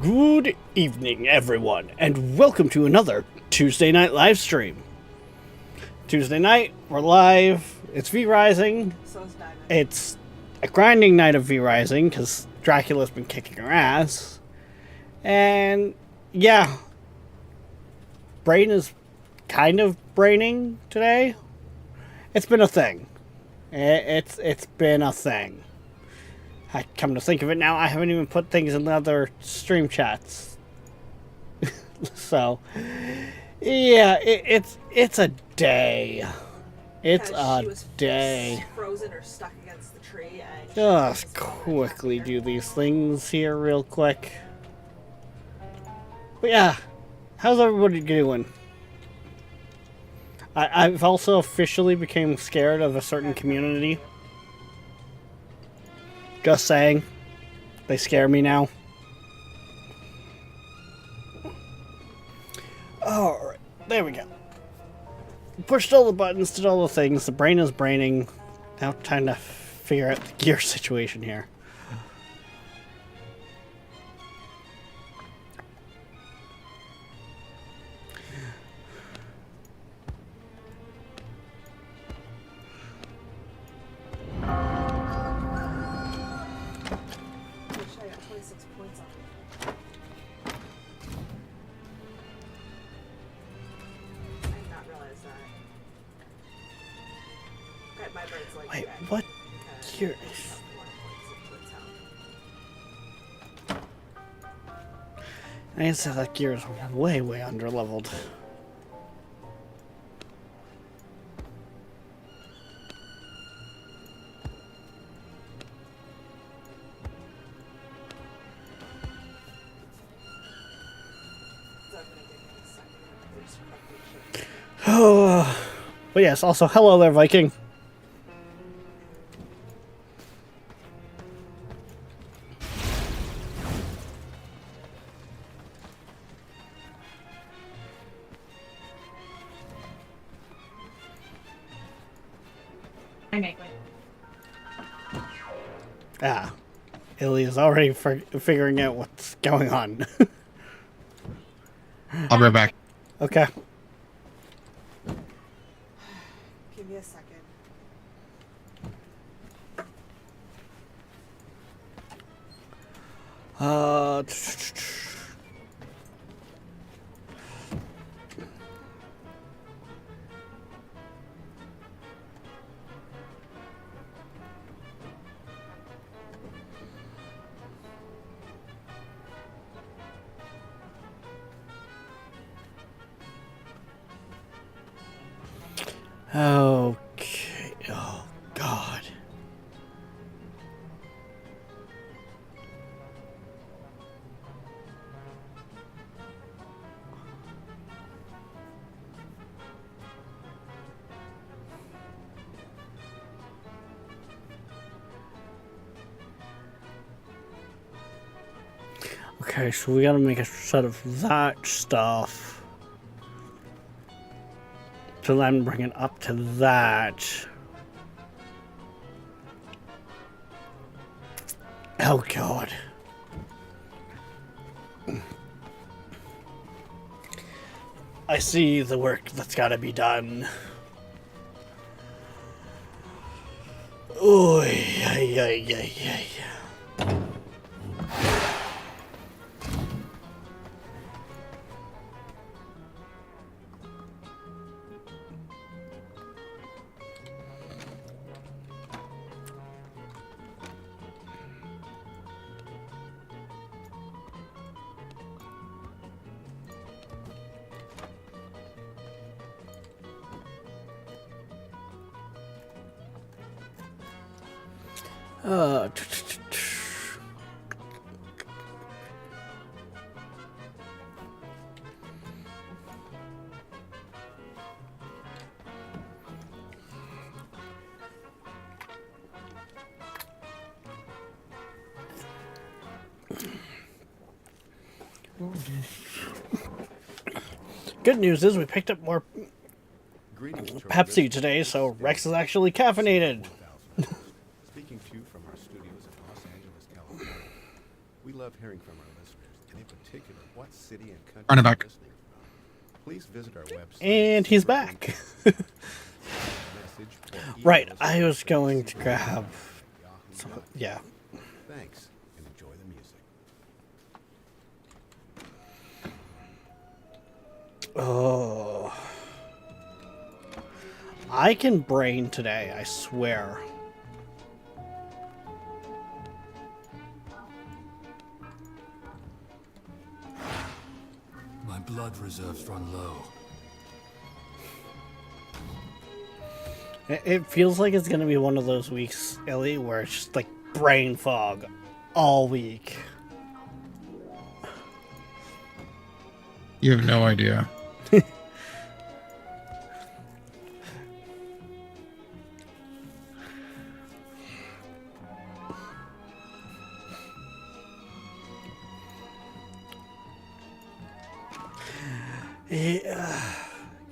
Good evening, everyone, and welcome to another Tuesday night live stream. Tuesday night, we're live. It's V Rising. So is Diamond. It's a grinding night of V Rising because Dracula's been kicking her ass. And yeah, Brain is kind of braining today. It's been a thing. It's been a thing. I come to think of it now, I haven't even put things in the other stream chats. So, yeah, it's a day. It's a day. Frozen or stuck against the tree. And Just quickly do these things here real quick. But yeah, how's everybody doing? I've also officially become scared of a certain community. Just saying. They scare me now. Alright, there we go. Pushed all the buttons, did all the things. The brain is braining. Now time to figure out the gear situation here. I got 26 points on it. I did not realize that. Okay, my brain's like Wait, that. what Okay. gear It's is... up to 1 point to its health. I guess that gear is way, way underleveled. So I'm gonna give it a second. There's corruption. Oh, but yes, also hello there, Viking. I make it. Ah, Illy is already figuring out what's going on. I'll be right back. Okay. Give me a second. Uh. Okay. Oh, God. Okay, so we gotta make a set of that stuff. To then bring it up to that. Oh, God. I see the work that's gotta be done. Oy, ay, ay, ay, ay. Uh, Good news is we picked up more Pepsi today, so Rex is actually caffeinated. Speaking to you from our studios in Los Angeles, California. We love hearing from our listeners, and in particular, what city and country Run it you're back. listening from. Please visit our website. And he's back. Message or email Right, us I was at going to grab some. yahoo.com. Yeah. Thanks, and enjoy the music. Oh. I can brain today, I swear. My blood reserves run low. It feels like it's gonna be one of those weeks, Ellie, where it's just like brain fog all week. You have no idea.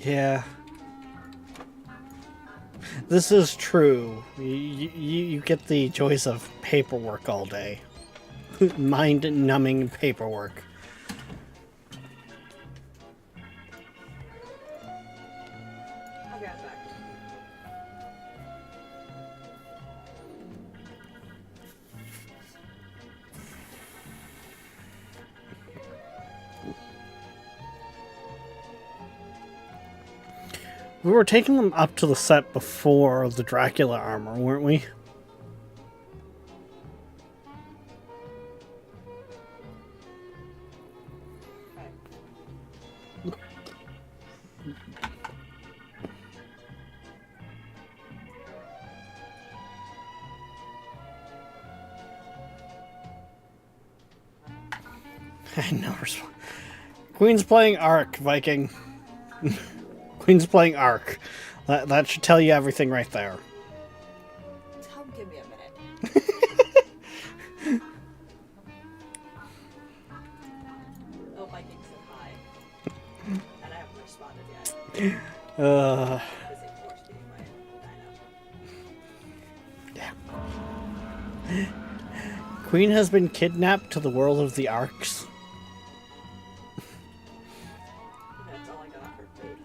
Yeah. This is true. You get the joys of paperwork all day. Mind-numbing paperwork. I'll get it back. We were taking them up to the set before the Dracula armor, weren't we? Okay. No response. Queen's playing Ark, Viking. Queen's playing Ark. That should tell you everything right there. Give me a minute. Oh, Viking said hi. And I haven't responded yet. Busy force feeding my dino. Yeah. Queen has been kidnapped to the world of the Arks. That's all I got for food.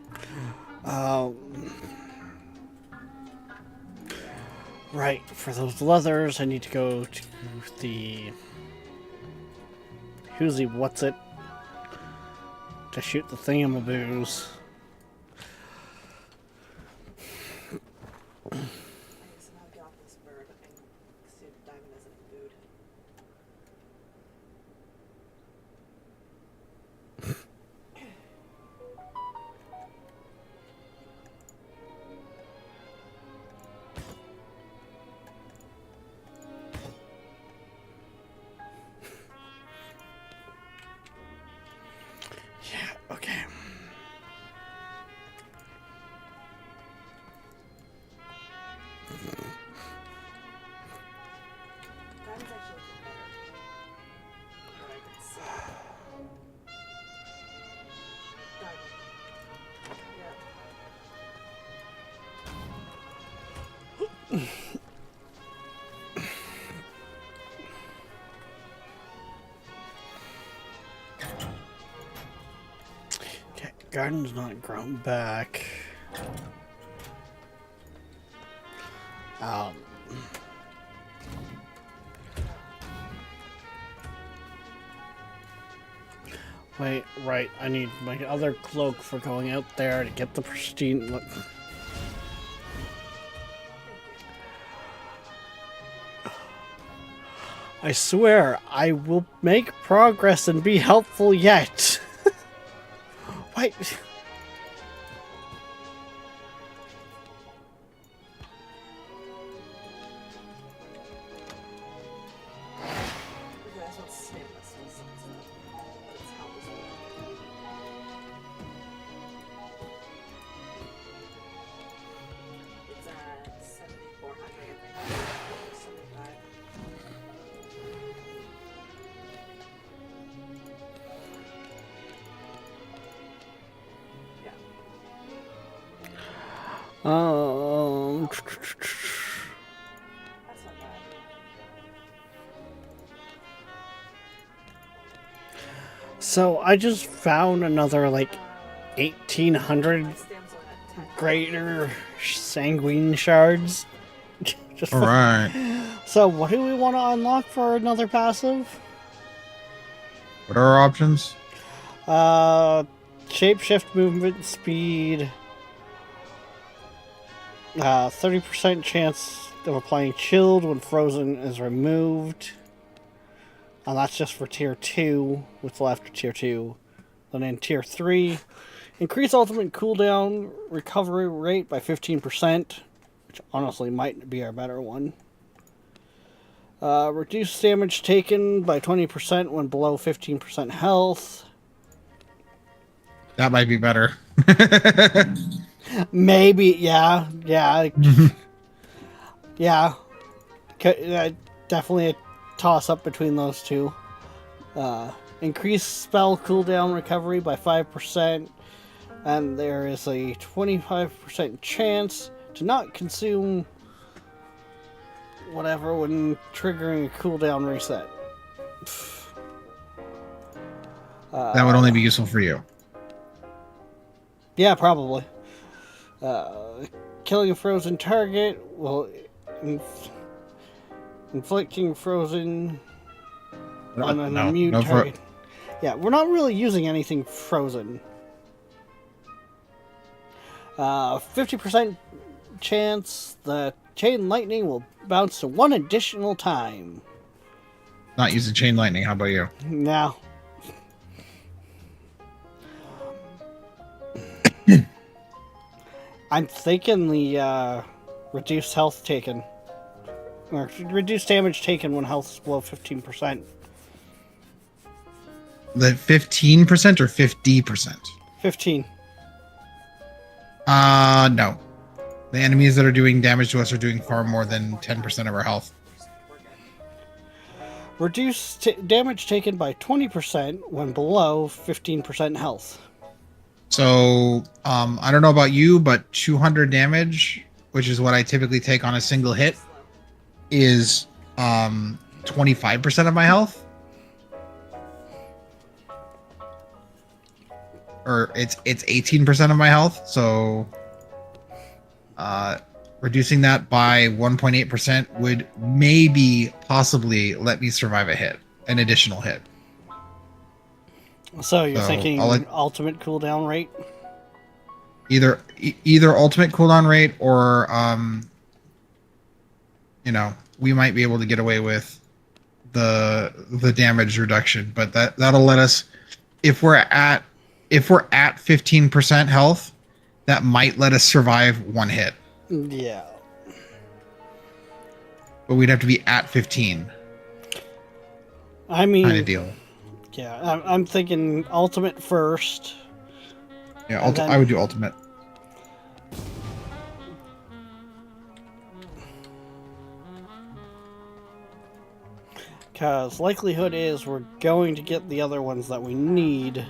Right, for those leathers, I need to go to the... what's it? To shoot the thingamaboos. I need to somehow get off this bird and see if Diamond has any food. Yeah, okay. Diamond's actually looking better. From what I can see. Diamond. Yeah. Okay, garden's not grown back. Um... Wait, right, I need my other cloak for going out there to get the pristine look. I swear, I will make progress and be helpful yet. Wait. Okay, that's what Snipless was. That's how this works. It's at 7,400, I think. 75. Yeah. That's not bad. So I just found another like 1800 My stam's only at 10. greater sanguine shards. Just All for- right. So what do we want to unlock for another passive? What are our options? Shapeshift movement speed. 30% chance of applying chilled when frozen is removed. And that's just for tier 2, what's left of tier 2. Then in tier 3, increase ultimate cooldown recovery rate by 15%, which honestly might be our better one. Reduce damage taken by 20% when below 15% health. That might be better. Maybe, yeah. Yeah. Definitely a toss up between those two. Increase spell cooldown recovery by 5%, and there is a 25% chance to not consume whatever when triggering a cooldown reset. That would only be useful for you. Yeah, probably. Killing a frozen target will inflicting frozen on an immune target. Yeah, we're not really using anything frozen. 50% chance that chain lightning will bounce to one additional time. Not using chain lightning. How about you? Now. I'm thinking the reduced health taken. Or reduced damage taken when health is below 15%. The 15% or 50%? 15. No. The enemies that are doing damage to us are doing far more than 10% of our health. Reduce damage taken by 20% when below 15% health. So, I don't know about you, but 200 damage, which is what I typically take on a single hit, is 25% of my health. Or it's 18% of my health, so reducing that by 1.8% would maybe possibly let me survive a hit, an additional hit. So you're thinking I'll ultimate cooldown rate? Either ultimate cooldown rate or we might be able to get away with the damage reduction, but that'll let us, if we're at 15% health, that might let us survive one hit. Yeah. But we'd have to be at 15. I mean, kind of deal. Yeah, I'm thinking ultimate first. Yeah, then, I would do ultimate. Because likelihood is we're going to get the other ones that we need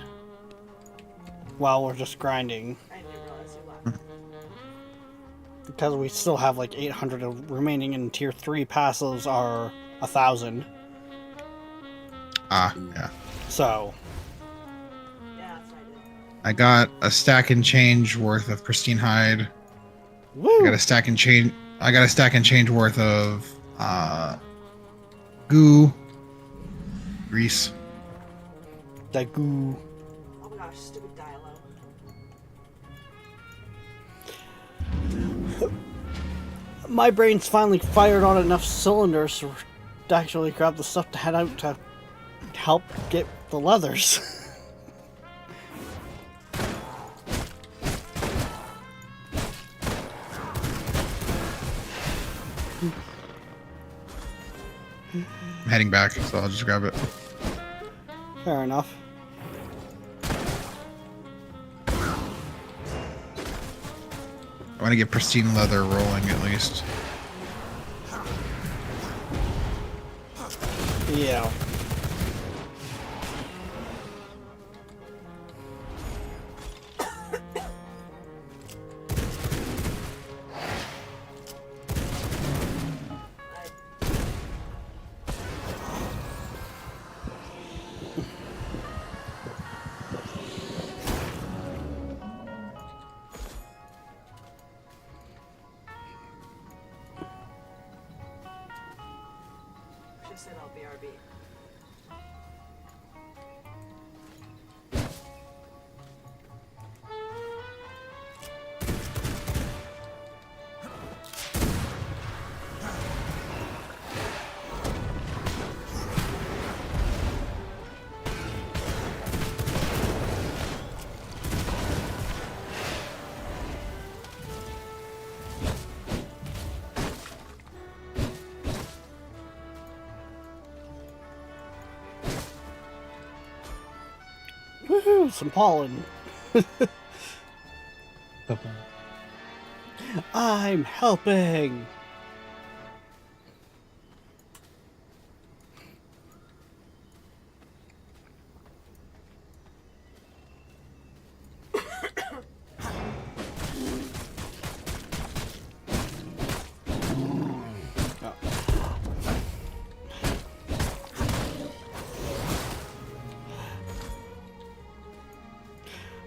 while we're just grinding. I didn't realize you left. Because we still have like 800 remaining, and tier 3 passives are 1,000. Yeah. So. Yeah, that's what I did. I got a stack and change worth of pristine hide. Woo! I got a stack and change worth of goo, grease. That goo. Oh my gosh, stupid Dialo. My brain's finally fired on enough cylinders to actually grab the stuff to head out to help get the leathers. I'm heading back, so I'll just grab it. Fair enough. I want to get pristine leather rolling at least. Yeah. Just said I'll BRB. Woohoo! Some pollen. I'm helping.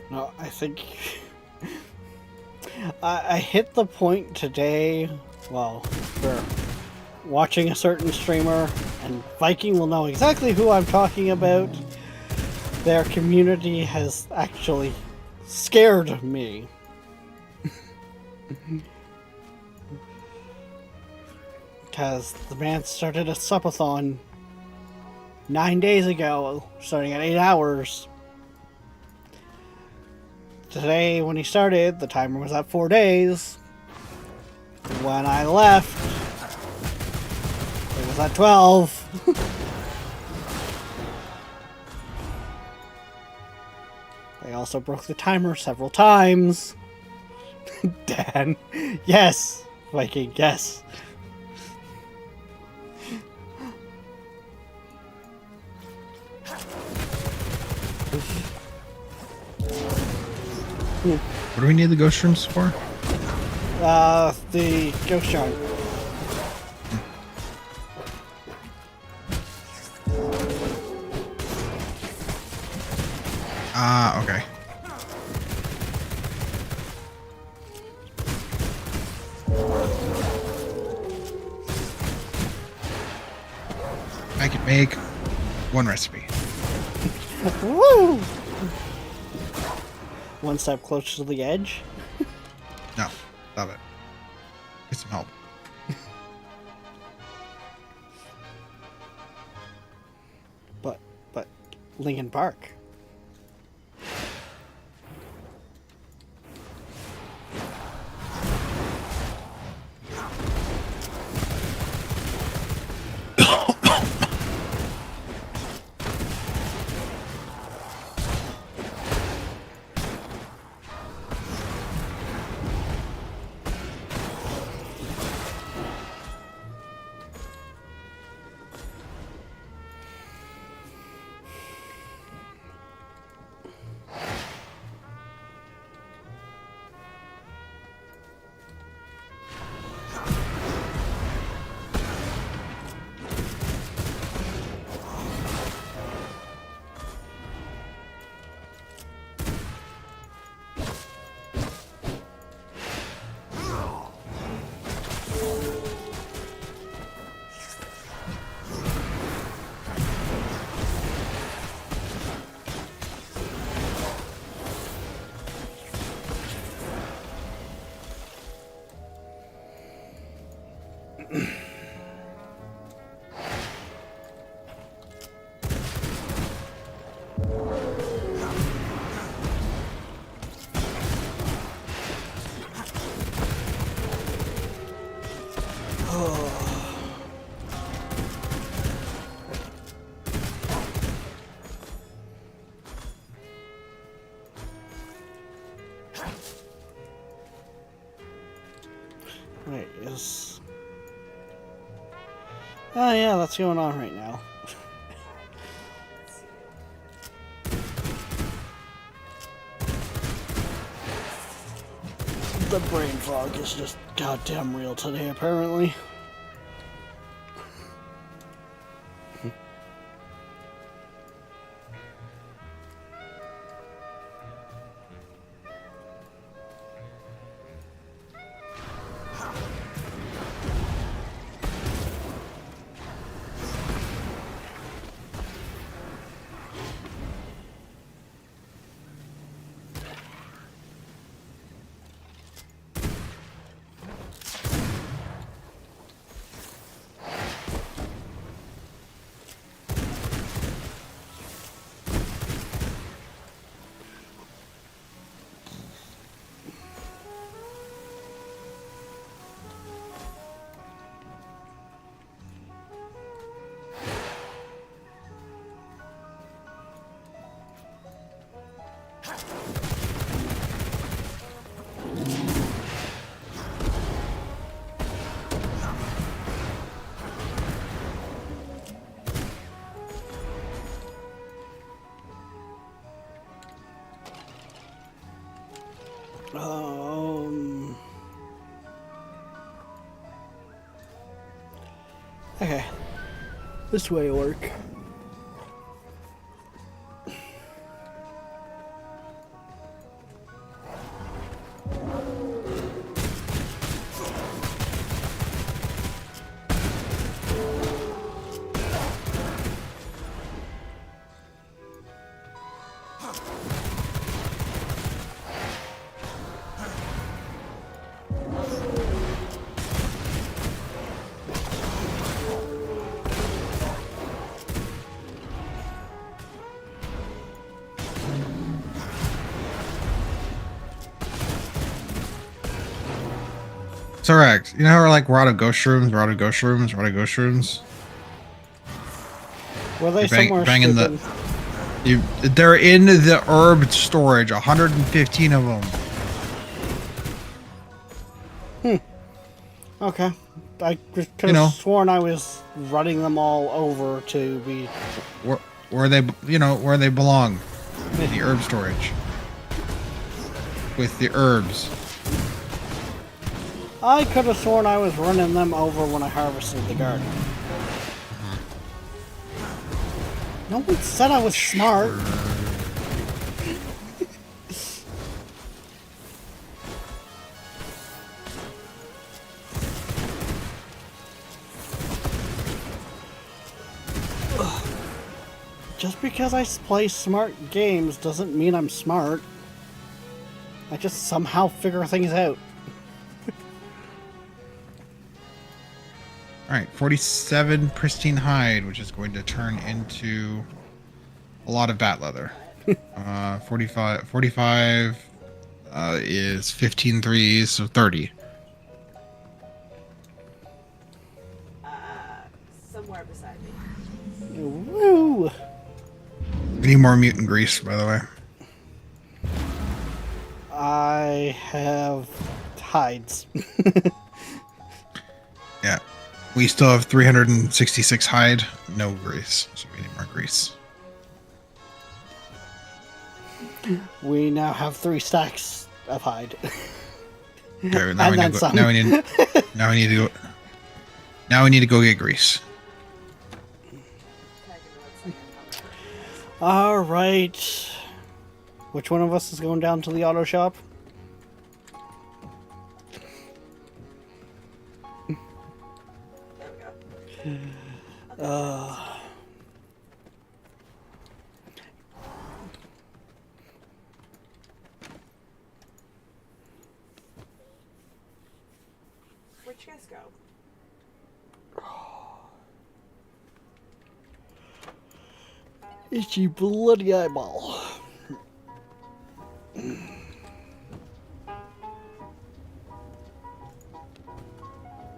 No, I think I hit the point today. Well, for watching a certain streamer, and Viking will know exactly who I'm talking about. Their community has actually scared me. Because the man started a subathon 9 days ago, starting at 8 hours. Today, when he started, the timer was at 4 days. When I left, it was at 12. They also broke the timer several times. Dan. Yes. Viking, yes. What do we need the ghost rooms for? The ghost giant. Ah, okay. I can make one recipe. Woo! One step closer to the edge. No, stop it. Get some help. But Lincoln Park. Wait, is... Oh yeah, that's going on right now. The brain fog is just goddamn real today, apparently. Okay. This way will work. Correct. You know how we're out of ghost rooms, we're out of ghost rooms, we're out of ghost rooms? Were they You're somewhere banging stupid? they're in the herb storage, 115 of them. Okay. I could You have know. sworn I was running them all over to be... Where they, where they belong. The herb storage. With the herbs. I could have sworn I was running them over when I harvested the garden. No one said I was smart. Just because I play smart games doesn't mean I'm smart. I just somehow figure things out. Alright, 47 pristine hide, which is going to turn into a lot of bat leather. 45 is 15 threes, so 30. Somewhere beside me. Woo! We need more mutant grease, by the way. I have hides. Yeah. We still have 366 hide, no grease, so we need more grease. We now have 3 stacks of hide. Okay, now, And then some. now we need to go get grease. Can I give me 1 second? Alright. Which one of us is going down to the auto shop? There we go. Where'd you guys go? Itchy bloody eyeball.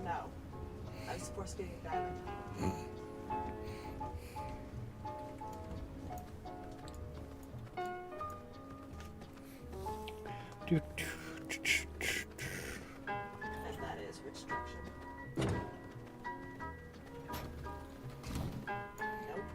No. I was forced feeding Diamond. And that is which direction? Nope.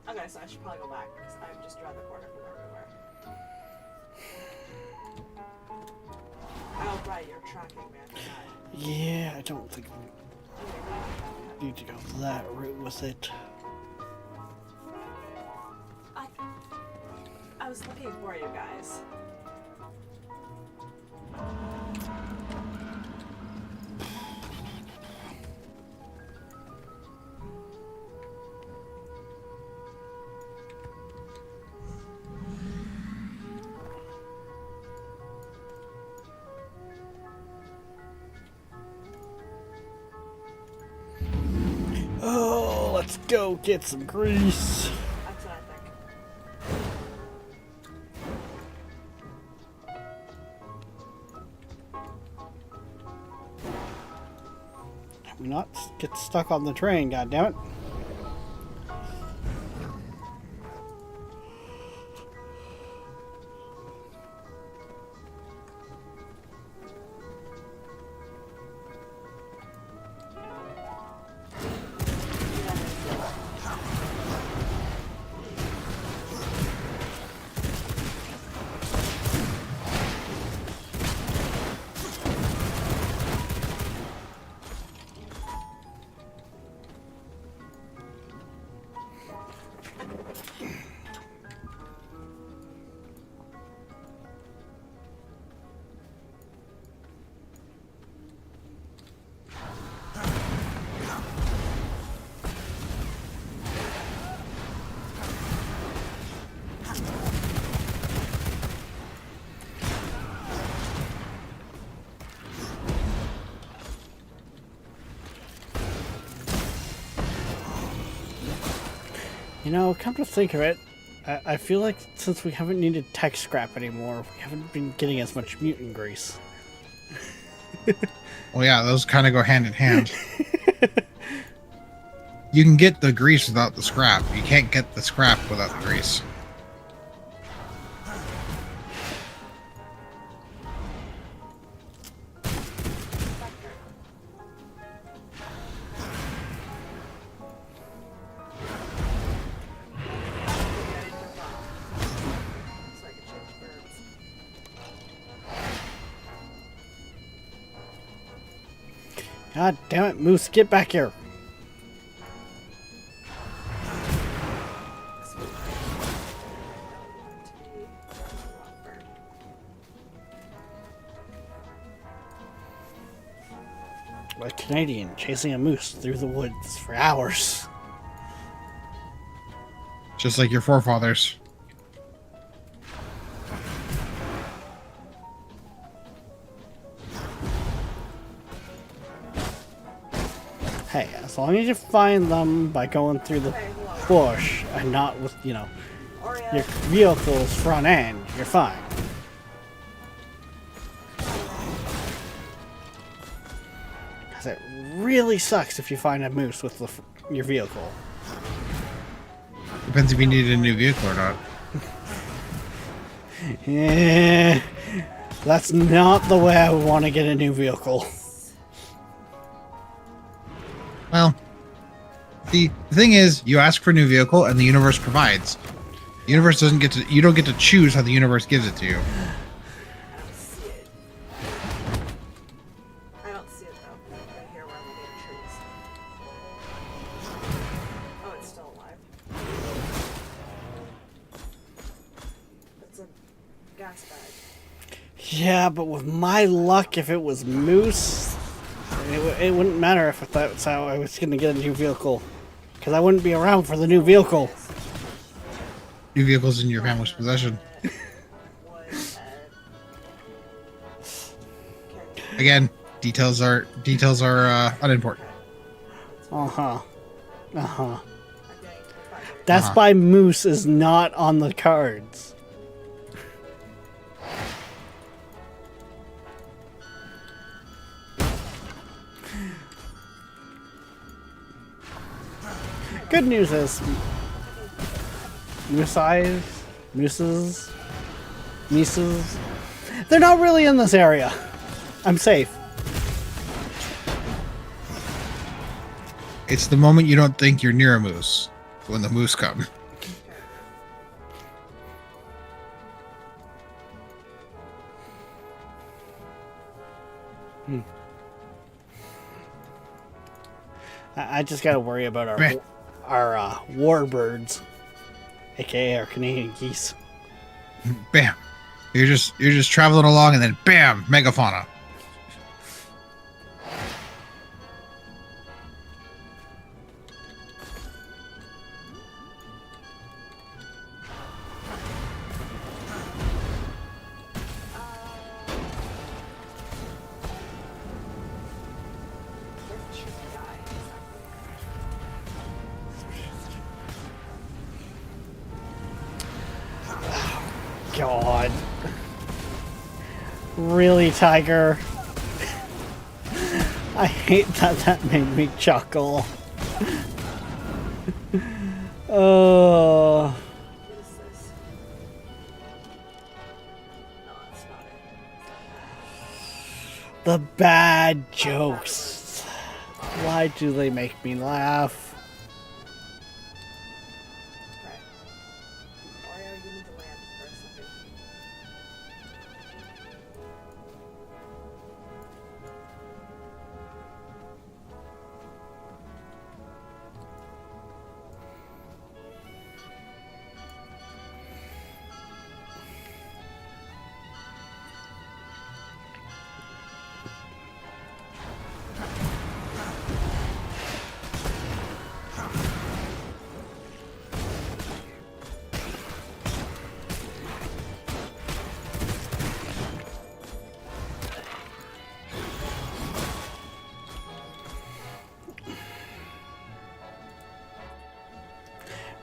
Okay, so I should probably go back because I'm just around the corner from everywhere. Oh, right, you're tracking me. I forgot. Yeah, I don't think we need to go that route with it. I was looking for you guys. Oh, let's go get some grease. That's what I think. Can we not get stuck on the train, goddammit? You know, come to think of it, I feel like since we haven't needed tech scrap anymore, we haven't been getting as much mutant grease. Well, yeah, those kind of go hand in hand. You can get the grease without the scrap. You can't get the scrap without the grease. So I can change birds. God damn it, Moose, get back here. A Canadian chasing a moose through the woods for hours. Just like your forefathers. Hey, as long as you find them by going through the bush and not with, you know, Oreo. your vehicle's front end, you're fine. Because it really sucks if you find a moose with your vehicle. Depends if you need a new vehicle or not. Yeah, that's not the way I would want to get a new vehicle. Well, the thing is, you ask for a new vehicle and the universe provides. The universe doesn't get to, you don't get to choose how the universe gives it to you. See it. I don't see it though. Right here where I'm looking at trees. Oh, it's still alive. It's a gas bag. Yeah, but with my luck, if it was moose, it wouldn't matter if that's how I was going to get a new vehicle. Because I wouldn't be around for the new vehicle. New vehicles in your family's possession. Was at Again, details are unimportant. Uh-huh. Uh-huh. I'm getting fired. That's Uh-huh. why moose is not on the cards. Good news is mooses, they're not really in this area. I'm safe. It's the moment you don't think you're near a moose when the moose come. I just gotta worry about Meh. our warbirds, aka our Canadian geese. Bam. You're just traveling along and then bam, megafauna. Where's the shooting guy? God. Really, Tiger? I hate that made me chuckle. Oh. What is this? No, that's not it. The bad jokes. Why do they make me laugh? Right. Oreo, you need to land for a second.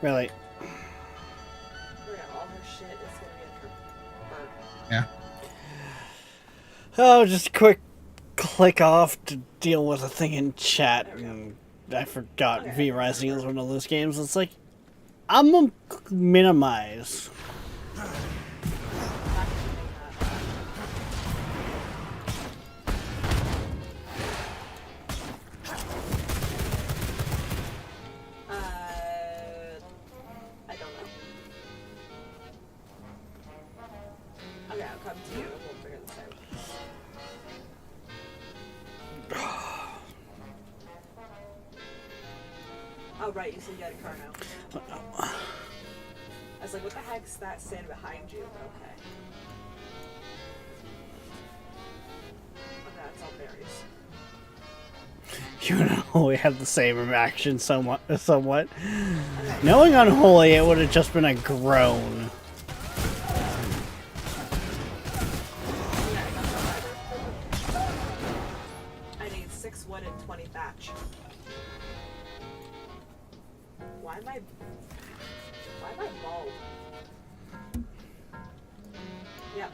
Really. Oh yeah, all her shit is gonna be in her bird. Yeah. Oh, just a quick click off to deal with a thing in chat. And I forgot V Rising is one of those games. It's like, I'm gonna minimize. I don't know. Okay, I'll come to you and we'll figure this out. Oh, right, you said you had a car now. I was like, what the heck's that standing behind you? Okay. Okay, that's all berries. You know, we had the same reaction somewhat. Knowing Unholy, it would have just been a groan. I need 6 wood and 20 thatch. Why am I bald? Yep.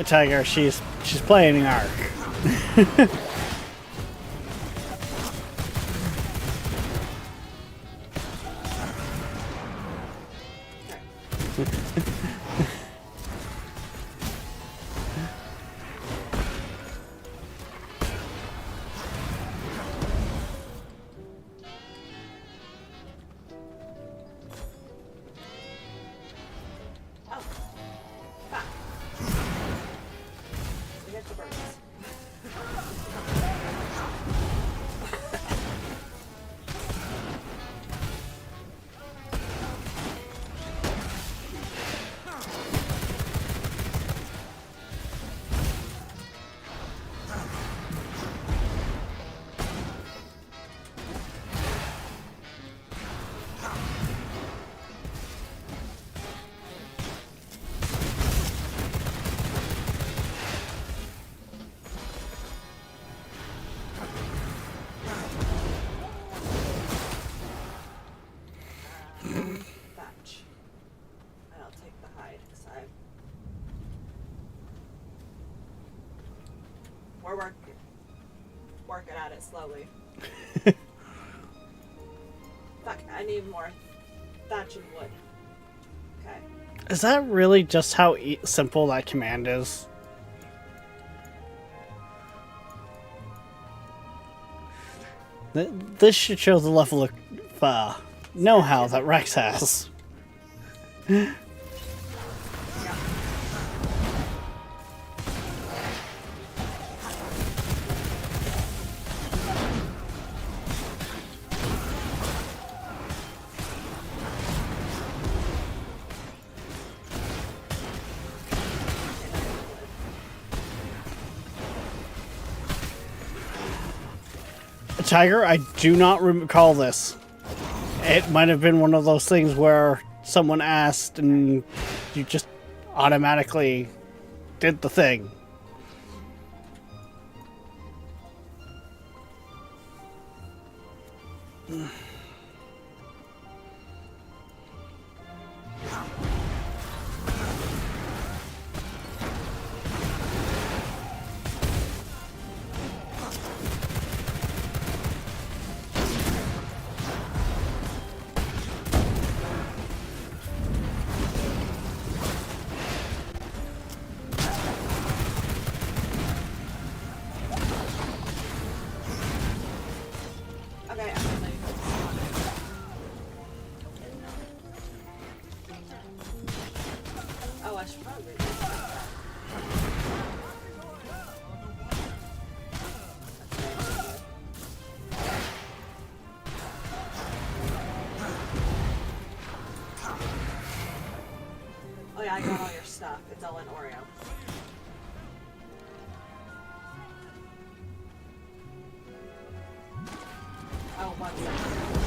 Tiger, she's playing Ark. Oh. Fuck. We hit the birds. Thatch. And I'll take the hide because we're working at it slowly. Fuck, I need more thatch and wood. Okay. Is that really just how simple that command is? This should show the level of know-how that Rex has. Tiger, I do not recall this. It might have been one of those things where someone asked and you just automatically did the thing. Okay, actually. Oh, I should probably read this. Oh yeah, I got all your stuff. It's all in Oreo. Oh, 1 second.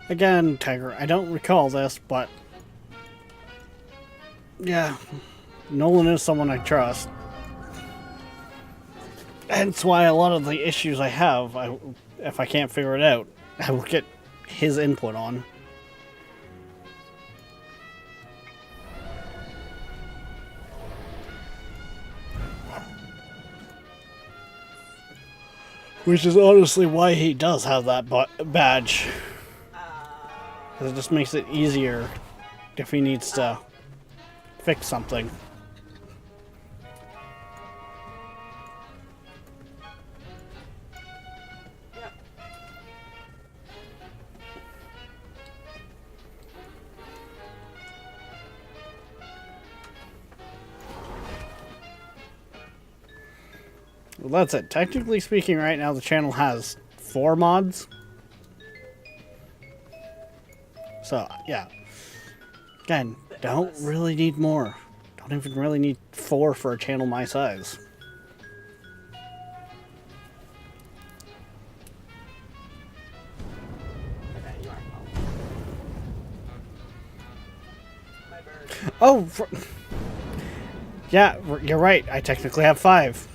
Again, Tiger, I don't recall this, but yeah, Nolan is someone I trust. Hence why a lot of the issues I have, if I can't figure it out, I will get his input on. Which is honestly why he does have that badge. Because it just makes it easier if he needs to fix something. Yep. Well, that's it. Technically speaking, right now the channel has 4 mods. So, yeah. Again, don't really need more. Don't even really need 4 for a channel my size. Okay, you are home. My bird. Oh! Yeah, you're right. I technically have 5.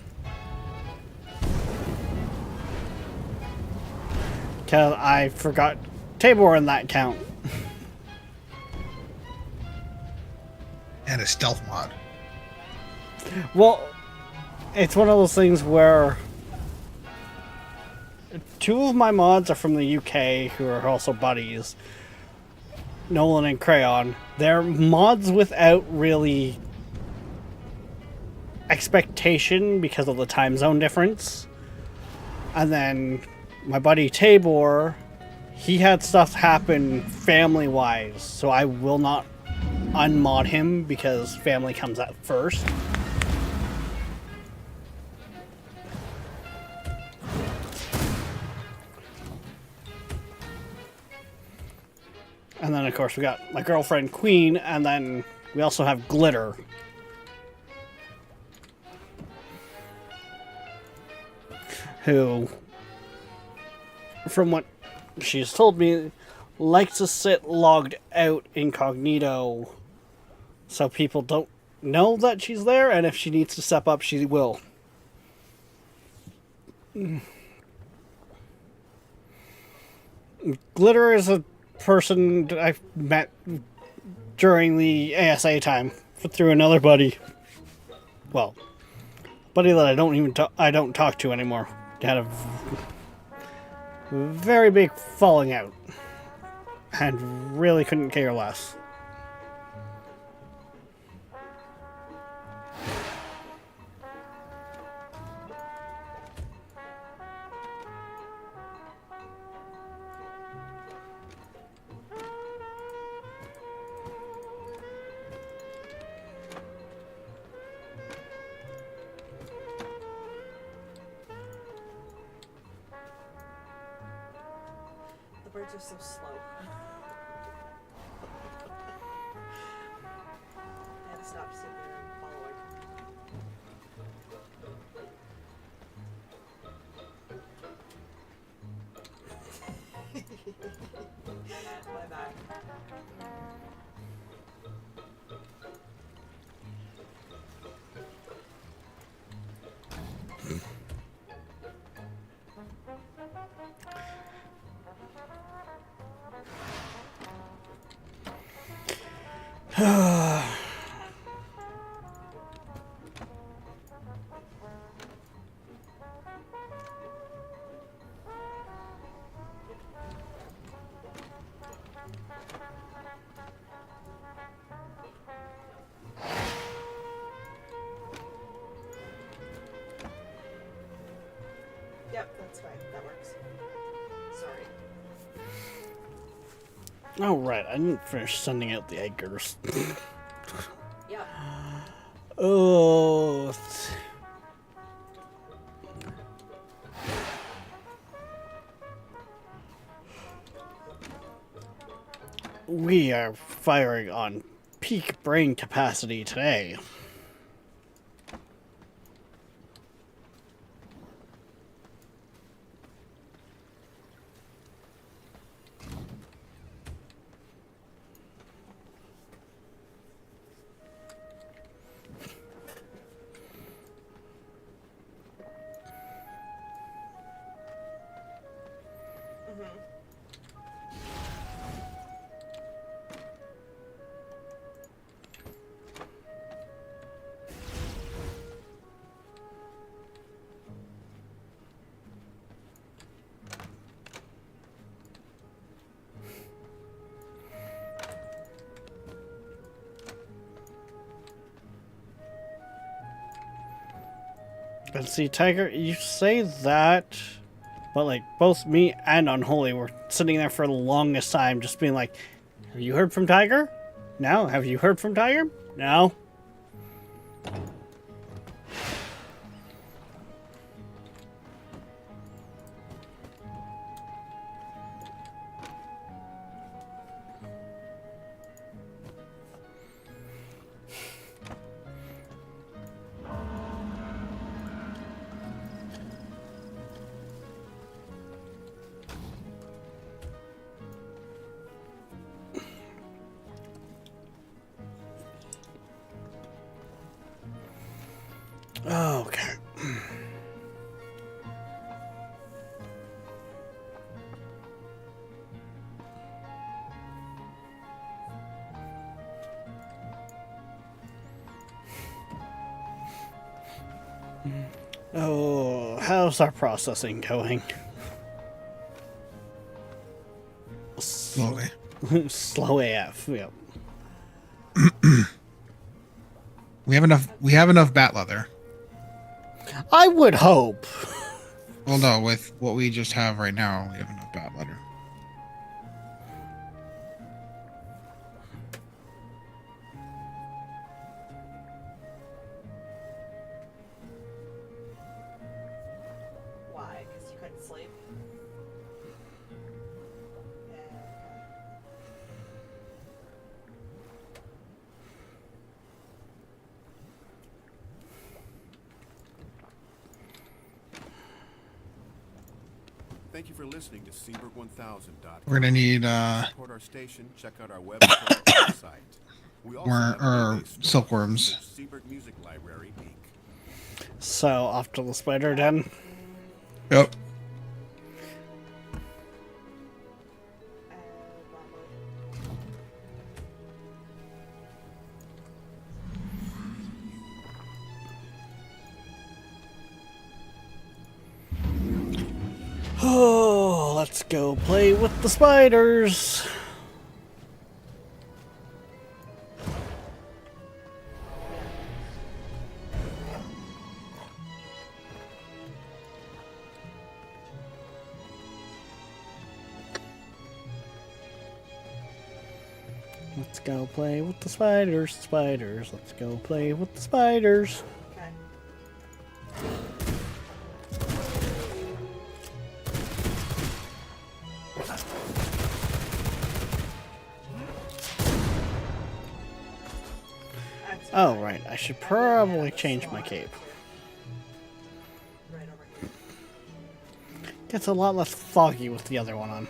Because I forgot Tabor in that count. And a stealth mod. Well, it's one of those things where 2 of my mods are from the UK, who are also buddies. Nolan and Crayon. They're mods without really expectation because of the time zone difference. And then my buddy Tabor, he had stuff happen family-wise, so I will not unmod him because family comes at first. And then, of course, we got my girlfriend Queen, and then we also have Glitter. Who, from what she's told me, likes to sit logged out incognito so people don't know that she's there, and if she needs to step up, she will. Glitter is a person that I've met during the ASA time through another buddy. Well, buddy that I don't talk to anymore. Had a very big falling out, and really couldn't care less. The birds are so slow. I had to stop sitting there and following. My bad. Yep, that's fine. That works. Sorry. Oh, right. I didn't finish sending out the eggers. Yep. Oh. We are firing on peak brain capacity today. But see, Tiger, you say that, but like both me and Unholy were sitting there for the longest time, just being like, "Have you heard from Tiger? No. Have you heard from Tiger? No." Okay. Oh, how's our processing going? Slowly. Slow AF. Yep. We have enough bat leather. I would hope. Well, no, with what we just have right now, we have enough bat leather. Why? Because you couldn't sleep? Yeah. Thank you for listening to Seaberg1000.com. We're gonna need Support our station. Check out our website. We also have a or daily store, silkworms. Seaberg Music Library Inc. So, off to the spider den. Yep. Oh, let's go play with the spiders. Let's go play with the spiders, spiders. Let's go play with the spiders. Okay. Oh, right. I should probably change my cape. Right over here. Gets a lot less foggy with the other one on.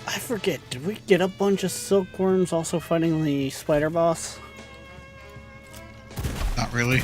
I forget, did we get a bunch of silkworms also fighting the spider boss? Not really.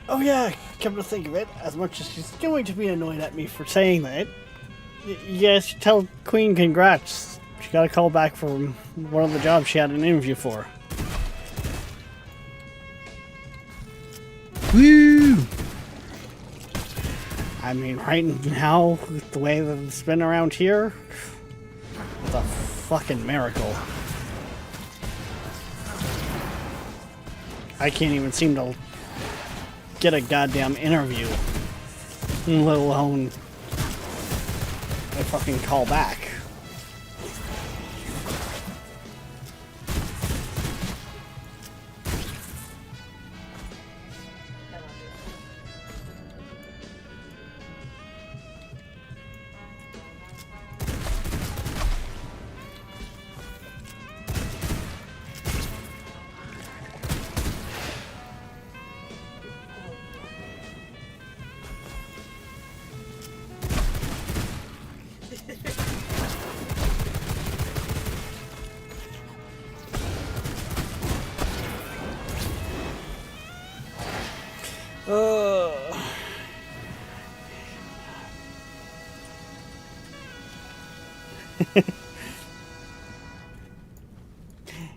Oh yeah, come to think of it, as much as she's going to be annoyed at me for saying that, you guys should tell Queen congrats. She got a call back from one of the jobs she had an interview for. Woo! I mean, right now, with the way that it's been around here, it's a fucking miracle. I can't even seem to get a goddamn interview, let alone a fucking call back.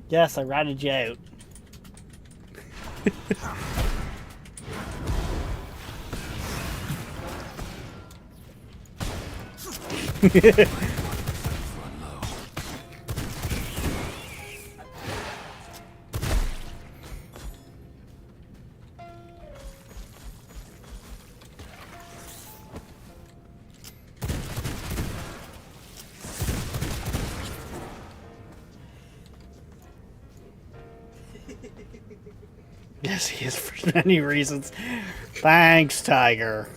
Yes, I ratted you out. Yes, he is for many reasons. Thanks, Tiger.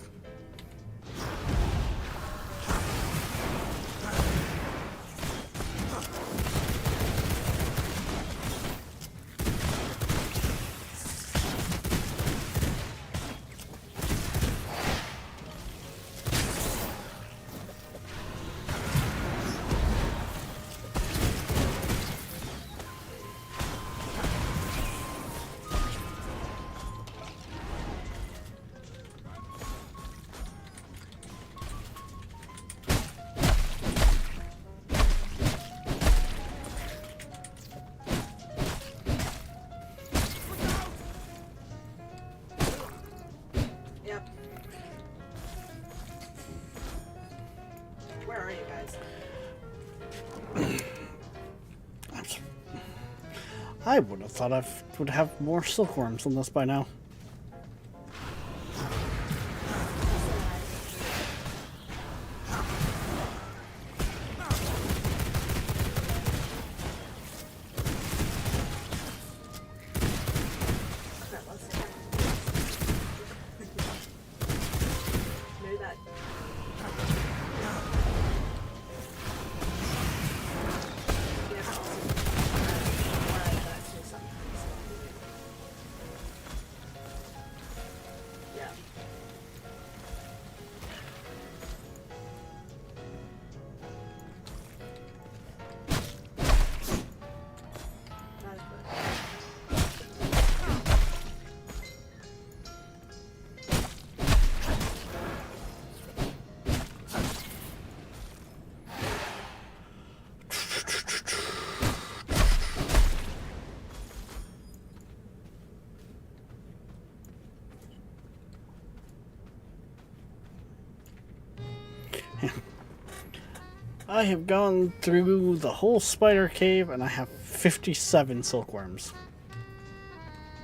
Yep. Where are you guys? I would have thought I would have more silkworms than this by now. Okay, let's see. Maybe that. Yeah, also, that's just something. Yeah. That's good. I have gone through the whole spider cave and I have 57 silkworms.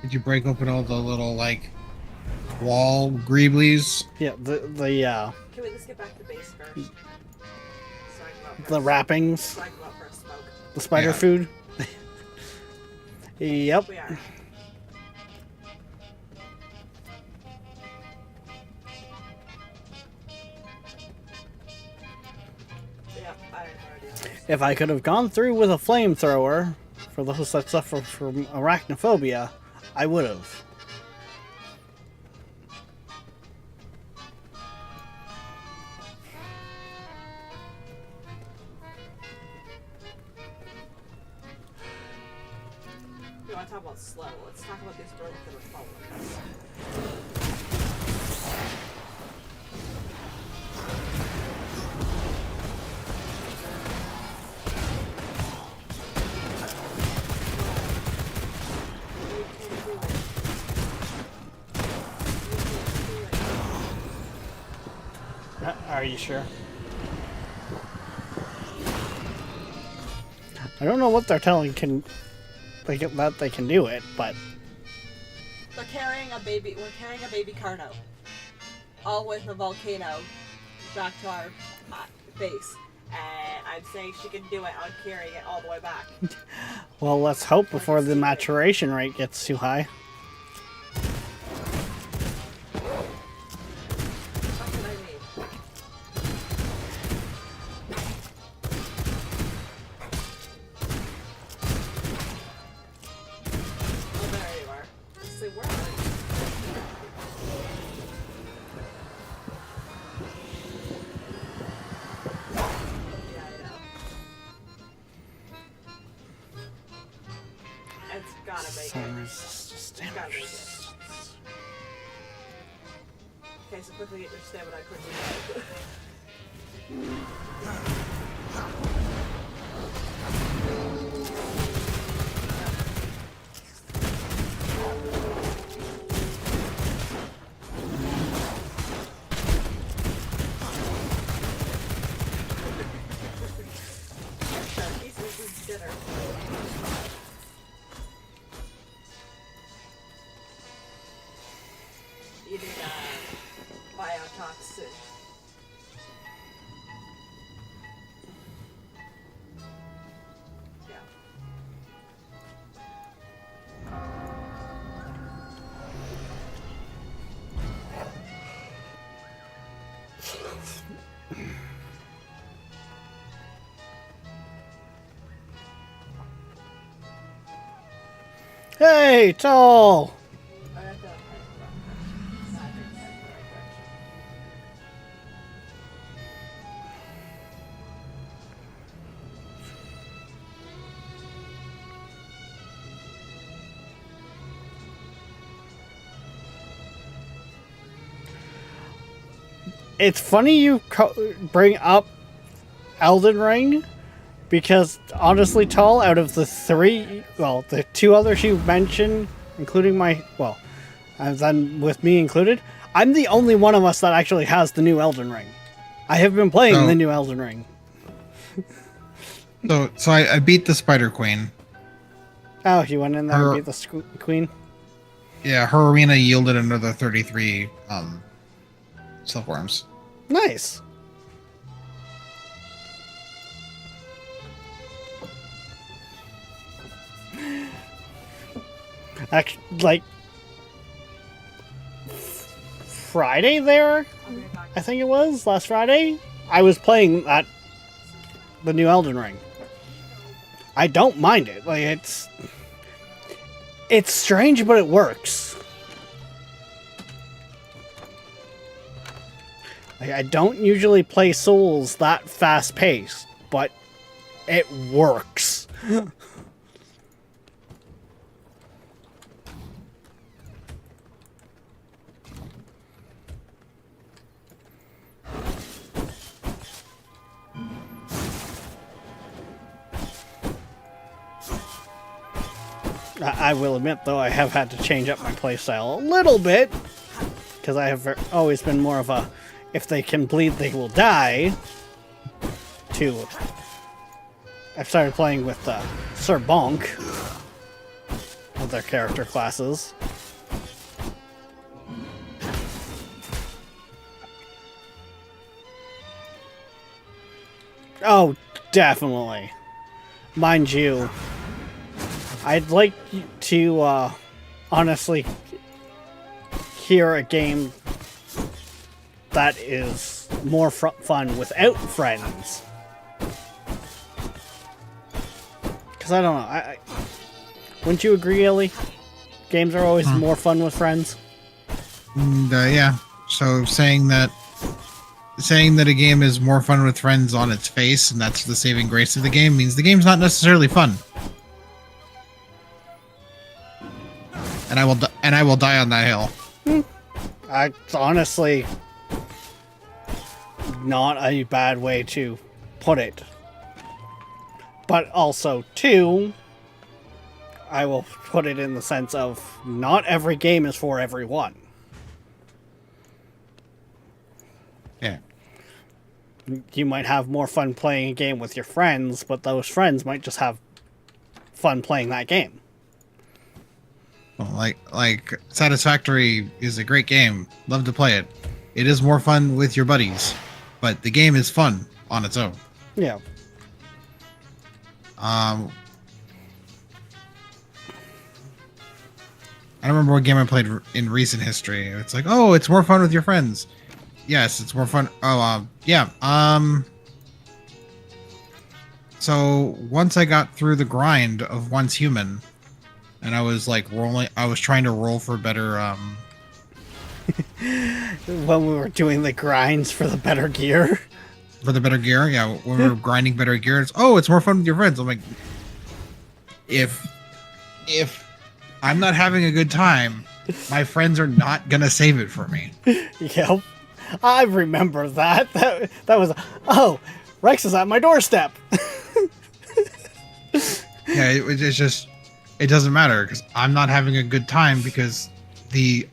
Did you break open all the little like wall greeblies? Yeah, Can we just get back to base first? So I can go out for the a- wrappings, So I can go out for a smoke. the spider Yeah. food. Yep. We are. Yep, I already understand. If I could have gone through with a flamethrower for those that suffer from arachnophobia, I would have. We want to talk about slow. Let's talk about these girls that are following us. Are you sure? I don't know what they're telling that they can do it, but We're carrying a baby Carno. All with a volcano back to our base. And I'm saying she can do it on carrying it all the way back. well, let's hope before the maturation rate gets too high. That's what I mean. Oh, there you are. So where are you? Yeah, I know. It's gotta make Sun it. resistance, Gotta damage make it. resistance. Okay, so quickly get your stamina quickly. He's eating dinner. Eating biotoxin. Yeah. Hey, Toll! I have to. I think that's the right direction. It's funny you bring up Elden Ring, because honestly, Toll, out of the the two others you mentioned, including and then with me included, I'm the only one of us that actually has the new Elden Ring. I have been playing the new Elden Ring. So I beat the Spider Queen. Oh, you went in there and beat the queen? Yeah, her arena yielded another 33 silkworms. Nice. Actually, like Friday there, I'll be right back. I think it was last Friday. I was playing the new Elden Ring. I don't mind it. Like it's strange, but it works. Like, I don't usually play Souls that fast paced, but it works. I will admit, though, I have had to change up my playstyle a little bit, because I have always been more of a, if they can bleed, they will die, to... I've started playing with Sir Bonk, of their character classes. Oh, definitely. Mind you, I'd like to, honestly, hear a game that is more fun without friends. Because I don't know, wouldn't you agree, Ellie? Games are always more fun with friends. And, yeah. So saying that a game is more fun with friends on its face, and that's the saving grace of the game, means the game's not necessarily fun. And I will die on that hill. It's honestly not a bad way to put it. But also, too, I will put it in the sense of not every game is for everyone. Yeah. You might have more fun playing a game with your friends, but those friends might just have fun playing that game. Well, like Satisfactory is a great game. Love to play it. It is more fun with your buddies, but the game is fun on its own. Yeah. I don't remember what game I played in recent history. It's like, oh, it's more fun with your friends. Yes, it's more fun. Oh, yeah. So once I got through the grind of Once Human, and I was like I was trying to roll for better. When we were doing the grinds for the better gear. For the better gear, yeah. When we were grinding better gear, it's more fun with your friends. I'm like, if I'm not having a good time, my friends are not gonna save it for me. Yep. I remember that. That was, oh, Rex is at my doorstep. Yeah, it's just, it doesn't matter because I'm not having a good time because the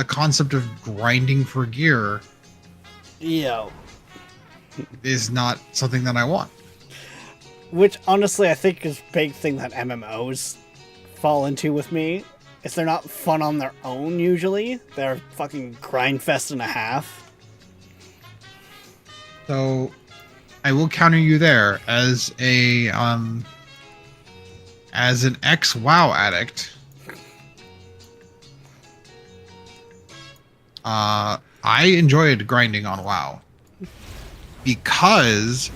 concept of grinding for gear Yeah. is not something that I want. Which honestly I think is a big thing that MMOs fall into with me. Is they're not fun on their own usually. They're fucking grind fest and a half. So I will counter you there as an ex-WoW addict. I enjoyed grinding on WoW because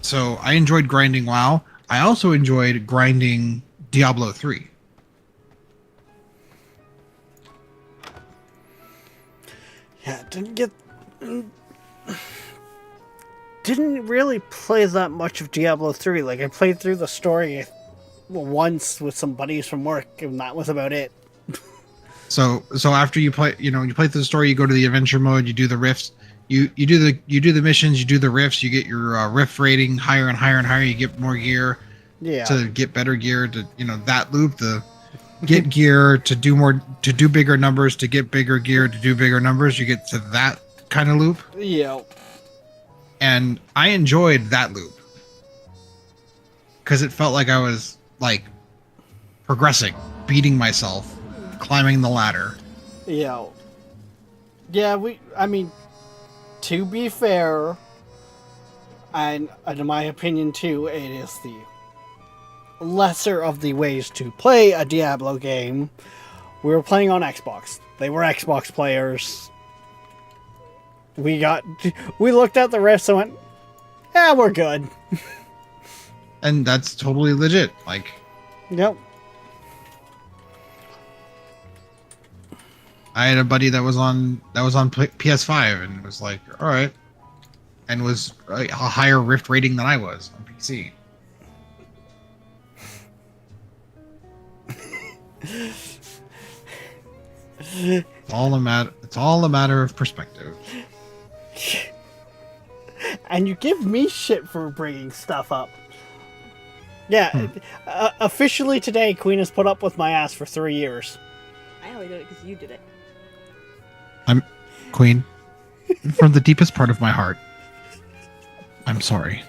so I enjoyed grinding WoW. I also enjoyed grinding Diablo 3. Yeah, didn't really play that much of Diablo 3. Like, I played through the story once with some buddies from work, and that was about it. So after you play, you play through the story, you go to the adventure mode, you do the rifts, you do the missions, you do the rifts, you get your rift rating higher and higher and higher, you get more gear. Yeah. To get better gear, to that loop, the get gear to do bigger numbers, to get bigger gear, to do bigger numbers, you get to that kind of loop. Yeah. And I enjoyed that loop because it felt like I was like progressing, beating myself, climbing the ladder. Yeah. Yeah, I mean, to be fair, and in my opinion too, it is the lesser of the ways to play a Diablo game. We were playing on Xbox. They were Xbox players. We looked at the rifts and went, yeah, we're good. And that's totally legit. Like, Yep. I had a buddy that was on PS5 and was like, all right, and was a higher rift rating than I was on PC. It's all a matter of perspective. And you give me shit for bringing stuff up. Yeah, officially today, Queen has put up with my ass for 3 years. I only did it because you did it. I'm Queen. From the deepest part of my heart, I'm sorry.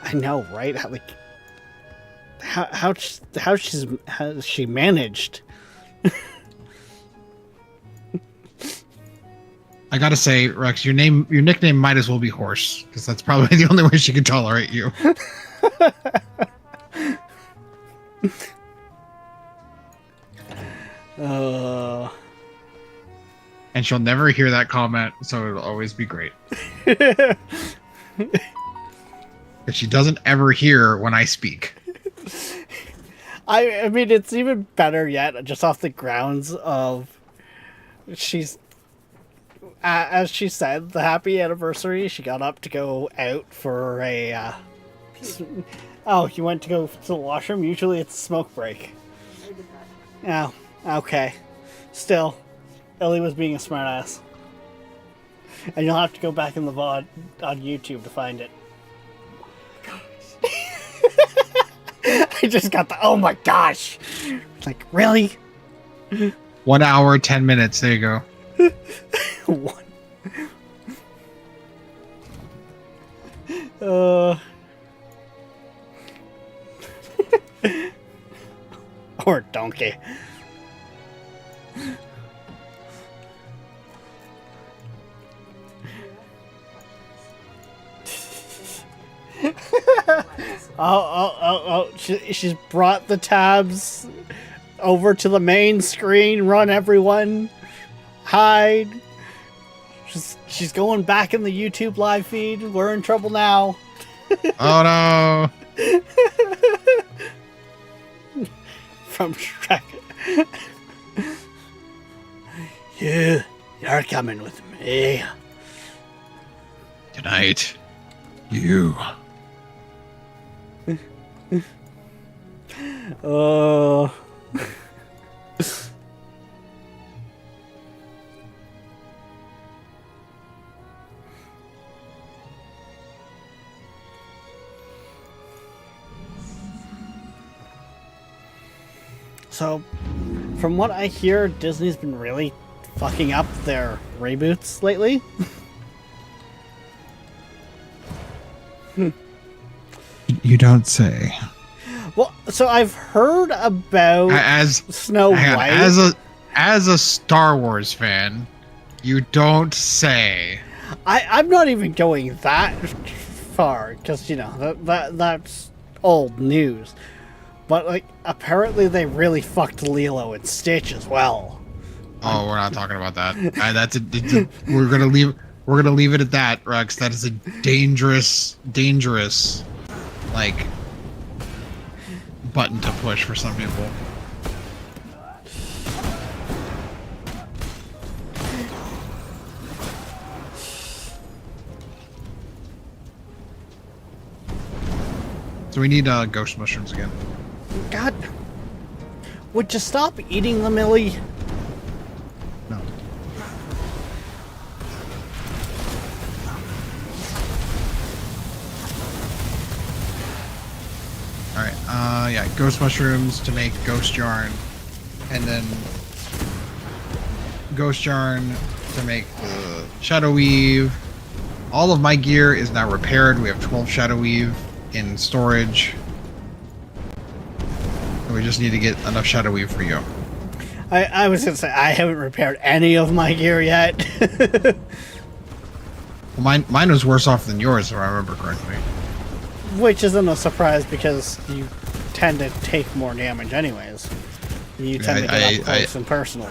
I know, right? How has she managed? I gotta say, Rex, your nickname might as well be Horse, because that's probably the only way she can tolerate you. And she'll never hear that comment, so it'll always be great. But she doesn't ever hear when I speak. I mean, it's even better yet, just off the grounds of she's, as she said, the happy anniversary. She got up to go out for a. Oh, you went to go to the washroom? Usually it's a smoke break. did that. Oh, okay. Still, Ellie was being a smartass. And you'll have to go back in the VOD on YouTube to find it. I just got the, oh my gosh! Like, really? 1 hour, 10 minutes. There you go. One. Or donkey. She's brought the tabs over to the main screen. Run, everyone. Hide. She's going back in the YouTube live feed. We're in trouble now. Oh no. From Shrek. You're coming with me. Tonight, you. Oh. So, from what I hear, Disney's been really fucking up their reboots lately. You don't say. Well, so I've heard about As Snow hang on, White. as a Star Wars fan, you don't say. I'm not even going that far because you know that's old news. But like, apparently they really fucked Lilo and Stitch as well. Oh, we're not talking about that. We're gonna leave it at that, Rex. That is a dangerous, like, button to push for some people. So we need ghost mushrooms again. God, would you stop eating them, Millie? No. Alright, yeah, ghost mushrooms to make ghost yarn, and then ghost yarn to make the shadow weave. All of my gear is now repaired. We have 12 shadow weave in storage. We just need to get enough shadow weave for you. I was gonna say I haven't repaired any of my gear yet. Well, mine was worse off than yours, if I remember correctly. Which isn't a surprise because you tend to take more damage anyways. You tend to get up close and personal.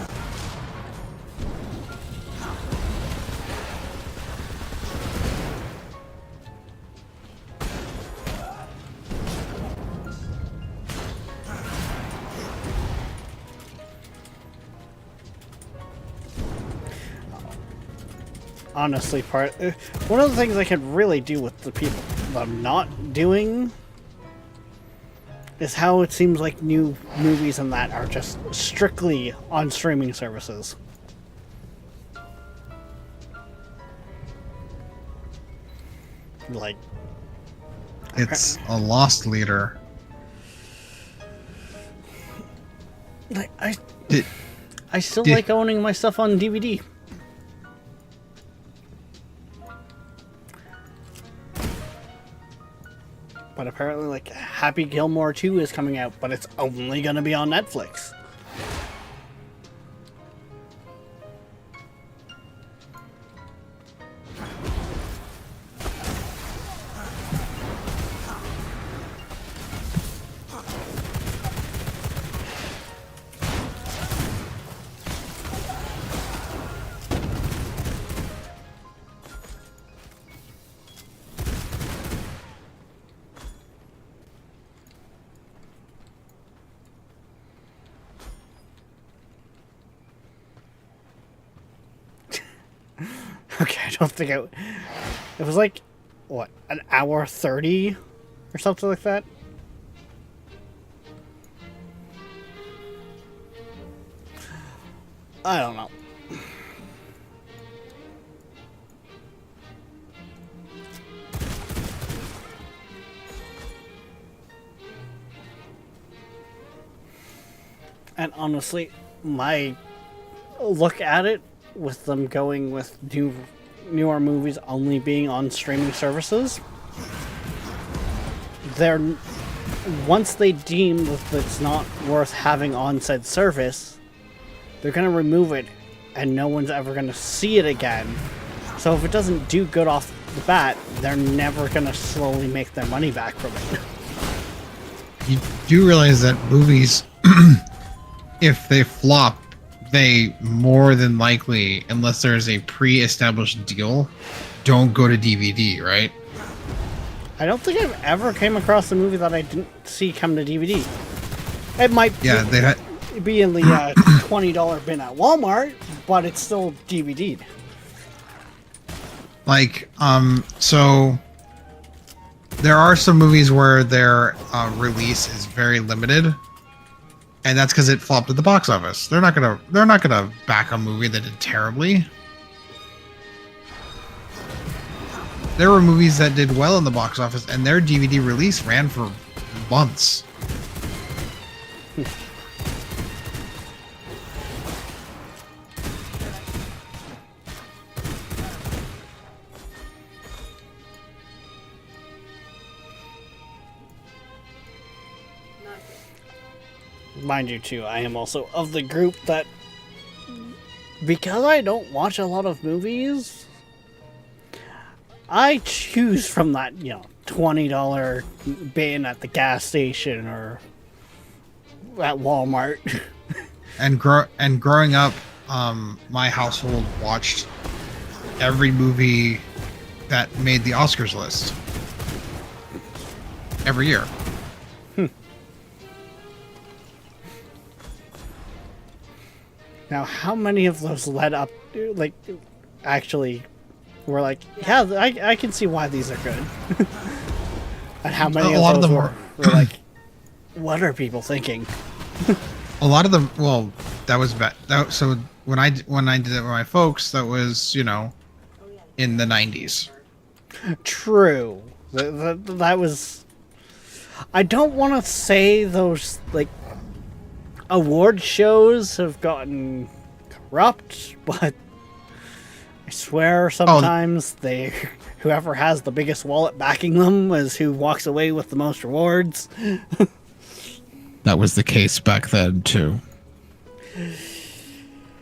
Honestly, one of the things I could really do with the people I'm not doing is how it seems like new movies and that are just strictly on streaming services. Like, It's a lost leader. like I still like owning my stuff on DVD. But apparently, like, Happy Gilmore 2 is coming out, but it's only gonna be on Netflix. Okay, I don't think it was like, what, an hour 30 or something like that? I don't know. And honestly, my look at it, with them going with newer movies only being on streaming services, they're once they deem that it's not worth having on said service, they're gonna remove it, and no one's ever gonna see it again. So if it doesn't do good off the bat, they're never gonna slowly make their money back from it. You do realize that movies, if they flop, they more than likely, unless there's a pre-established deal, don't go to DVD, right? I don't think I've ever came across a movie that I didn't see come to DVD. It might be in the $20 bin at Walmart, but it's still DVD'd. Like, so there are some movies where their release is very limited, and that's because it flopped at the box office. They're not gonna back a movie that did terribly. There were movies that did well in the box office, and their DVD release ran for months. Mind you, too, I am also of the group that, because I don't watch a lot of movies, I choose from that, $20 bin at the gas station or at Walmart. And growing up, my household watched every movie that made the Oscars list every year. Now, how many of those led up, actually were like, yeah, I can see why these are good? And how many of those were like, what are people thinking? A lot of them, well, that was bad. So when I did it with my folks, that was, in the 90s. True. That was... I don't want to say those, award shows have gotten corrupt, but I swear sometimes whoever has the biggest wallet backing them is who walks away with the most rewards. That was the case back then too.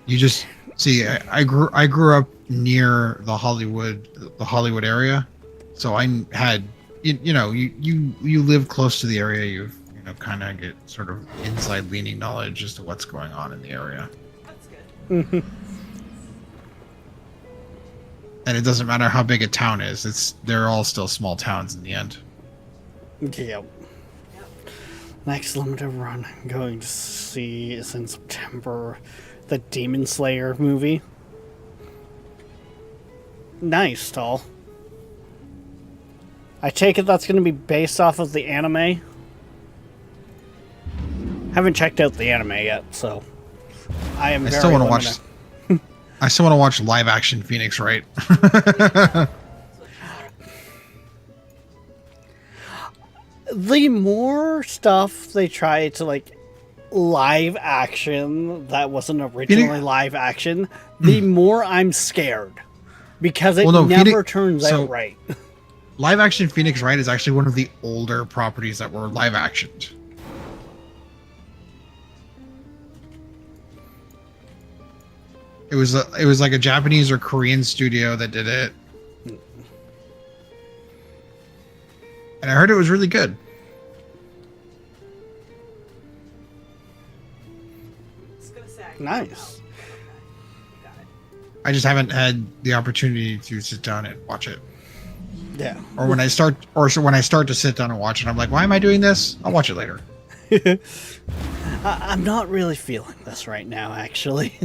You just see, I grew up near the Hollywood area, so I had you live close to the area. You've kind of get sort of inside leaning knowledge as to what's going on in the area. That's good. And it doesn't matter how big a town is; they're all still small towns in the end. Yep. Next limited run I'm going to see is in September, the Demon Slayer movie. Nice, Tall. I take it that's going to be based off of the anime. Haven't checked out the anime yet, so I am. I still want to watch. I still want to watch live action Phoenix Wright. The more stuff they try to live action that wasn't originally live action, the more I'm scared because it never turns out right. Live action Phoenix Wright is actually one of the older properties that were live actioned. It was like a Japanese or Korean studio that did it. And I heard it was really good. Nice. I just haven't had the opportunity to sit down and watch it. Yeah. Or when I start to sit down and watch it, I'm like, why am I doing this? I'll watch it later. I'm not really feeling this right now, actually.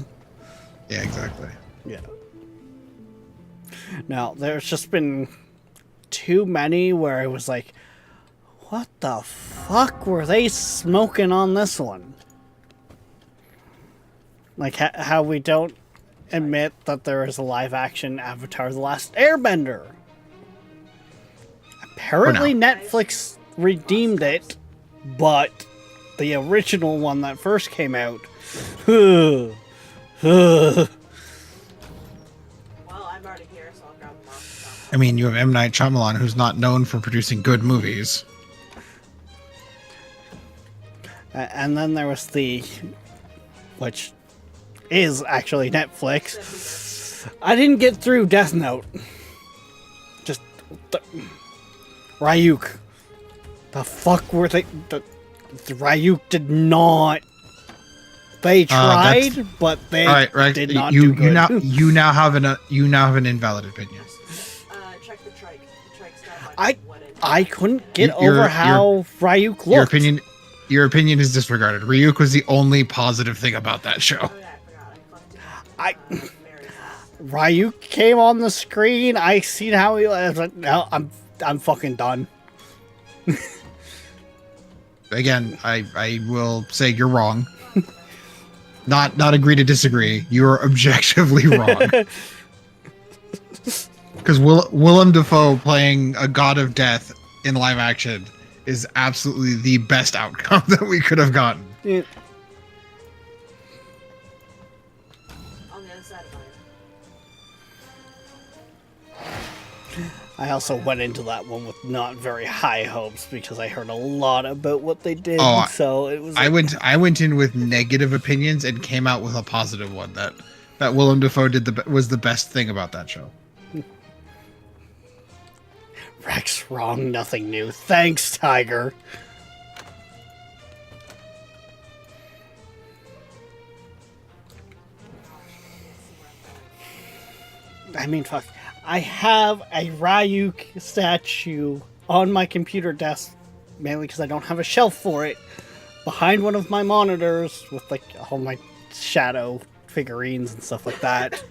Yeah, exactly. Yeah. Now, there's just been too many where it was like, what the fuck were they smoking on this one? Like how we don't admit that there is a live-action Avatar: The Last Airbender. Apparently, Netflix redeemed it, but the original one that first came out. Well, I'm already here, so I'll grab them off. I mean, you have M. Night Shyamalan, who's not known for producing good movies. And then there was which is actually Netflix. I didn't get through Death Note. Just Ryuk. The fuck were they? The Ryuk did not. They tried, but they did not do good. You now have an invalid opinion. Check the trike. The trike's down by I couldn't get over how Ryuk looked. Your opinion is disregarded. Ryuk was the only positive thing about that show. Oh, yeah, I forgot. Ryuk came on the screen. I seen how he was. Like, no, I'm fucking done. Again, I will say you're wrong. Not agree to disagree. You're objectively wrong. Because Willem Dafoe playing a god of death in live action is absolutely the best outcome that we could have gotten. Yeah. On the other side of I also went into that one with not very high hopes because I heard a lot about what they did. Oh, so it was. I went in with negative opinions and came out with a positive one. That Willem Dafoe was the best thing about that show. Rex, wrong, nothing new. Thanks, Tiger. I mean, fuck. I have a Ryuk statue on my computer desk, mainly because I don't have a shelf for it, behind one of my monitors with, like, all my shadow figurines and stuff like that.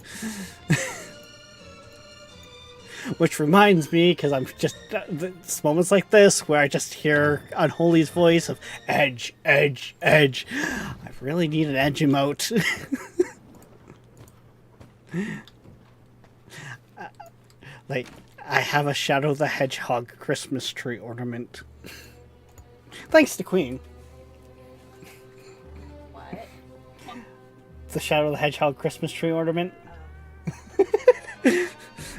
Which reminds me, because I'm just, it's moments like this where I just hear Unholy's voice of Edge, Edge, Edge. I really need an Edge emote. Like, I have a Shadow the Hedgehog Christmas tree ornament. Thanks to Queen. What? The Shadow the Hedgehog Christmas tree ornament.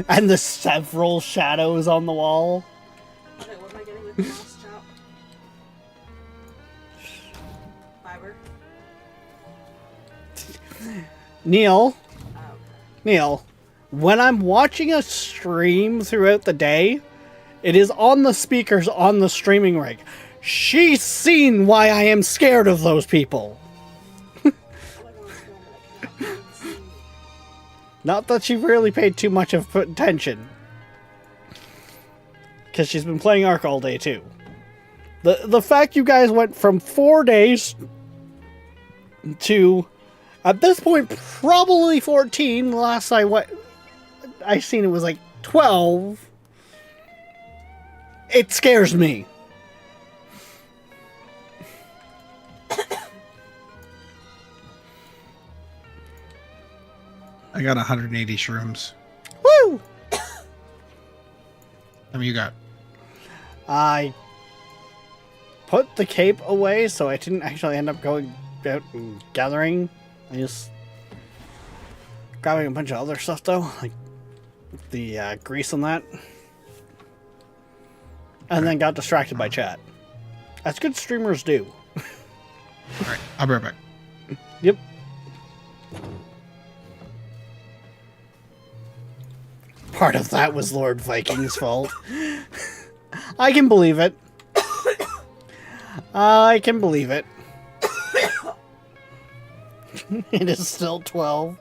And the several shadows on the wall. Okay, what am I getting with the last chop? Fiber? Neil. Oh, okay. Neil. When I'm watching a stream throughout the day, it is on the speakers on the streaming rig. She's seen why I am scared of those people. Not that she really paid too much of attention. Because she's been playing Ark all day too. The fact you guys went from 4 days to, at this point, probably 14. The last I seen it was like 12. It scares me. I got 180 shrooms. Woo! How many you got? I put the cape away, so I didn't actually end up going out and gathering. I just grabbing a bunch of other stuff though, like the grease on that, and then got distracted by chat. As good streamers do. All right, I'll be right back. Yep. Part of that was Lord Viking's fault. I can believe it. I can believe it. It is still 12.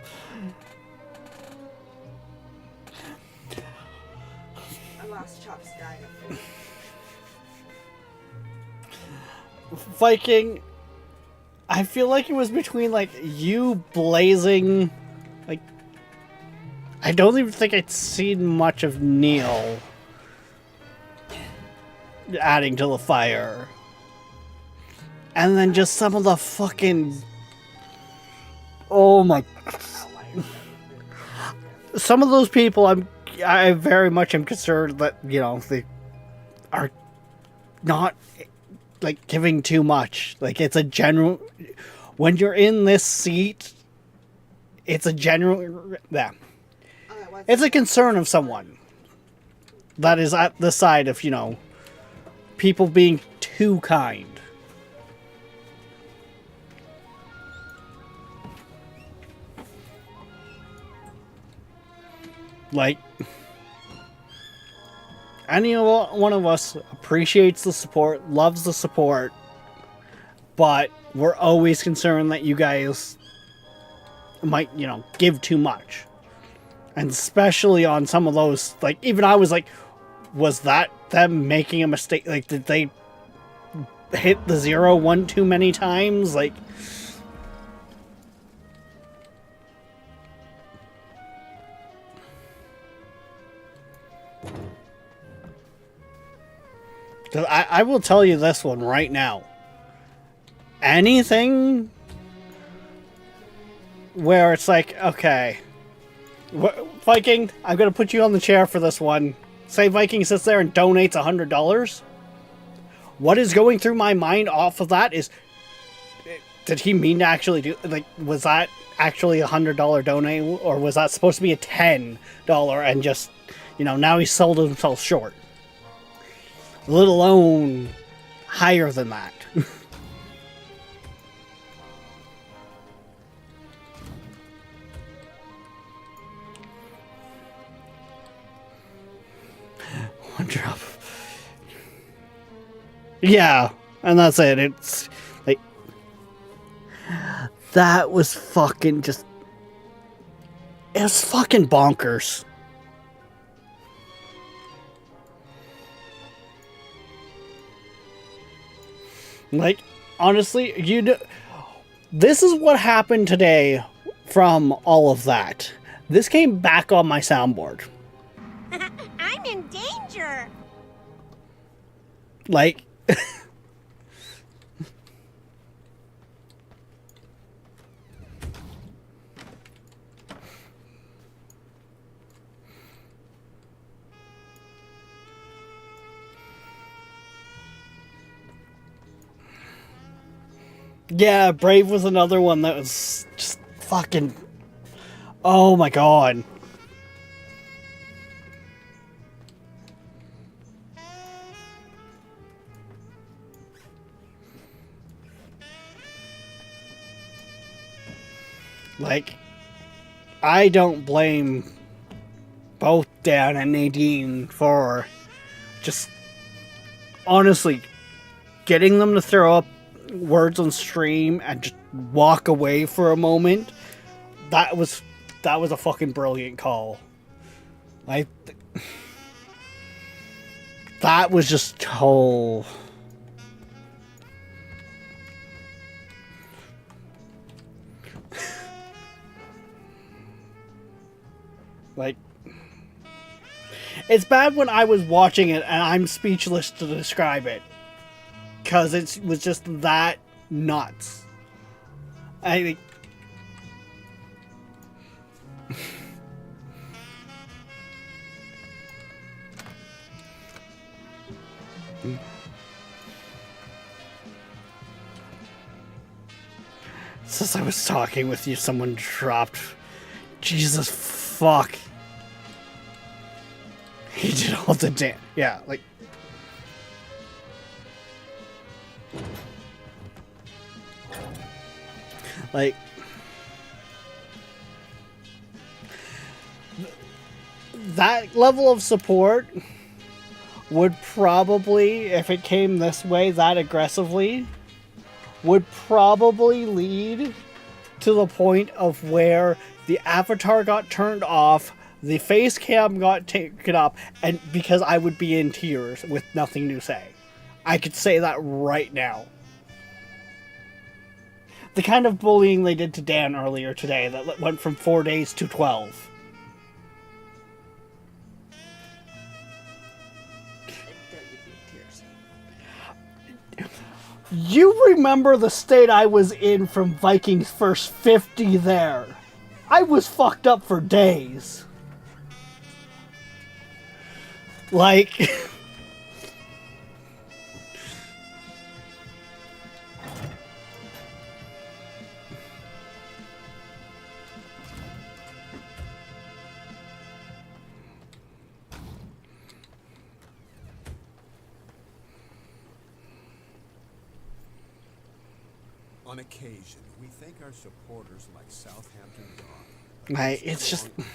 My last chop's dying up there. Viking, I feel like it was between, like, you blazing, like, I don't even think I'd seen much of Neil adding to the fire. And then just some of the fucking Oh my. Some of those people, I very much am concerned that, you know, they are not, like, giving too much. Like, it's a general, when you're in this seat, it's a general, yeah. It's a concern of someone that is at the side of, you know, people being too kind. Like, any one of us appreciates the support, loves the support, but we're always concerned that you guys might, you know, give too much. And especially on some of those, like, even I was like, was that them making a mistake? Like, did they hit the 0 one too many times? Like, I will tell you this one right now. Anything where it's like, okay, Viking, I'm going to put you on the chair for this one. Say Viking sits there and donates $100. What is going through my mind off of that is, did he mean to actually do, like, was that actually $100 donate, or was that supposed to be a $10 and just, you know, now he sold himself short? Let alone higher than that. One drop. Yeah, and that's it. It's like, that was fucking just, it was fucking bonkers. Like, honestly, this is what happened today from all of that. This came back on my soundboard. I'm in danger. Like, yeah, Brave was another one that was just fucking, oh my god. Like, I don't blame both Dan and Nadine for just honestly getting them to throw up words on stream and just walk away for a moment. That was a fucking brilliant call. Like, that was just whole. Like, it's bad when I was watching it and I'm speechless to describe it, because it was just that nuts. I think. Since I was talking with you, someone dropped. Jesus fuck. He did all the damn. Yeah, like. Like. That level of support would probably, if it came this way that aggressively, would probably lead to the point of where the avatar got turned off, the face cam got taken up, and because I would be in tears with nothing to say. I could say that right now. The kind of bullying they did to Dan earlier today that went from 4 days to 12. You remember the state I was in from Vikings first 50 there. I was fucked up for days. Like... On occasion, we thank our supporters like Southampton Dog. it's just... New York,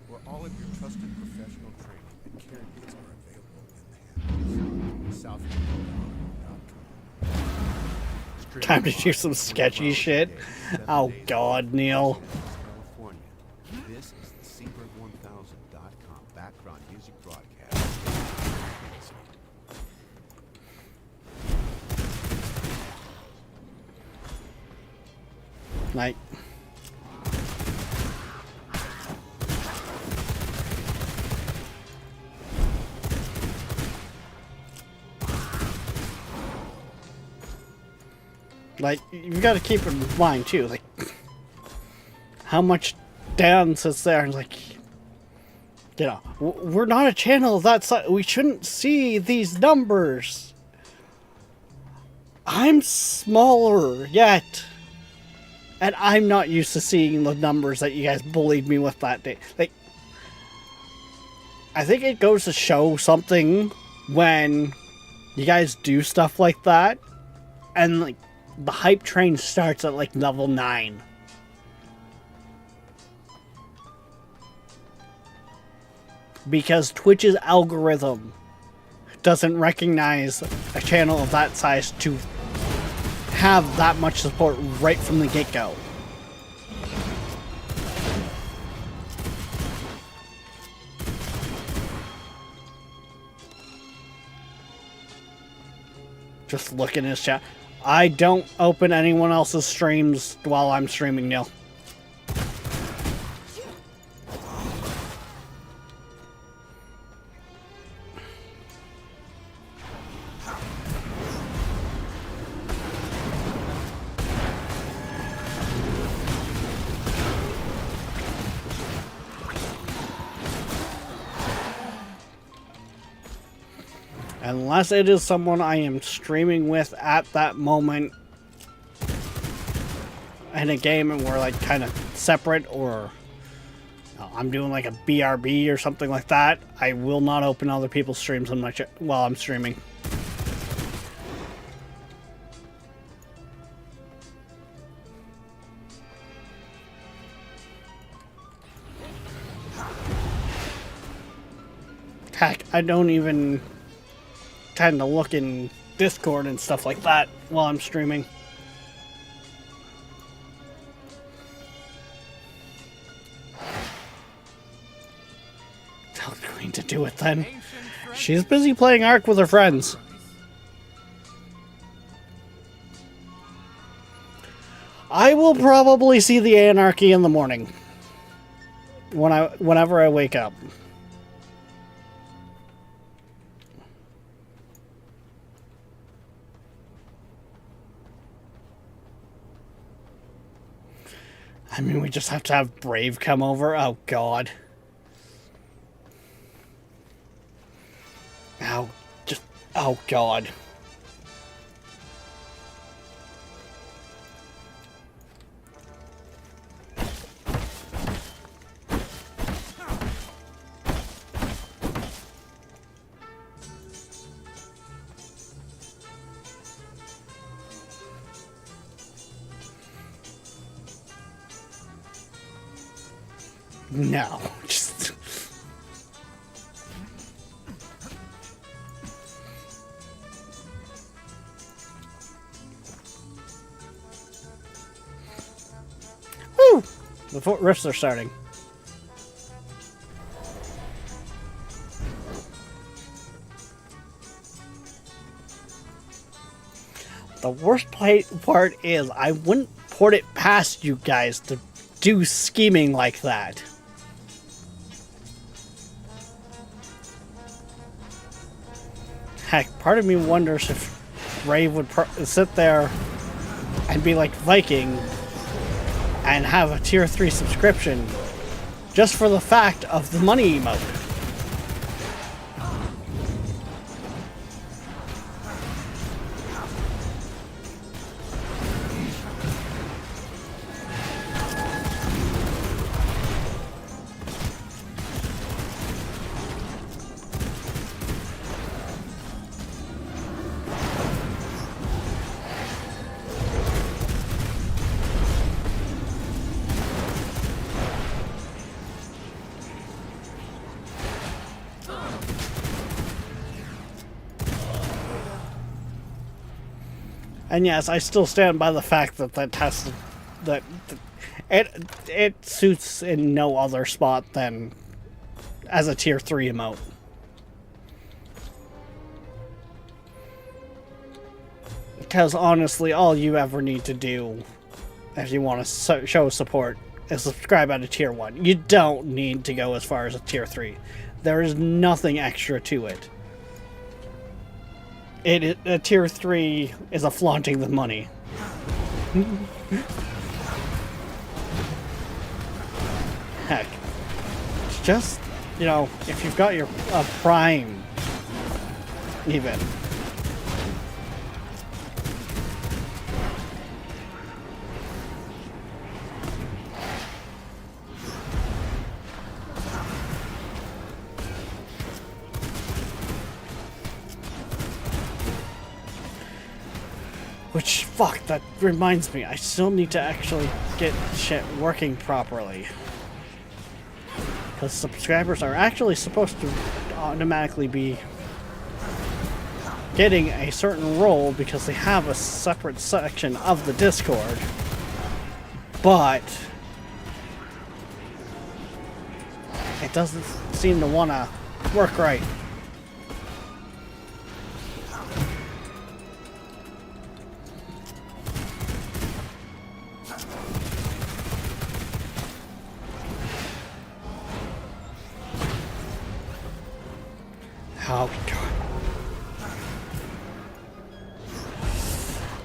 where all of your trusted professional training and care needs are available in the hands. SouthamptonDog.com. Time to do some sketchy shit. Oh god, Neil. California. This is the Seabird1000.com background music broadcast. Like... Like, you've got to keep in mind, too, like, how much Dan sits there and, like, you know, we're not a channel of that size. We shouldn't see these numbers. I'm smaller yet. And I'm not used to seeing the numbers that you guys bullied me with that day. Like, I think it goes to show something when you guys do stuff like that. And, like, the hype train starts at, like, level 9. Because Twitch's algorithm doesn't recognize a channel of that size to have that much support right from the get-go. Just look in his chat. I don't open anyone else's streams while I'm streaming, Neil. Unless it is someone I am streaming with at that moment in a game and we're like kind of separate, or I'm doing like a BRB or something like that, I will not open other people's streams on my while I'm streaming. Heck, I don't even tend to look in Discord and stuff like that while I'm streaming. Tell Queen to do it then. She's busy playing Ark with her friends. I will probably see the Anarchy in the morning. Whenever I wake up. I mean, we just have to have Brave come over. Oh, God. Oh, God. No, just... Woo! The foot rifts are starting. The worst part is I wouldn't put it past you guys to do scheming like that. Heck, part of me wonders if Brave would sit there and be like Viking and have a tier 3 subscription just for the fact of the money emote. And yes, I still stand by the fact that it suits in no other spot than as a tier 3 emote. Because honestly, all you ever need to do if you want to show support is subscribe at a tier 1. You don't need to go as far as a tier 3. There is nothing extra to it. A tier 3 is a flaunting the money. Heck, it's just, you know, if you've got your prime, even. Which, fuck, that reminds me, I still need to actually get shit working properly. Because subscribers are actually supposed to automatically be getting a certain role because they have a separate section of the Discord. But it doesn't seem to want to work right. Oh, God.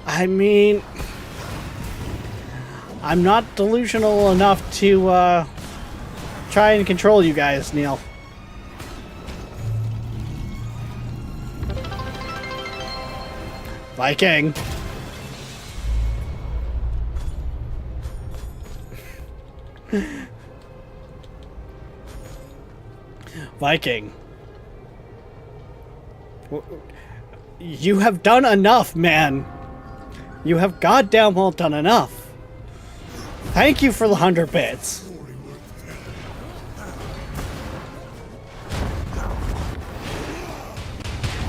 I mean, I'm not delusional enough to try and control you guys, Neil. Viking. Viking. You have done enough, man. You have goddamn well done enough. Thank you for the 100 bits.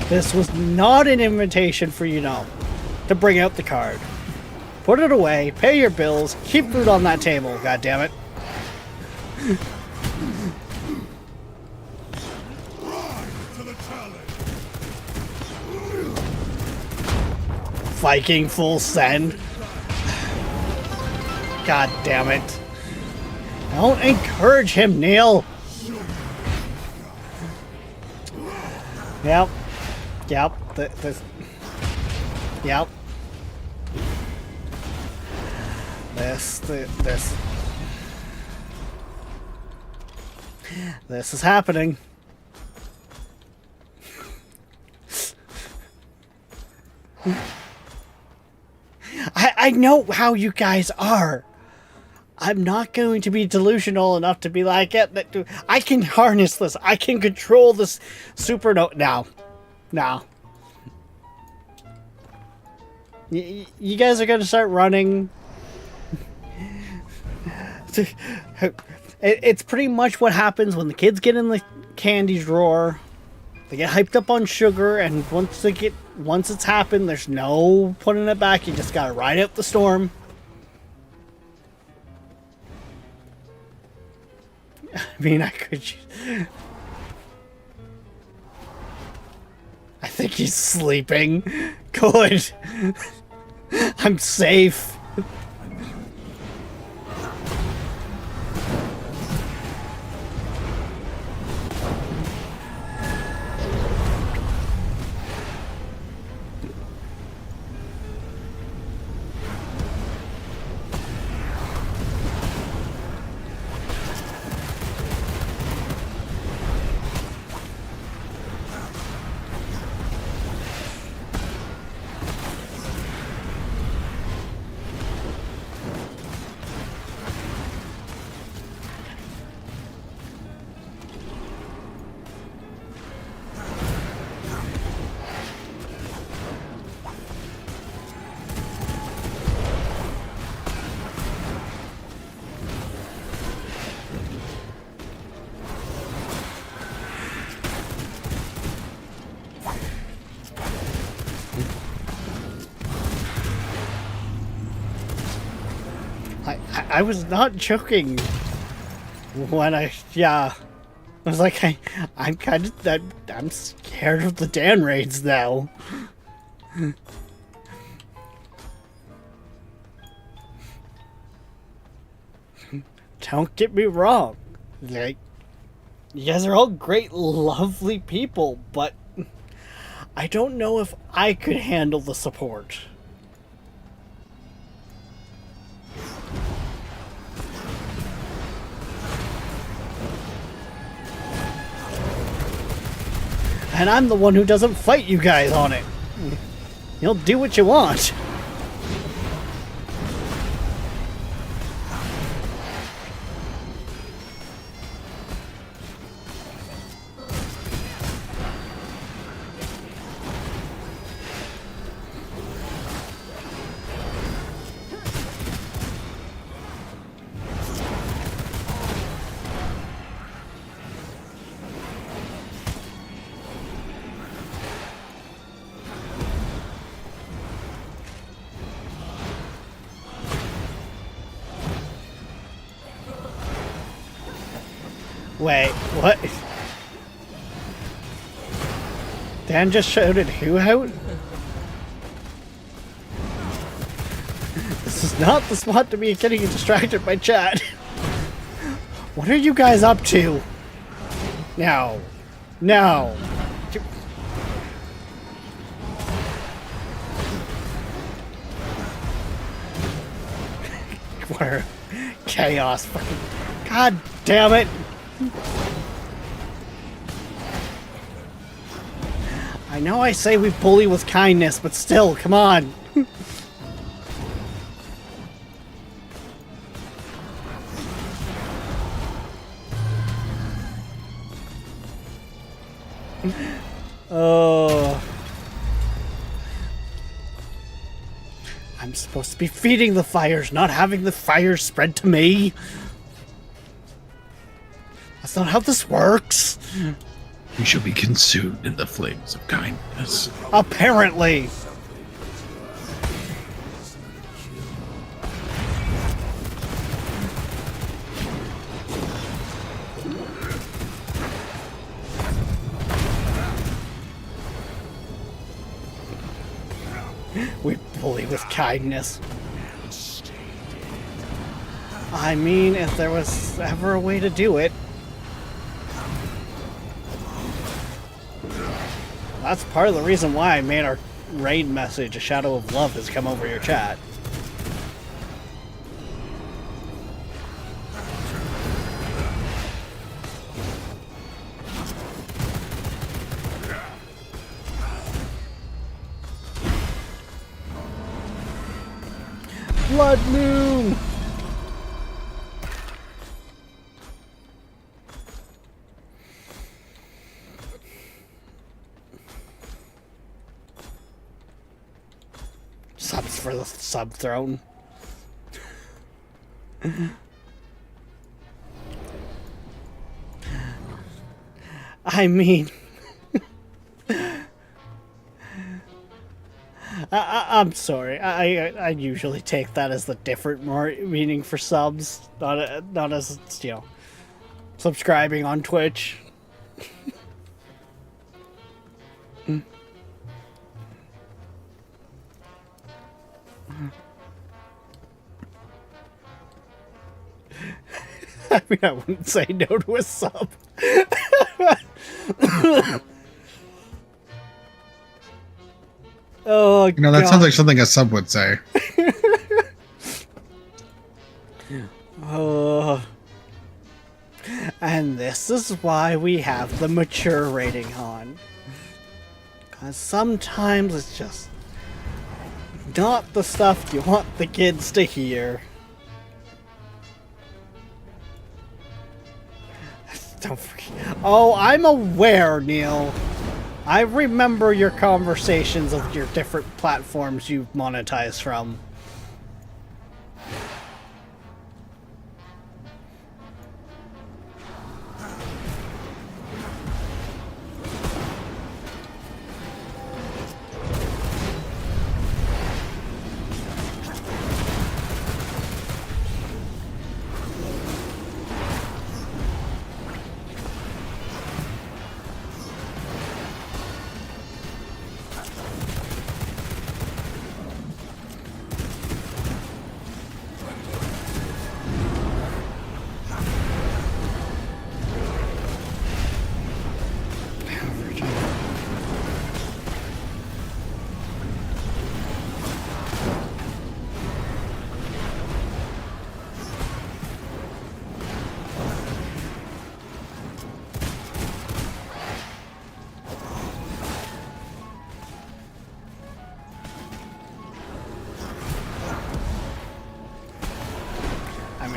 This was not an invitation for you to bring out the card. Put it away, pay your bills, keep food on that table, goddammit. Viking full send. God damn it. Don't encourage him, Neil. Yep. Yep. Yep. This is happening. I know how you guys are. I'm not going to be delusional enough to be like, I can harness this. I can control this supernova. Now. You guys are going to start running. It's pretty much what happens when the kids get in the candy drawer. They get hyped up on sugar, and once it's happened, there's no putting it back. You just gotta ride out the storm. I mean, I think he's sleeping. Good. I'm safe. I was not joking when yeah. I was like, I'm kind of, I'm scared of the Dan raids now. Don't get me wrong. Like, you guys are all great, lovely people, but I don't know if I could handle the support. And I'm the one who doesn't fight you guys on it. You'll do what you want. Wait, what? Dan just shouted who out? This is not the spot to be getting distracted by chat. What are you guys up to? No. No. What chaos. Fucking. God damn it. I know I say we bully with kindness, but still, come on. Oh. I'm supposed to be feeding the fires, not having the fires spread to me. That's not how this works. We shall be consumed in the flames of kindness. Apparently. We bully with kindness. I mean, if there was ever a way to do it. That's part of the reason why I made our raid message, A Shadow of Love, has come over your chat. Blood Moon! Subs for the sub throne. I mean, I'm sorry. I usually take that as the different meaning for subs, not as, you know, subscribing on Twitch. I mean, I wouldn't say no to a sub. Oh, You know, that God. sounds like something a sub would say. And this is why we have the mature rating on. Because sometimes it's just not the stuff you want the kids to hear. Don't forget. Oh, I'm aware, Neil. I remember your conversations of your different platforms you've monetized from.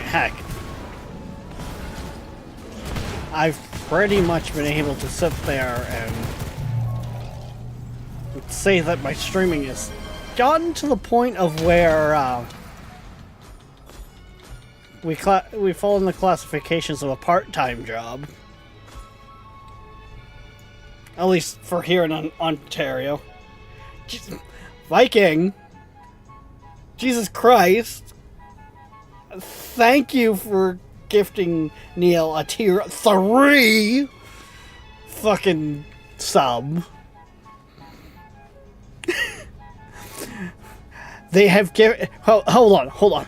heck, I've pretty much been able to sit there and say that my streaming has gotten to the point of where we fall in the classifications of a part-time job. At least for here in Ontario. Viking! Jesus Christ! Thank you for gifting Neil a tier 3 fucking sub. They have given... Hold on.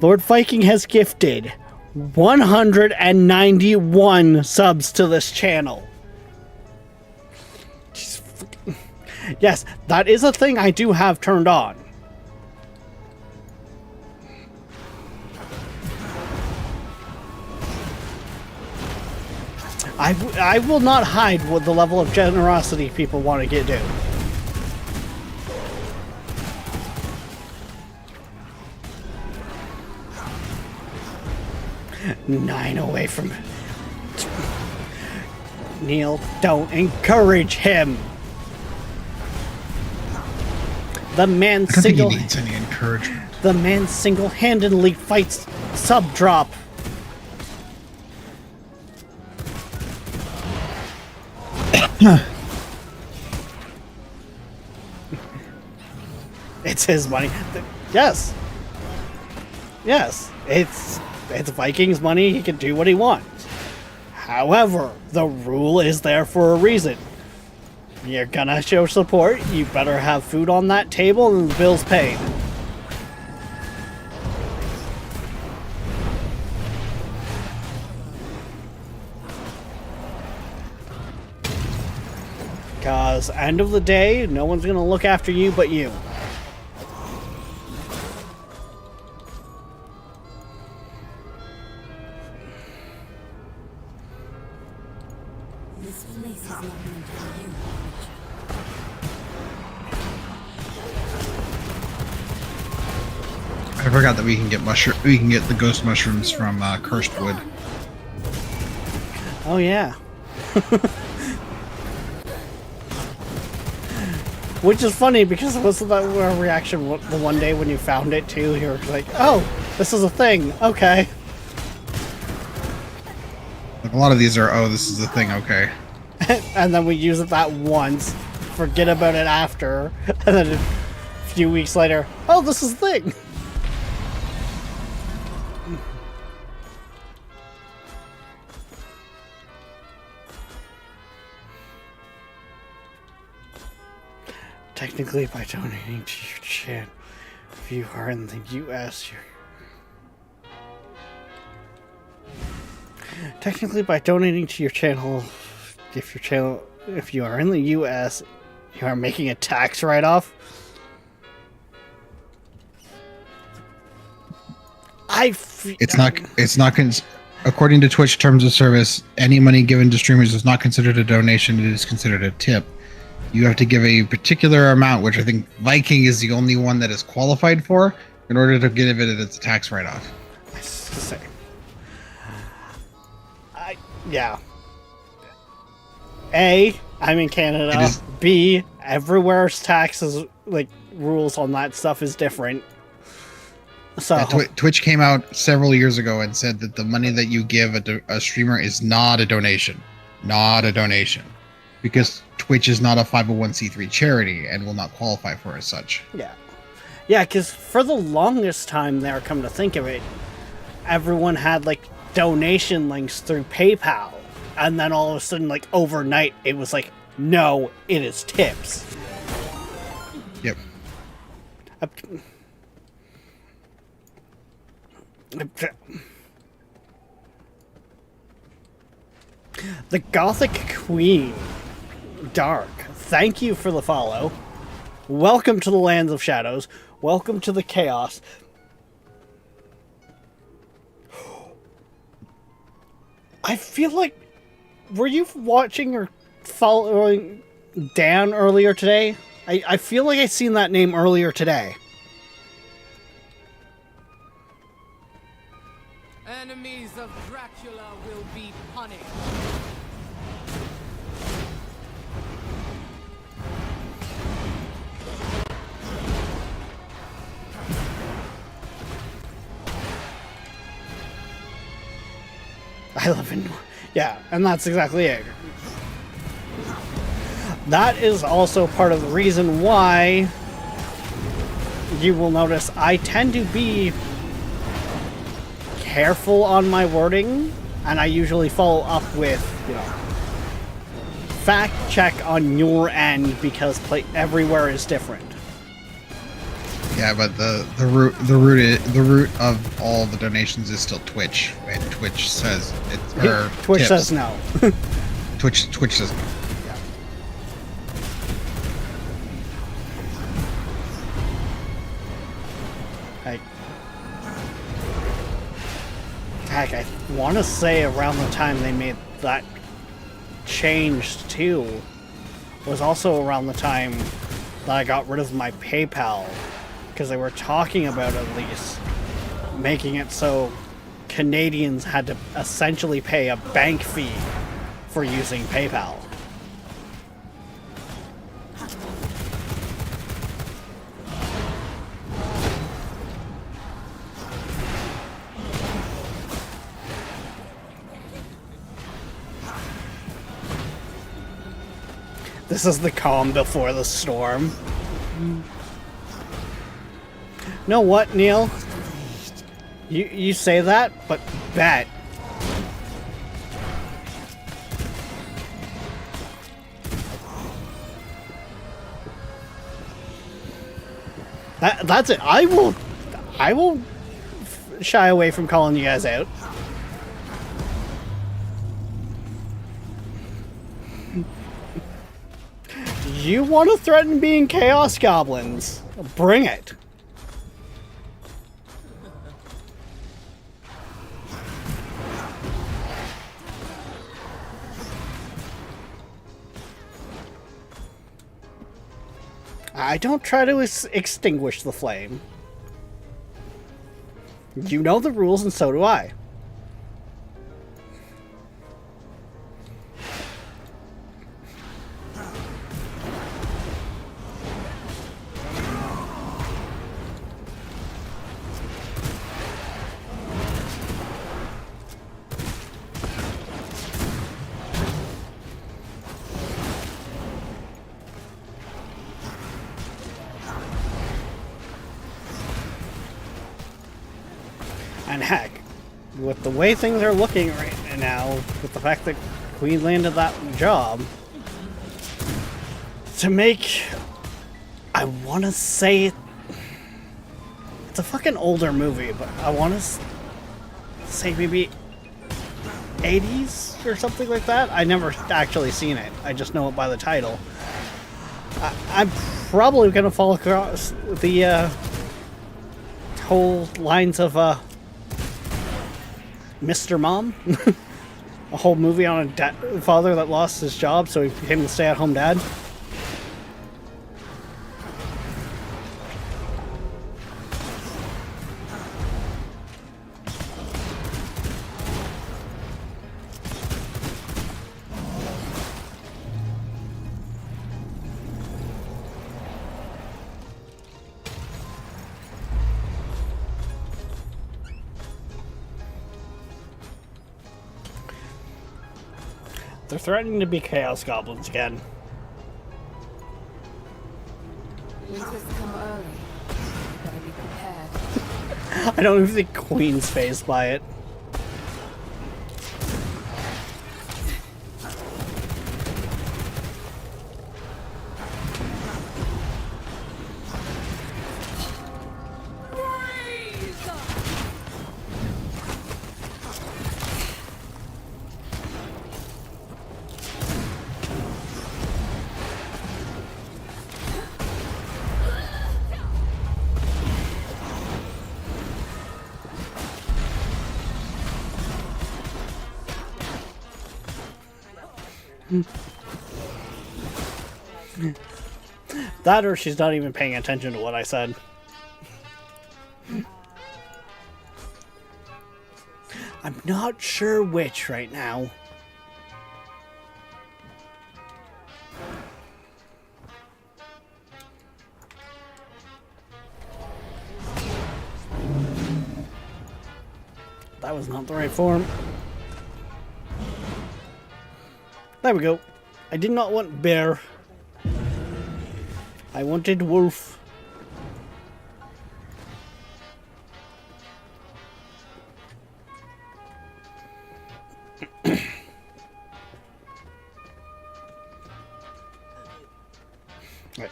Lord Viking has gifted 191 subs to this channel. Yes, that is a thing I do have turned on. I will not hide what the level of generosity people want to get to. Nine away from... Neil, don't encourage him. The man I don't think he needs any encouragement. The man single-handedly fights sub-drop. It's his money. Yes. Yes. It's Viking's money. He can do what he wants. However, the rule is there for a reason. You're gonna show support, you better have food on that table and the bills paid. Because, end of the day, no one's gonna look after you but you. This place is not meant for you. I forgot that we can get the ghost mushrooms from cursed wood. Oh yeah. Which is funny because wasn't that our reaction the one day when you found it too? You were like, "Oh, this is a thing. Okay." Like a lot of these are, oh, this is the thing. Okay. And then we use it that once, forget about it after, and then a few weeks later, oh, this is the thing. Technically, by donating to your channel, if you are in the U.S., technically, by donating to your channel, if you are in the U.S., you are making a tax write-off. According to Twitch terms of service, any money given to streamers is not considered a donation. It is considered a tip. You have to give a particular amount, which I think Viking is the only one that is qualified for, in order to give it as a tax write-off. Yeah. A, I'm in Canada. B, everywhere's taxes, like, rules on that stuff is different. So Yeah, Twitch came out several years ago and said that the money that you give a streamer is not a donation. Not a donation. Because Twitch is not a 501c3 charity and will not qualify for as such. Yeah. Yeah, because for the longest time there, come to think of it, everyone had, like, donation links through PayPal. And then all of a sudden, like, overnight, it was like, no, it is tips. Yep. The Gothic Queen. Dark. Thank you for the follow. Welcome to the Lands of Shadows. Welcome to the Chaos. I feel like... Were you watching or following Dan earlier today? I feel like I seen that name earlier today. Enemies of Dracula will be punished. I live in... Yeah, and that's exactly it. That is also part of the reason why you will notice I tend to be careful on my wording, and I usually follow up with, you know, fact check on your end because everywhere is different. Yeah, but the root of all the donations is still Twitch, and Twitch says it's or Twitch tips. says no. Twitch says no. Heck, I want to say around the time they made that change too was also around the time that I got rid of my PayPal, because they were talking about at least making it so Canadians had to essentially pay a bank fee for using PayPal. This is the calm before the storm. Know what, Neil? You say that, but bet. That's it. I will shy away from calling you guys out. You want to threaten being Chaos Goblins? Bring it. I don't try to extinguish the flame. You know the rules, and so do I. And heck, with the way things are looking right now, with the fact that Queen landed that job, to make, I want to say, it's a fucking older movie, but I want to say maybe 80s or something like that. I never actually seen it. I just know it by the title. I'm probably going to fall across the whole lines of Mr. Mom, a whole movie on a father that lost his job, so he became the stay-at-home dad. They're threatening to be Chaos Goblins again. Winters come early. Better be prepared. I don't even think Queen's phased by it. That or she's not even paying attention to what I said. I'm not sure which right now. That was not the right form. There we go. I did not want bear. I wanted wolf. Right.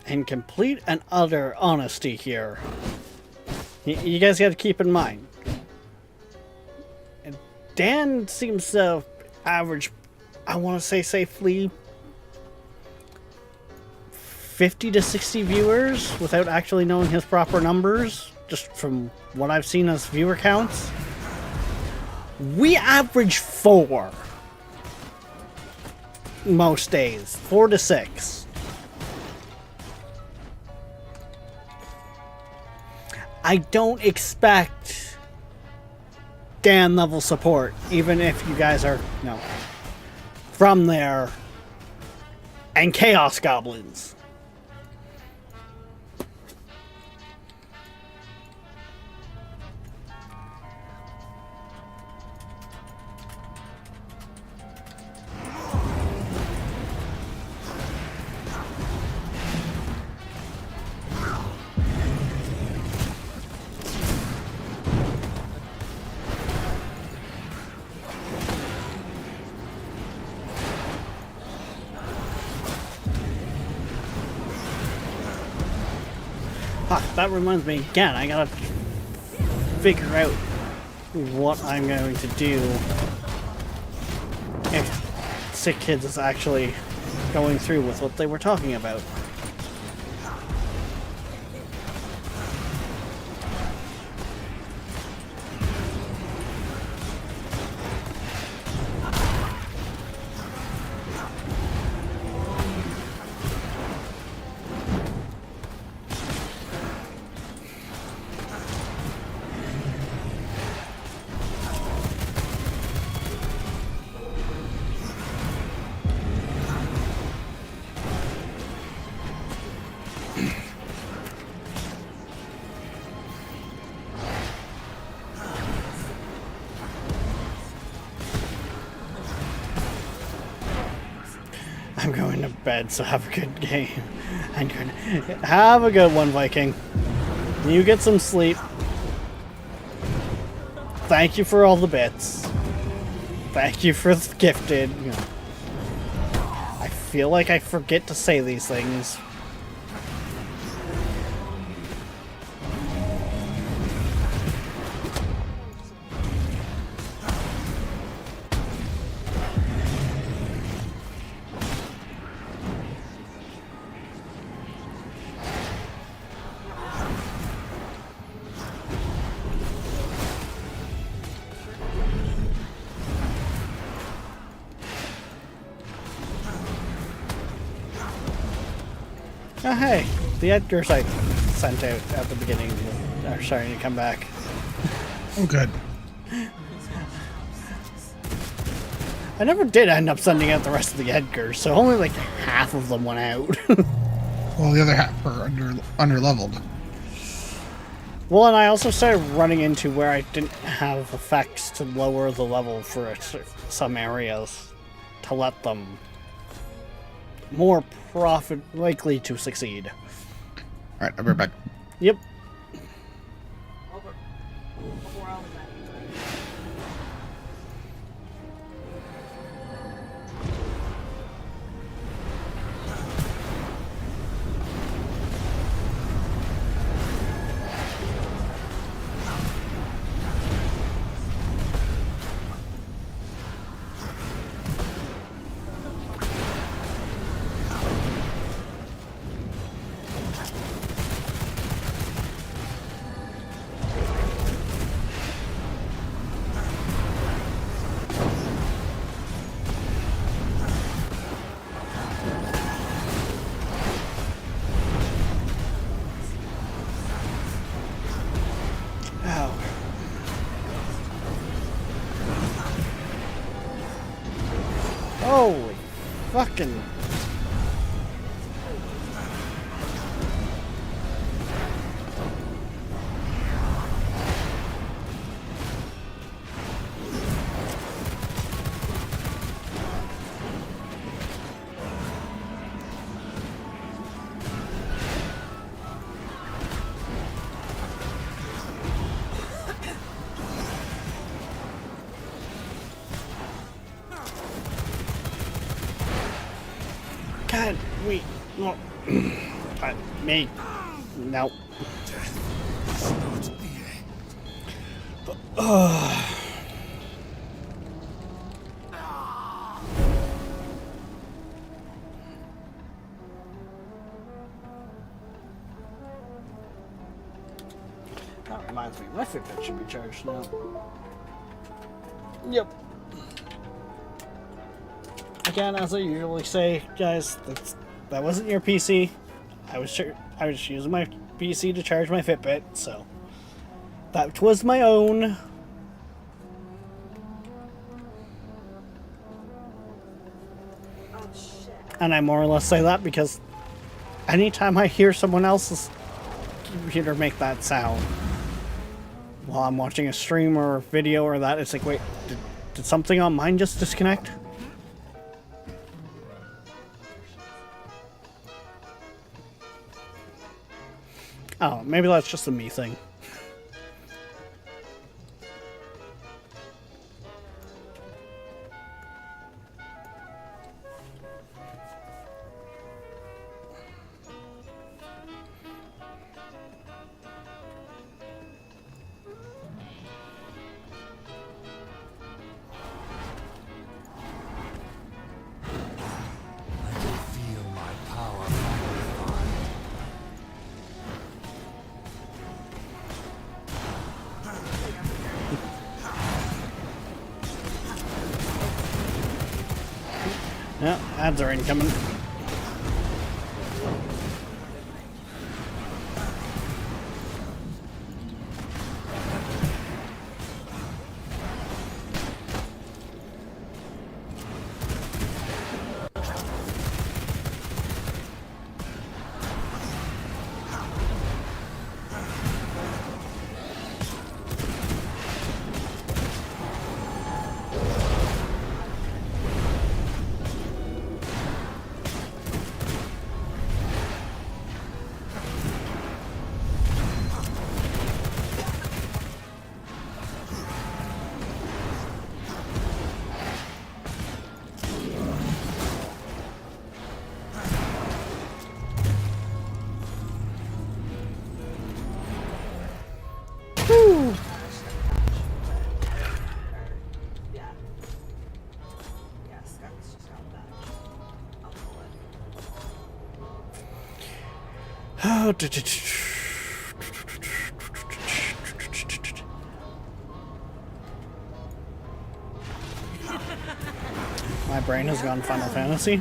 In complete and utter honesty here, you guys got to keep in mind, Dan seems to average, I want to say safely, 50 to 60 viewers without actually knowing his proper numbers, just from what I've seen as viewer counts. We average 4 most days, 4 to 6. I don't expect Dan level support, even if you guys are, you know, from there and Chaos Goblins. That reminds me, again, I gotta figure out what I'm going to do if Sick Kids is actually going through with what they were talking about. I'm going to bed, so have a good game. I'm going to have a good one, Viking. You get some sleep. Thank you for all the bits. Thank you for the gifted. You know, I feel like I forget to say these things. Oh hey, the Edgars I sent out at the beginning are starting to come back. Oh, good. I never did end up sending out the rest of the Edgars, so only like half of them went out. Well, the other half are under leveled. Well, and I also started running into where I didn't have effects to lower the level for some areas to let them more likely to succeed. All right, I'll be right back. Yep. Before all of that. fucking... God, wait, no. Me. No. That reminds me, my Fitbit should be charged now. Yep. Again, as I usually say, guys, that wasn't your PC. I was using my PC to charge my Fitbit, so that was my own. Oh shit. And I more or less say that because anytime I hear someone else's computer make that sound while I'm watching a stream or a video or that, it's like, wait, did something on mine just disconnect? Oh, maybe that's just a me thing. I can feel my power magnified. Yeah, ads are incoming. Yeah. Yeah, Scott's just got that. I'll pull it. Oh, my brain has gone Final Fantasy.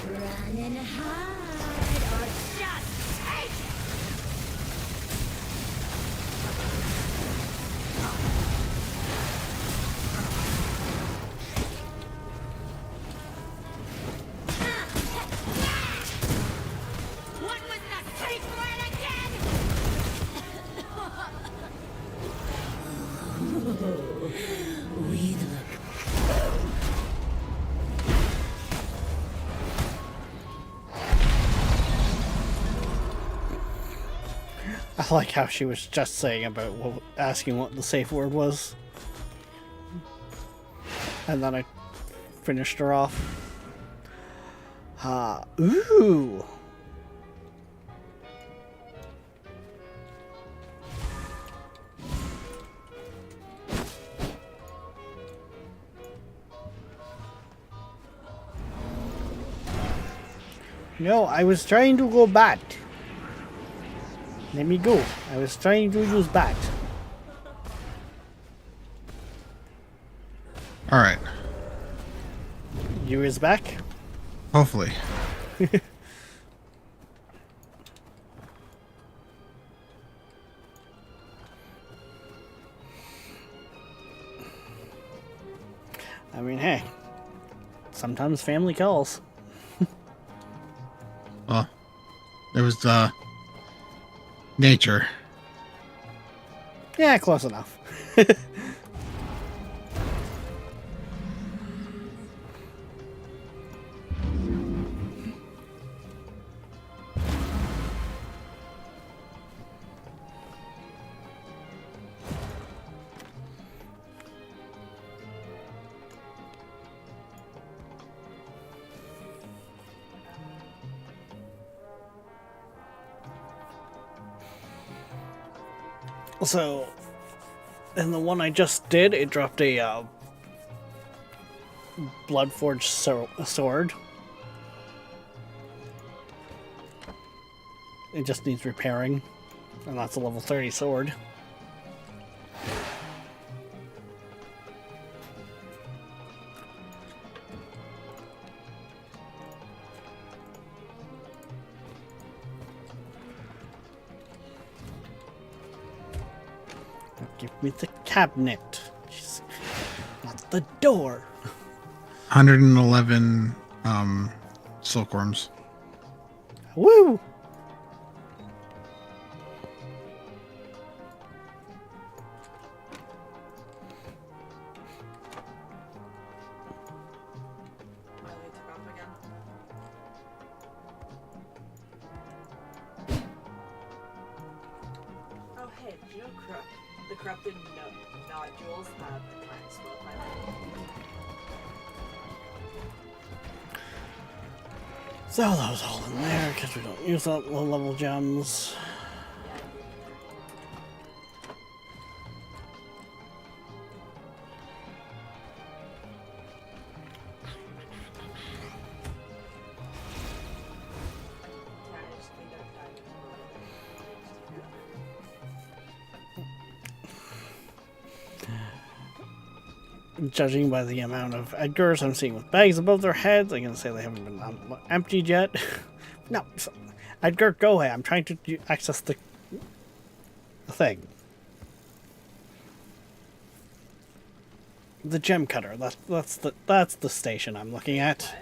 Run and hide, or just take it! What was the safe word again? We look. I like how she was just saying about asking what the safe word was. And then I finished her off. Ooh. No, I was trying to go bat. Let me go. I was trying to use bat. All right. You is back? Hopefully. I mean, hey. Sometimes family calls. Well, it was nature. Yeah, close enough. So, in the one I just did, it dropped a Bloodforged sword. It just needs repairing, and that's a level 30 sword. Give me the cabinet. Jeez. Not the door. 111 silkworms. Woo! My light took off again. Oh hey, did you know the corrupted nodules have a time slow pilot? So those all in there because we don't use up low level gems. Yeah, I just cleaned up diamonds a little bit. Judging by the amount of Edgars I'm seeing with bags above their heads, I can say they haven't been emptied yet. No, so, Edgar, go away. I'm trying to access the thing. The gem cutter. That's the station I'm looking at.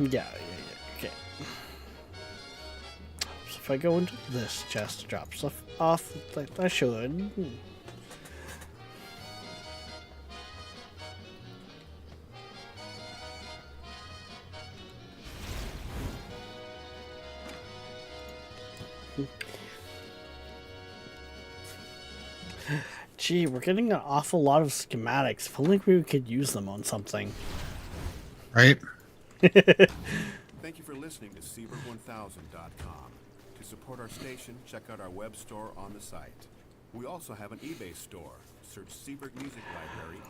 Okay. Yeah, okay. So if I go into this chest, drop stuff off like I should. Gee, we're getting an awful lot of schematics. I feel like we could use them on something. Right? Thank you for listening to Seabird1000.com. To support our station, check out our web store on the site. We also have an eBay store. Search Seabird Music Library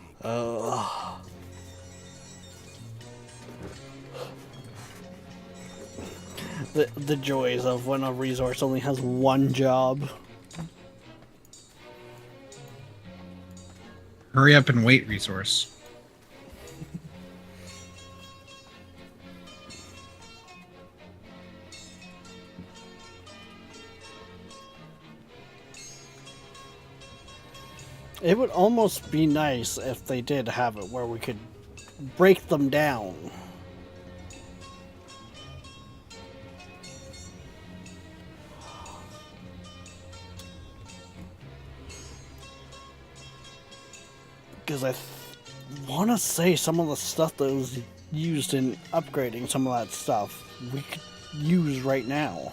Inc. The joys of when a resource only has one job. Hurry up and wait resource. It would almost be nice if they did have it where we could break them down. Because I want to say some of the stuff that was used in upgrading some of that stuff we could use right now.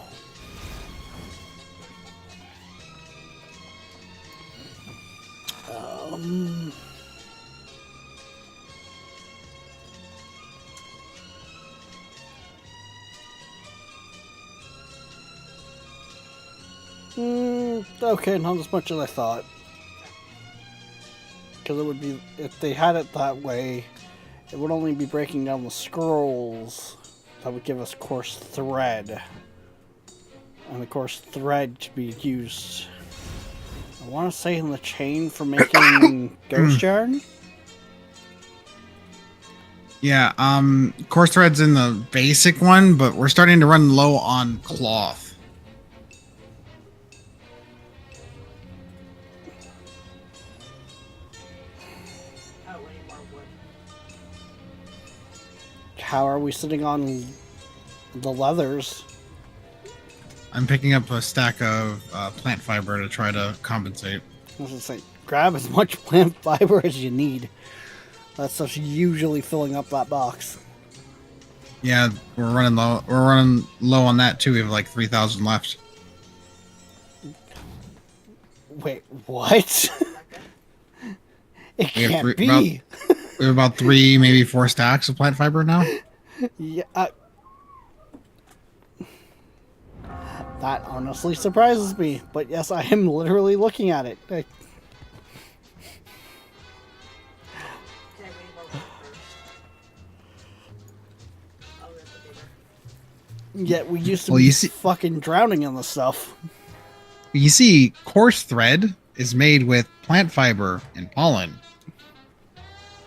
Okay, not as much as I thought. Because it would be, if they had it that way, it would only be breaking down the scrolls that would give us coarse thread. And the coarse thread to be used, I want to say, in the chain for making ghost yarn. Yeah, coarse thread's in the basic one, but we're starting to run low on cloth. Oh, we need more wood. How are we sitting on the leathers? I'm picking up a stack of plant fiber to try to compensate. I was gonna say, grab as much plant fiber as you need. That stuff's usually filling up that box. Yeah, we're running low. We're running low on that too. We have like 3,000 left. Wait, what? It We have can't be. We have about 3, maybe 4 stacks of plant fiber now. Yeah. That honestly surprises me. But yes, I am literally looking at it. Okay, we need more wood first. I'll rip the paper. Yet we used to Well, be you see- fucking drowning in the stuff. You see, coarse thread is made with plant fiber and pollen.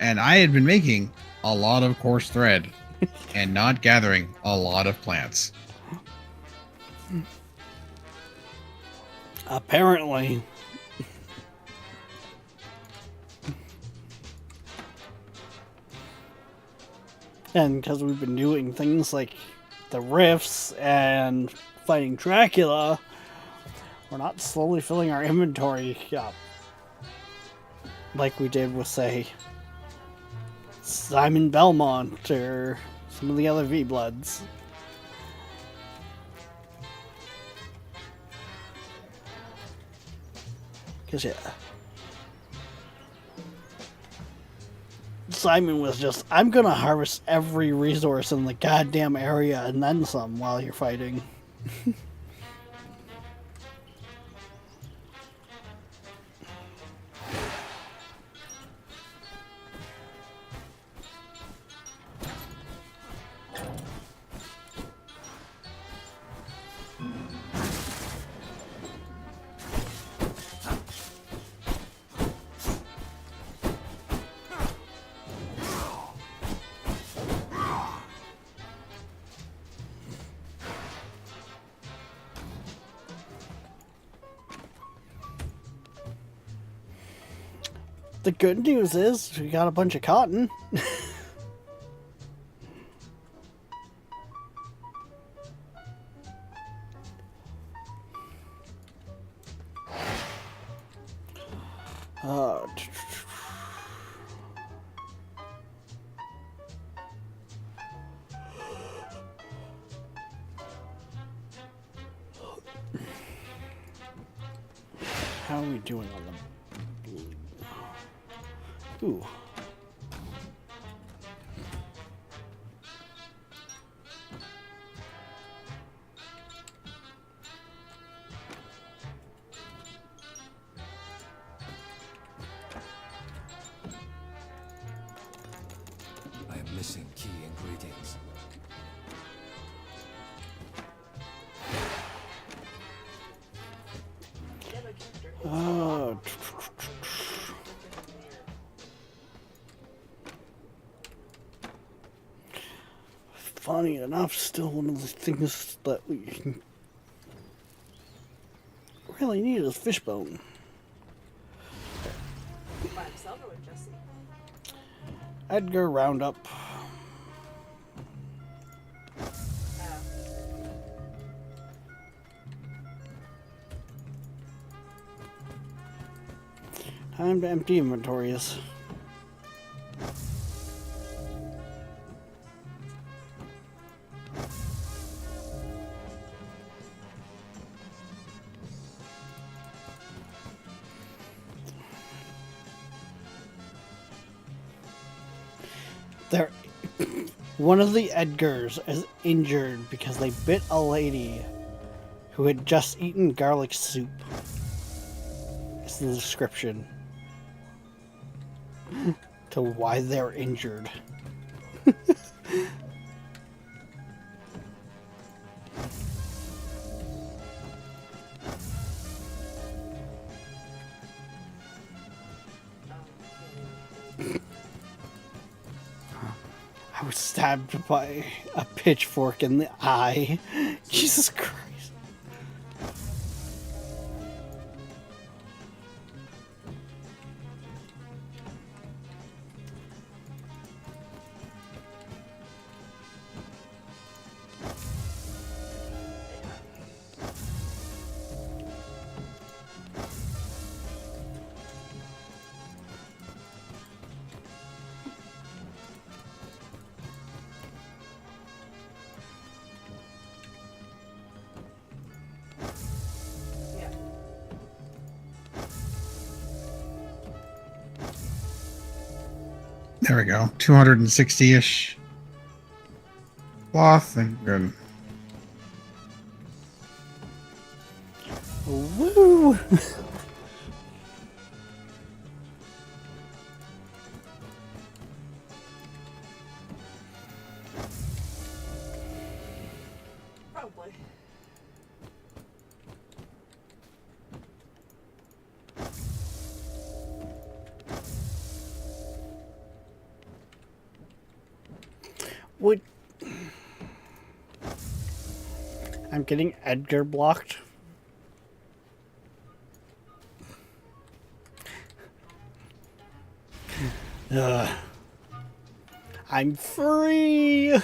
And I had been making a lot of coarse thread and not gathering a lot of plants. Apparently. And because we've been doing things like the rifts and fighting Dracula, we're not slowly filling our inventory up. Like we did with, say, Simon Belmont or some of the other V-Bloods. Because, yeah. Simon was just, I'm gonna harvest every resource in the goddamn area and then some while you're fighting. The good news is we got a bunch of cotton. uh, How are we doing on the blue? Ooh. I am missing key ingredients. Oh. Funny enough, still one of the things that we really need is fishbone. by himself or with Jesse? Edgar Roundup. Time to empty inventories. There, one of the Edgars is injured because they bit a lady who had just eaten garlic soup. It's the description to why they're injured. I was stabbed by a pitchfork in the eye. Jesus Christ. Yeah. There we go. 260-ish cloth and good. Woo! Probably. Would I'm getting Edgar blocked. Ugh. I'm free.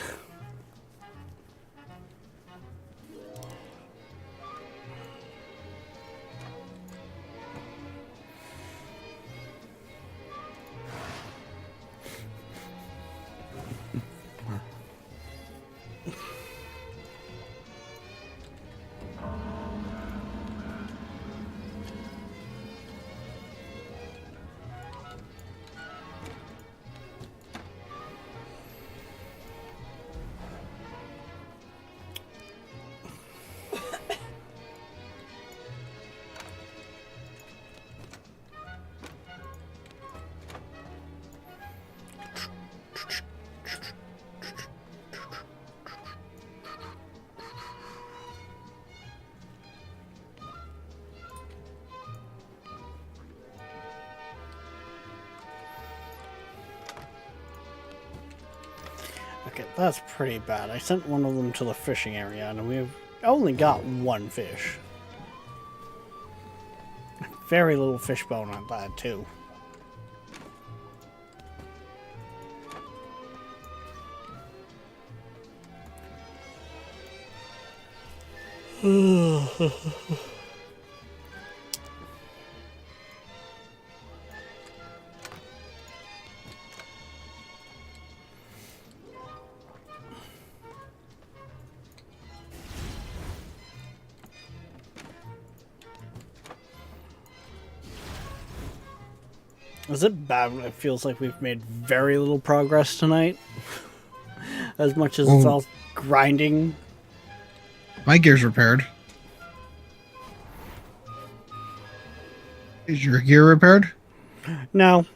Okay, that's pretty bad. I sent one of them to the fishing area, and we've only got one fish. Very little fish bone on that, too. Is it bad when it feels like we've made very little progress tonight? As much as it's all grinding. My gear's repaired. Is your gear repaired? No.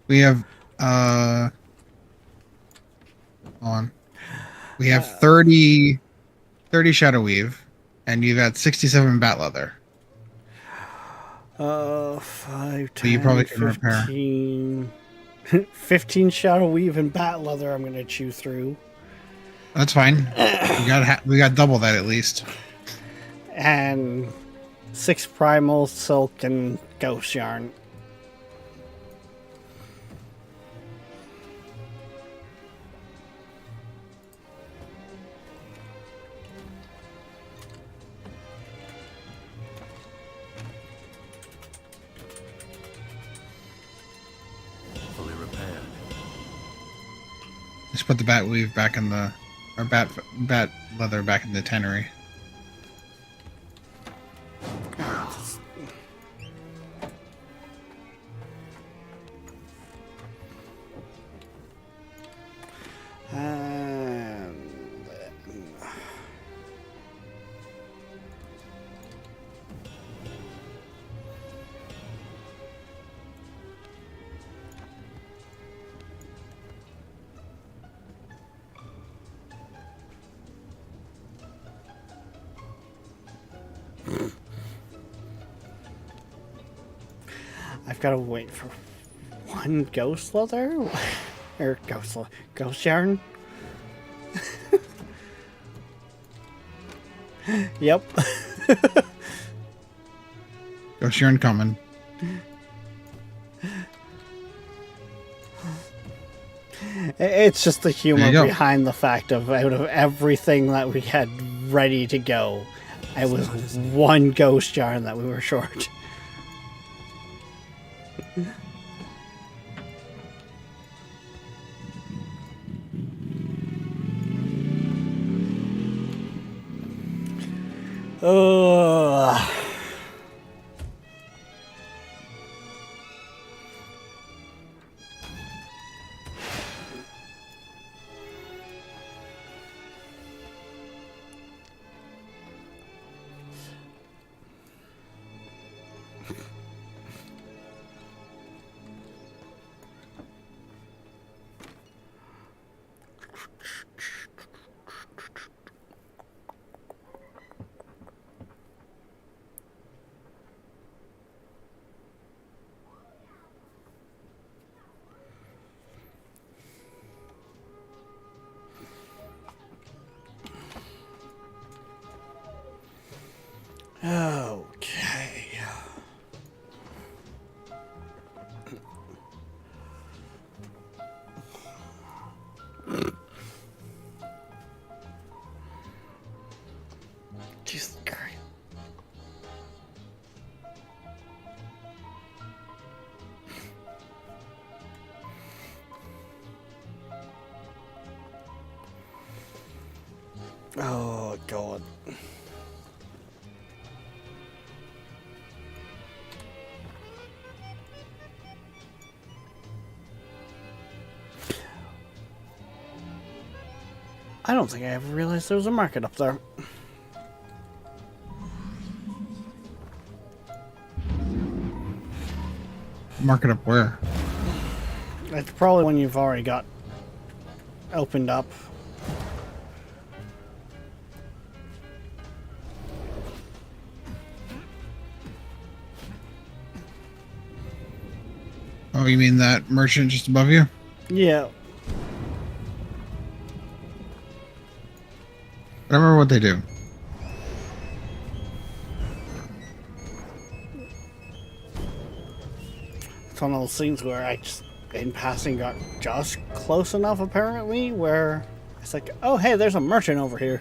We have hold on. We have 30 Shadow Weave, and you've got 67 bat leather. 5, 10, So you probably can 15... 15 Shadow Weave and bat leather I'm gonna chew through. That's fine. We got double that at least. And 6 primal silk and ghost yarn. just put the bat weave back in the, or bat leather back in the tannery. I've got to wait for one ghost leather? Or ghost yarn? Yep. Ghost yarn coming. It's just the There humor you go. behind the fact of out of everything that we had ready to go, it was one ghost yarn that we were short. Ugh. Okay. Jesus Christ. Oh, God. I don't think I ever realized there was a market up there. Mark it up where? It's probably when you've already got opened up. Oh, you mean that merchant just above you? Yeah. I don't remember what they do. It's one of those scenes where I just, in passing, got just close enough, apparently, where it's like, oh, hey, there's a merchant over here.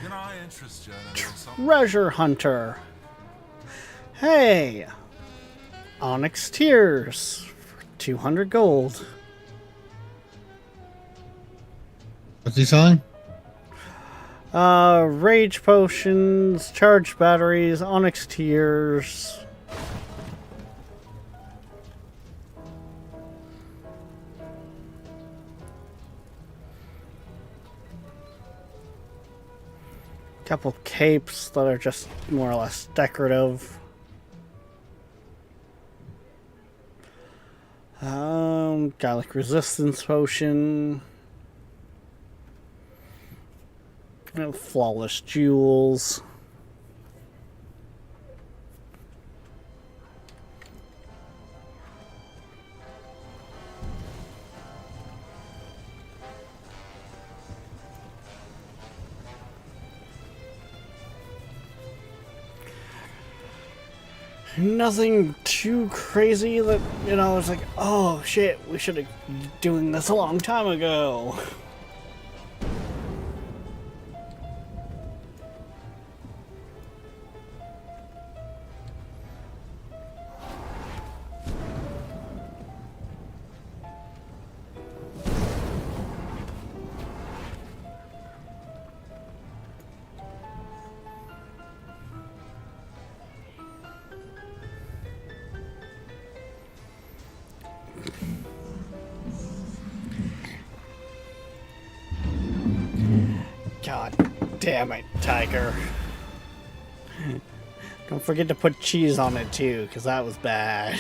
Can I interest you in a little something? Treasure hunter. Hey, onyx tears for 200 gold. What's he selling? Rage potions, charged batteries, onyx tears. Couple capes that are just more or less decorative. Garlic resistance potion. Flawless jewels. Nothing too crazy that, you know, it's like, oh shit, we should have doing this a long time ago. Damn it, Tiger. Don't forget to put cheese on it too, because that was bad.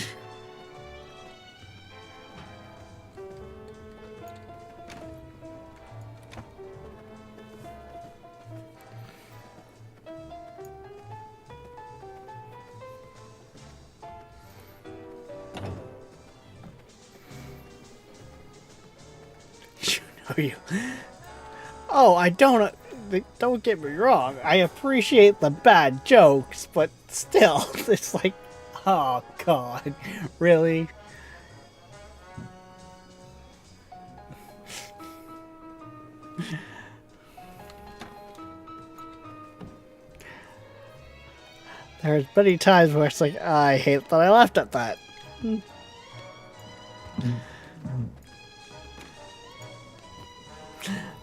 You. Oh, I don't get me wrong. I appreciate the bad jokes, but still, it's like, oh god, really? There's many times where it's like, I hate that I laughed at that.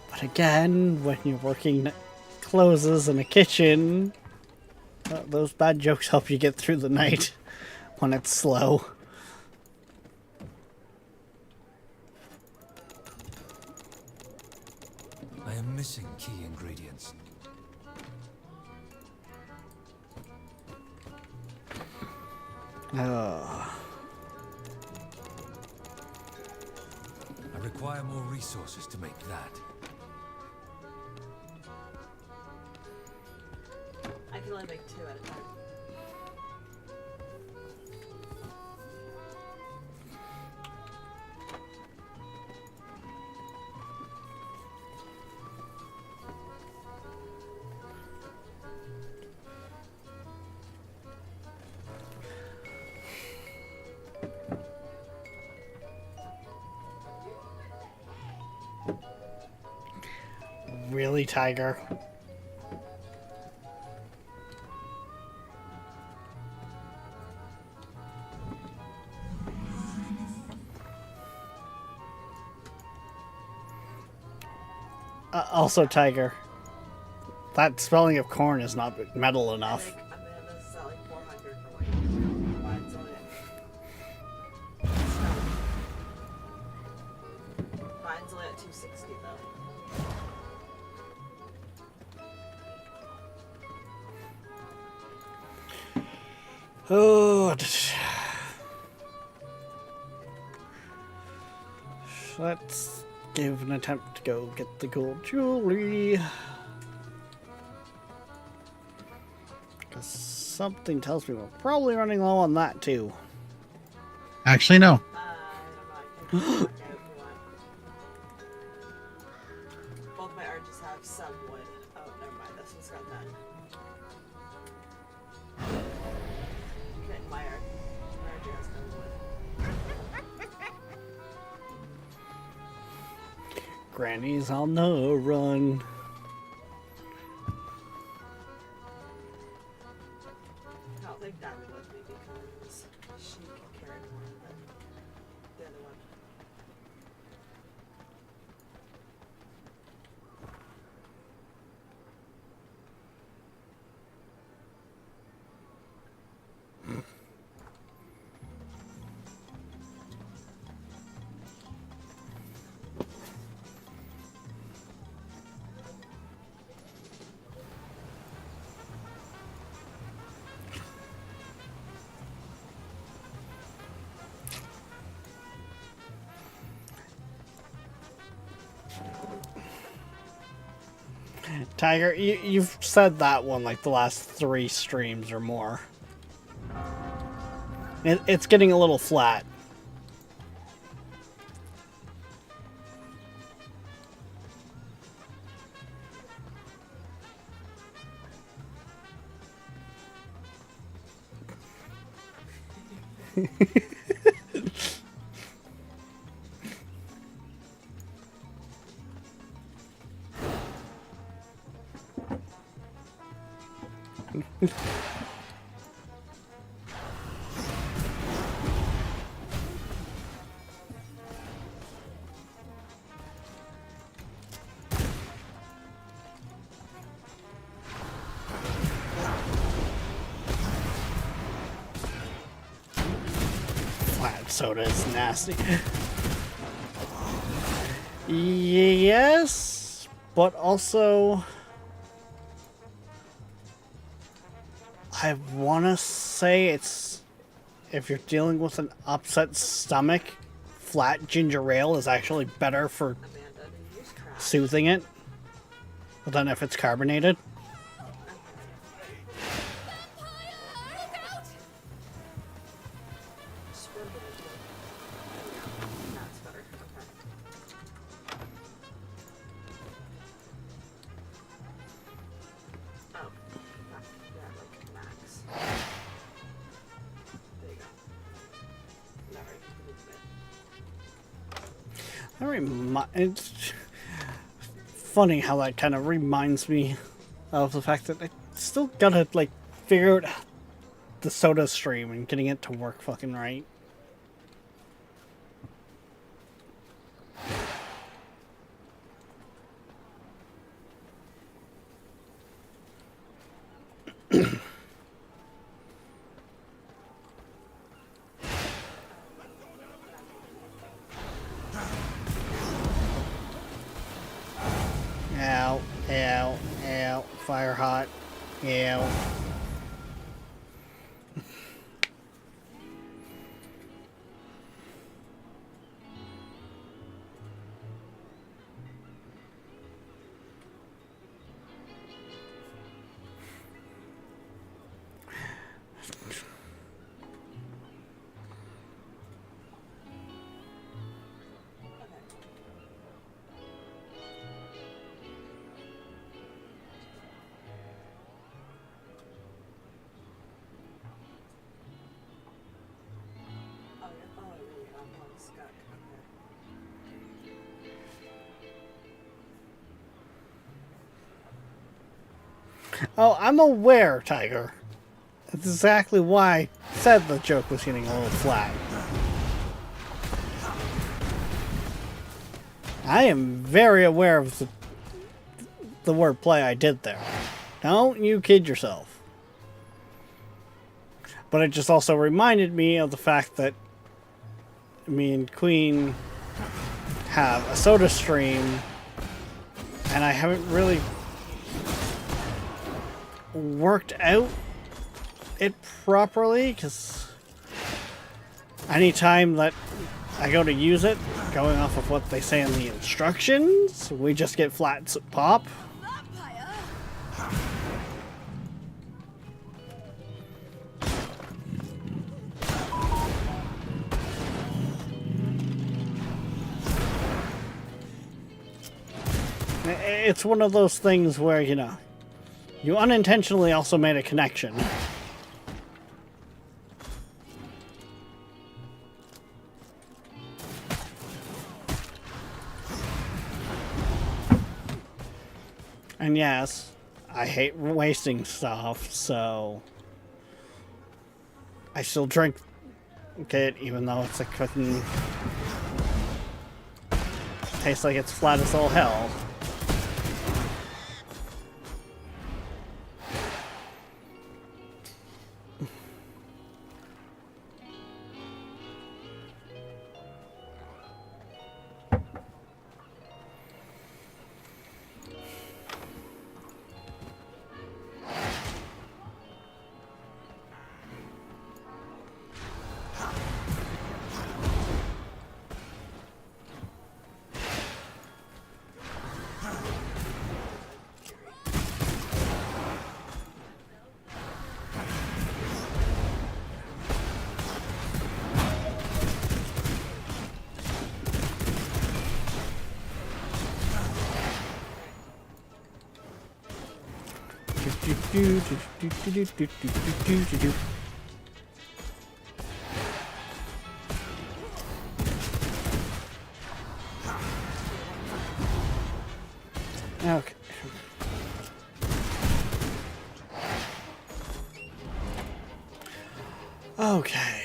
But again, when you're working closes in a kitchen, those bad jokes help you get through the night when it's slow. I am missing key ingredients. Oh. I require more resources to make that. I can only make 2 at a time. Really, Tiger? Also, Tiger, that spelling of corn is not metal enough. I'm gonna sell like 400 for one. Mine's only at 260 though. Oh, let's give an attempt to go get the gold jewelry. Because something tells me we're probably running low on that too. Actually, no. I don't know. I can if you want. Both my oranges have some wood. Oh, never mind. This one's got none. Okay, my orange has no wood. Granny's on the run. I'll take Diamond with me because she can carry more than the other one. Tiger, you've said that one like the last 3 streams or more. It's getting a little flat. Flat soda is nasty. Yes, but also I want to say it's if you're dealing with an upset stomach, flat ginger ale is actually better for Amanda, did you just crash? soothing it than if it's carbonated. That's better. Okay. Oh. Yeah, like max. There you go. Never moved it. It's funny how that kind of reminds me of the fact that I still gotta like figure out the soda stream and getting it to work fucking right. Ow, ow, ow, fire hot, ow. Oh, yeah. Oh, really? I'm on Skunk. Okay. Oh, I'm aware, Tiger. That's exactly why I said the joke was getting a little flat. I am very aware of the wordplay I did there. Don't you kid yourself. But it just also reminded me of the fact that me and Queen have a soda stream, and I haven't really worked out it properly, because anytime that I go to use it, going off of what they say in the instructions, we just get flat pop. It's one of those things where, you know, you unintentionally also made a connection. And yes, I hate wasting stuff, so I still drink it even though it's a fucking tastes like it's flat as all hell. Okay. Okay.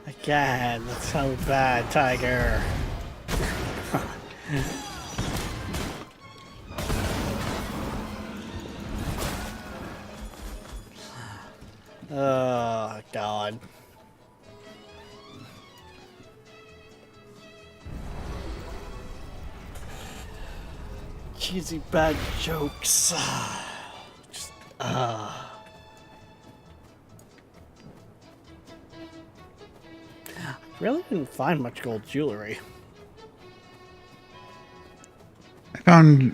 Again, that's so bad, Tiger. Oh, God. Cheesy bad jokes. Just, really didn't find much gold jewelry. I found,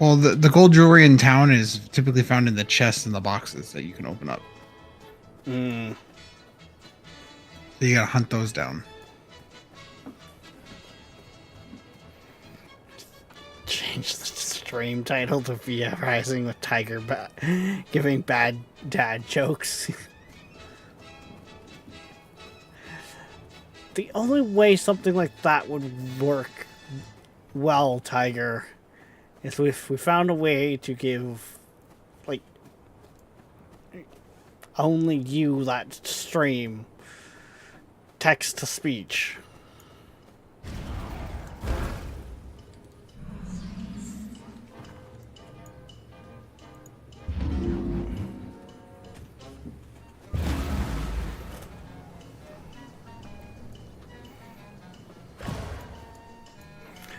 well, the gold jewelry in town is typically found in the chests and the boxes that you can open up. Hmm. So you gotta hunt those down. Change the stream title to VI Rising with Tiger giving bad dad jokes. The only way something like that would work well, Tiger, is if we found a way to give, like, only you that stream text to speech.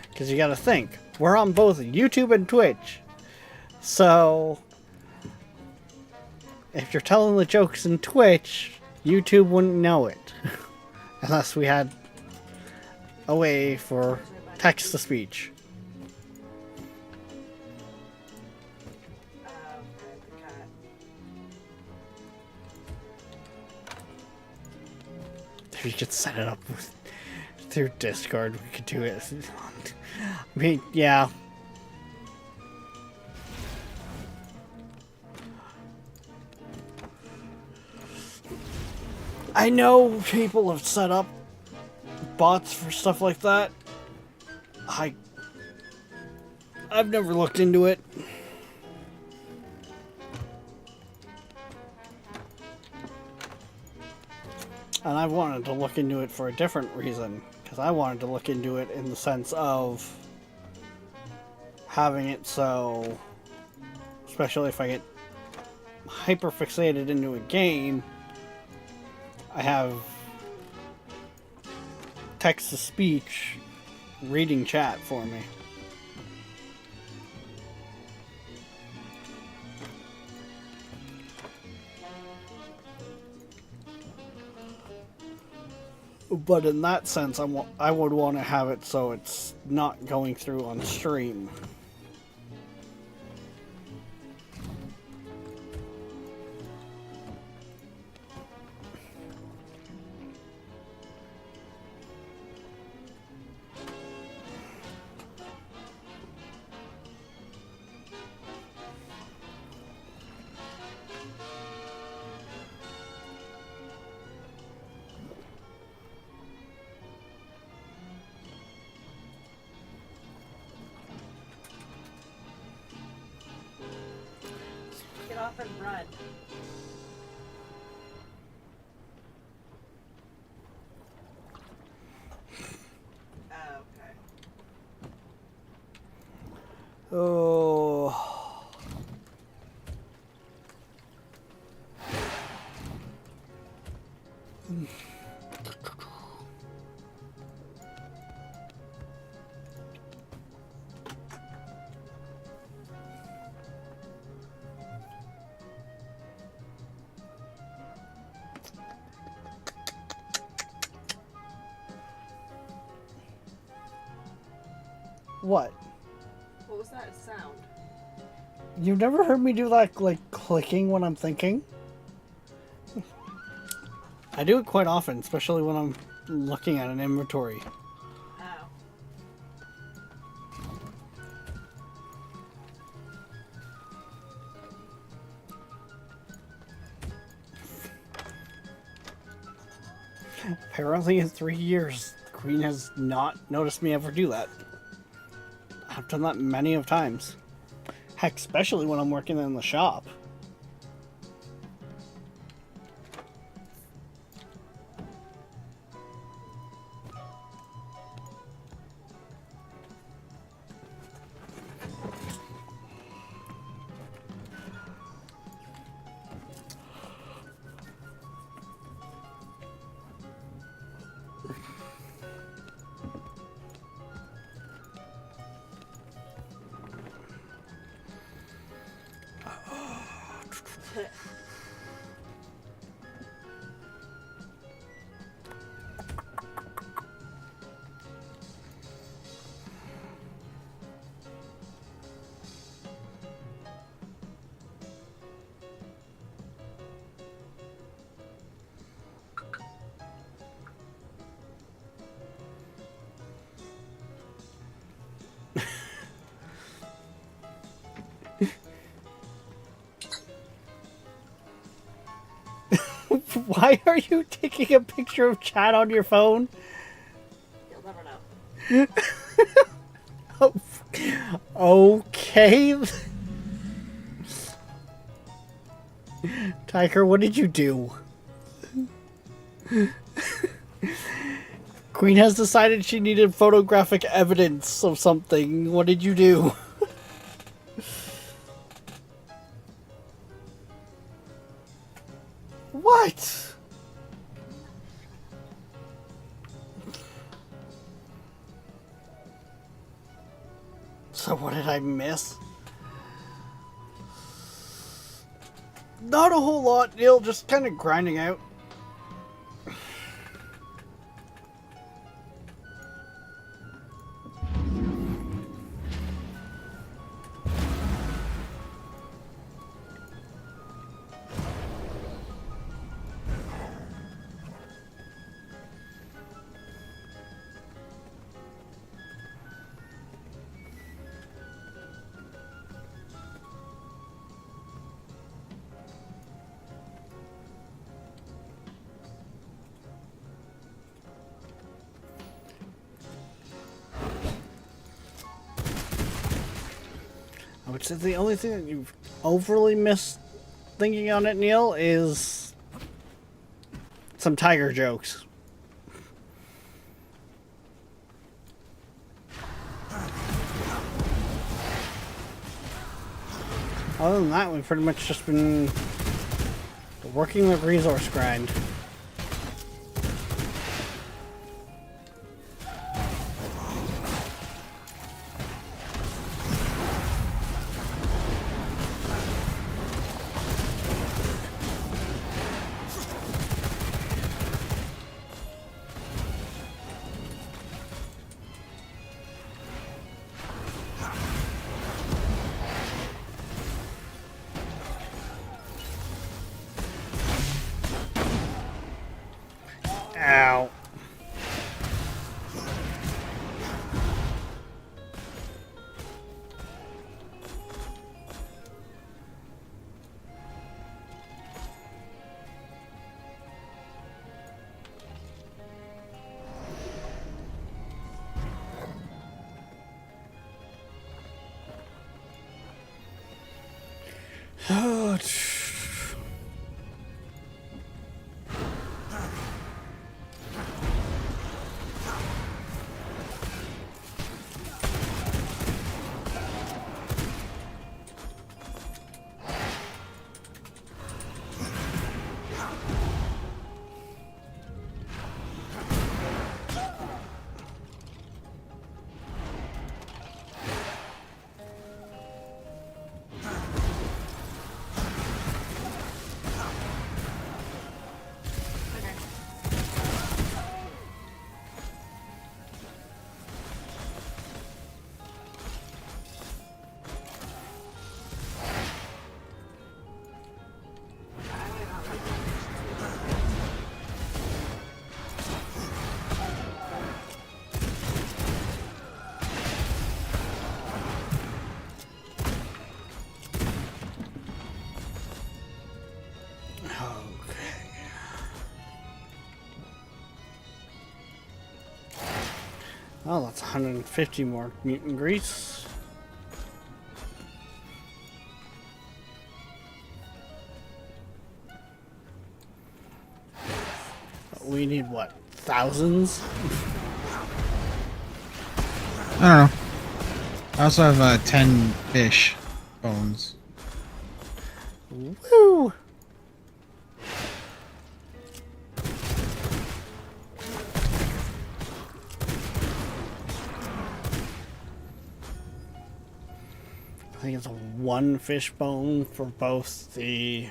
Because you gotta think, we're on both YouTube and Twitch. So, if you're telling the jokes in Twitch, YouTube wouldn't know it. Unless we had a way for text to speech. If you could set it up through Discord, we could do it. I mean, yeah. I know people have set up bots for stuff like that. I've never looked into it. And I've wanted to look into it for a different reason. Because I wanted to look into it in the sense of having it so, especially if I get hyper fixated into a game, I have text to speech reading chat for me. But in that sense, I would want to have it so it's not going through on stream. Get off and run. Oh, okay. Oh. What? What was that sound? You've never heard me do that, like, clicking when I'm thinking? I do it quite often, especially when I'm looking at an inventory. Oh. Apparently in 3 years, Queen has not noticed me ever do that. I've done that many of times. Heck, especially when I'm working in the shop. Why are you taking a picture of Chad on your phone? You'll never know. Okay. Tiger, what did you do? Queen has decided she needed photographic evidence of something. What did you do? What? So what did I miss? Not a whole lot, Neil, just kind of grinding out. I would say the only thing that you've overly missed thinking on it, Neil, is some tiger jokes. Other than that, we've pretty much just been working the resource grind. Ow. Oh, oh, that's 150 more mutant grease. We need what? Thousands? I don't know. I also have 10 fish bones. Woo! I think it's one fishbone for both the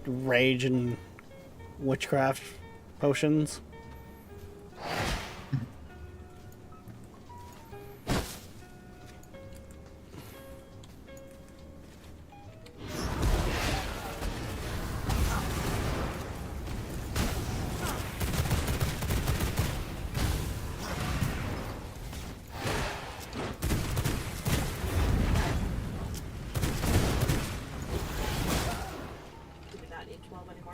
rage and witchcraft potions. Do we not need 12 anymore?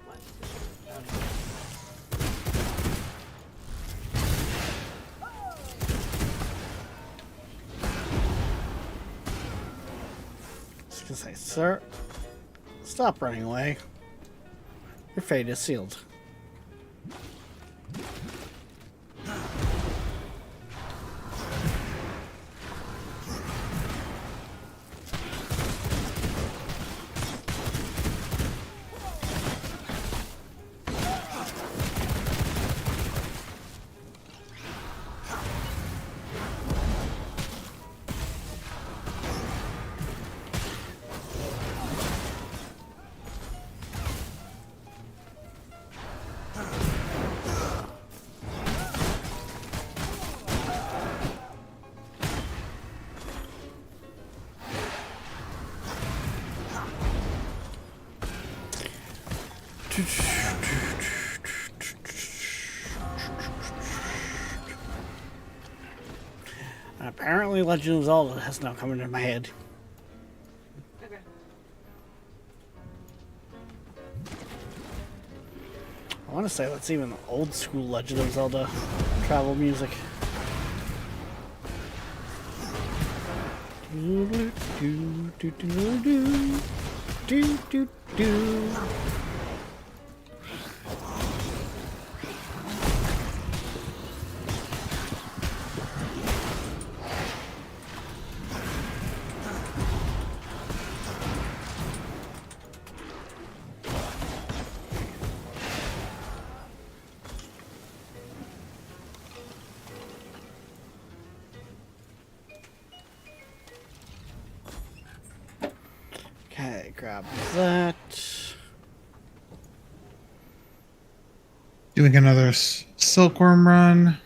One, Just gonna say, sir, stop running away. Your fate is sealed. Apparently, Legend of Zelda has now come into my head. okay. I want to say that's even old school Legend of Zelda travel music. Do do do do do do do do. Okay, grab that. Doing another silkworm run.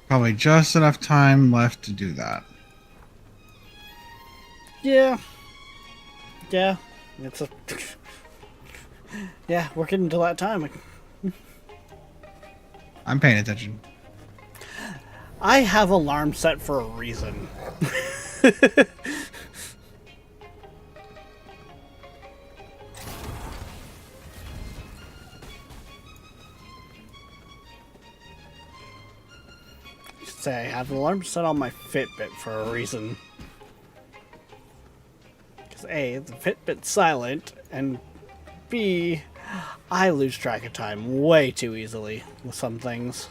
Probably just enough time left to do that. Yeah. Yeah. It's a. Yeah, we're getting to that time. I'm paying attention. I have alarm set for a reason. Say I have an alarm set on my Fitbit for a reason. Because A, the Fitbit's silent, and B, I lose track of time way too easily with some things.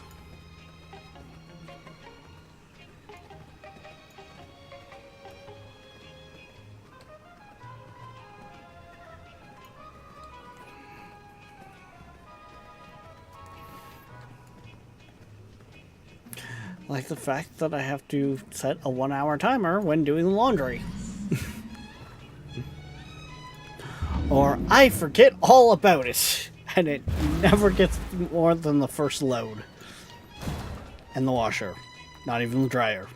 Like the fact that I have to set a 1-hour timer when doing the laundry. Or I forget all about it, and it never gets more than the first load. And the washer. Not even the dryer.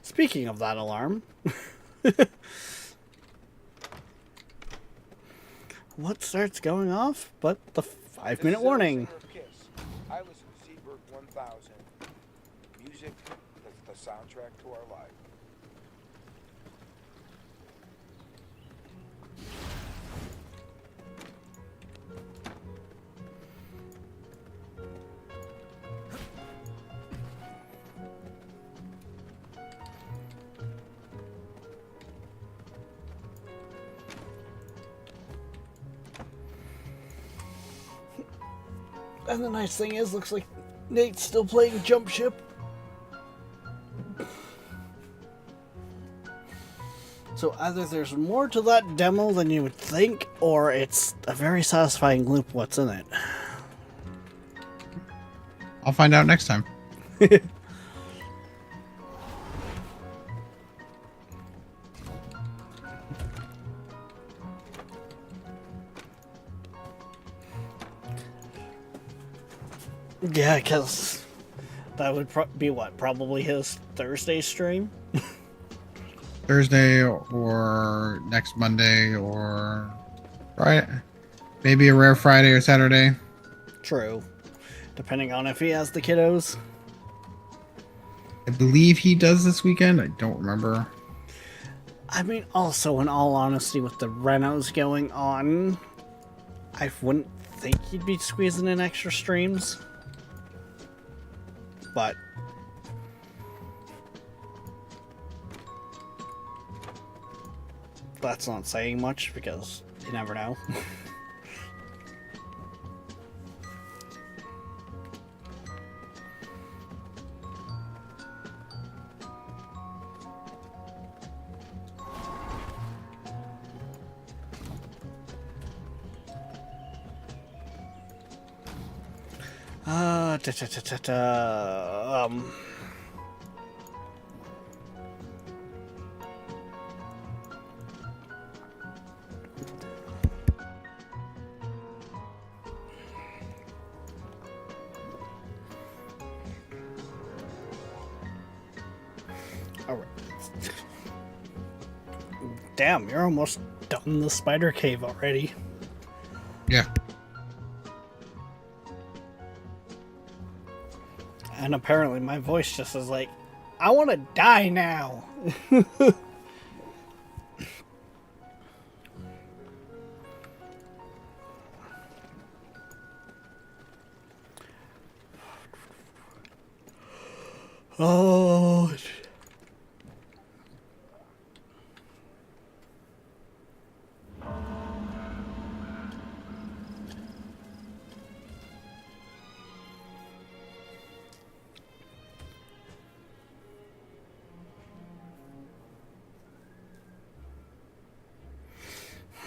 Speaking of that alarm, what starts going off but the 5-minute warning? I listen to Seabird 1000. Music that's the soundtrack to our life. And the nice thing is, looks like Nate's still playing Jump Ship. So either there's more to that demo than you would think, or it's a very satisfying loop what's in it. I'll find out next time. Yeah, because that would be what? Probably his Thursday stream? Thursday or next Monday or Friday. Maybe a rare Friday or Saturday. True. Depending on if he has the kiddos. I believe he does this weekend. I don't remember. I mean, also, in all honesty, with the renos going on, I wouldn't think he'd be squeezing in extra streams. But that's not saying much because you never know. Um, all right. Damn, you're almost done the spider cave already. Yeah. And apparently my voice just is like, I want to die now. Oh.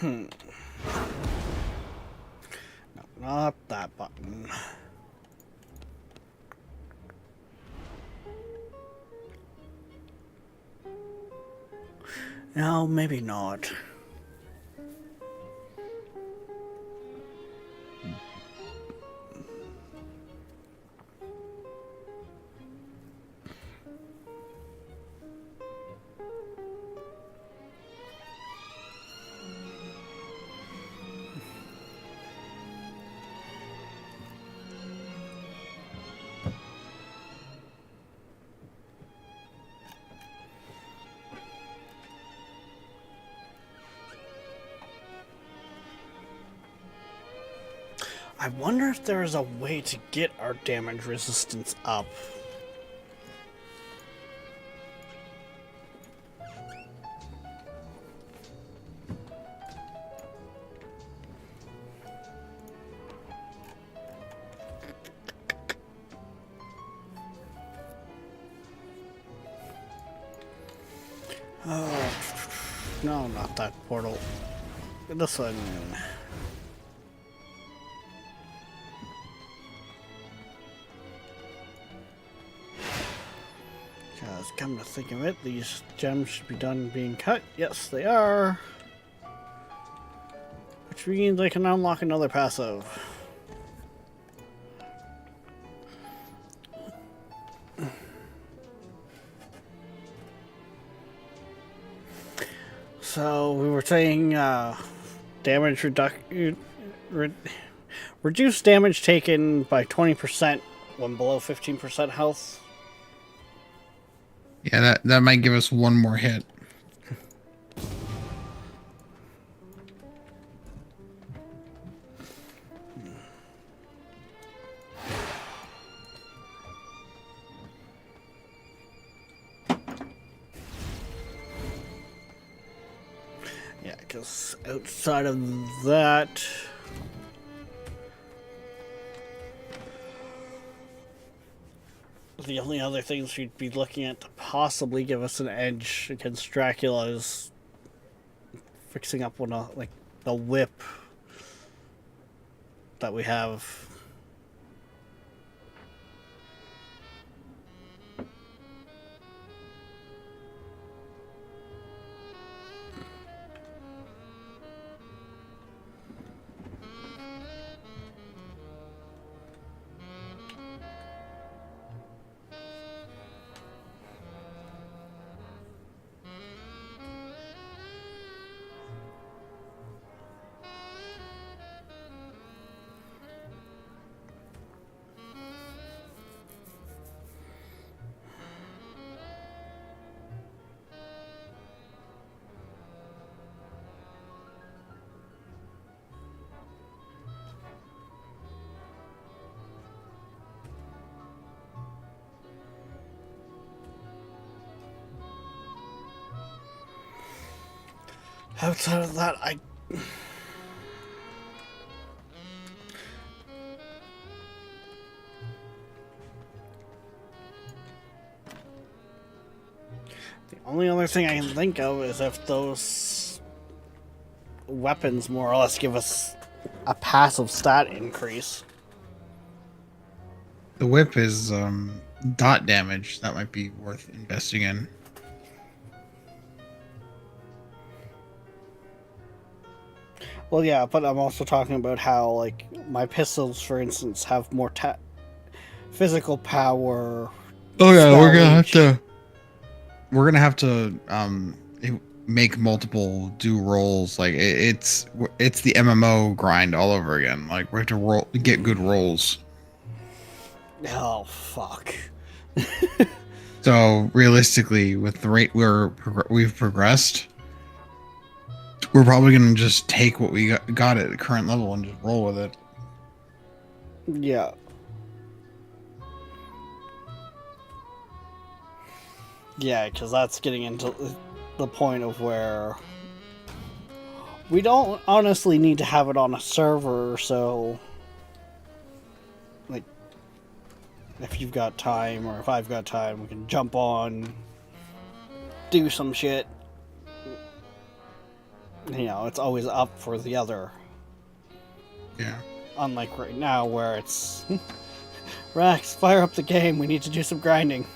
No, not that button. No, maybe not. I wonder if there is a way to get our damage resistance up. Oh, no, not that portal. This one. Because come to think of it, these gems should be done being cut. Yes, they are. Which means I can unlock another passive. So we were saying damage reduce damage taken by 20% when below 15% health. Yeah, that might give us one more hit. Yeah, because outside of that... the only other things we'd be looking at to possibly give us an edge against Dracula is fixing up one of, like, the whip that we have. Outside of that, the only other thing I can think of is if those weapons more or less give us a passive stat increase. The whip is dot damage. That might be worth investing in. Well, yeah, but I'm also talking about how, like, my pistols, for instance, have more physical power. Oh yeah, spell we're gonna reach. have to make multiple do rolls. Like it's the MMO grind all over again. Like we have to get good rolls. Oh fuck. So realistically, with the rate we've progressed, we're probably gonna just take what we got at the current level and just roll with it. Yeah. Yeah, because that's getting into the point of where we don't honestly need to have it on a server, so like if you've got time or if I've got time, we can jump on, do some shit. You know, it's always up for the other. Yeah. Unlike right now where it's Rax, fire up the game, we need to do some grinding.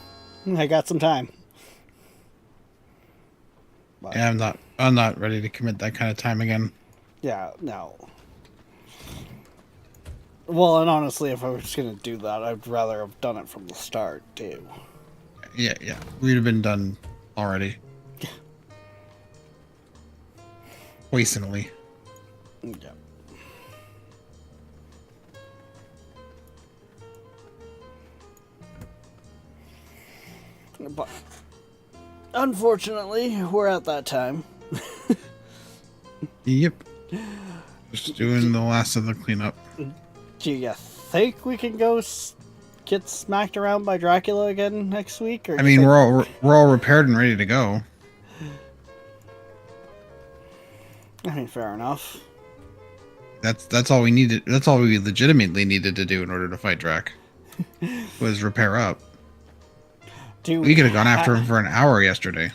I got some time. But, yeah, I'm not ready to commit that kind of time again. Yeah, no. Well, and honestly, if I was gonna do that, I'd rather have done it from the start, too. Yeah, we'd have been done already. Recently. Yeah. But unfortunately, we're at that time. Yep. Just doing the last of the cleanup. Do you think we can go get smacked around by Dracula again next week? Or I mean, we're all repaired and ready to go. I mean, fair enough. That's all we needed. That's all we legitimately needed to do in order to fight Drac. Was repair up. We could have gone after him for an hour yesterday.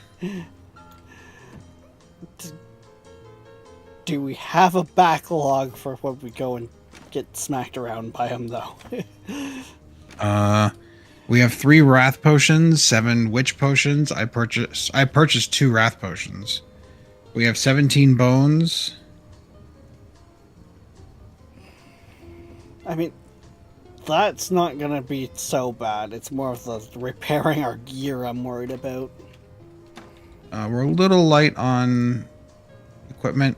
Do we have a backlog for when we go and get smacked around by him, though? We have 3 wrath potions, 7 witch potions. I purchased 2 wrath potions. We have 17 bones. I mean, that's not gonna be so bad. It's more of the repairing our gear I'm worried about. We're a little light on equipment.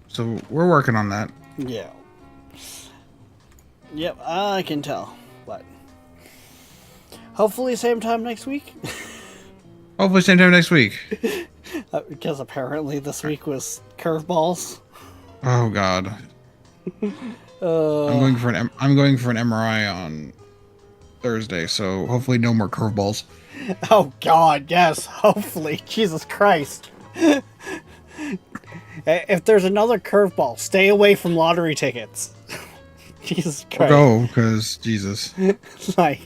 So we're working on that. Yeah. Yep, I can tell. But hopefully same time next week. Hopefully same time next week. Because apparently this week was curveballs. Oh God. I'm going for an MRI on Thursday, so hopefully no more curveballs. Oh God, yes, hopefully. Jesus Christ. If there's another curveball, stay away from lottery tickets. Jesus Or Christ. go, because Jesus. Like,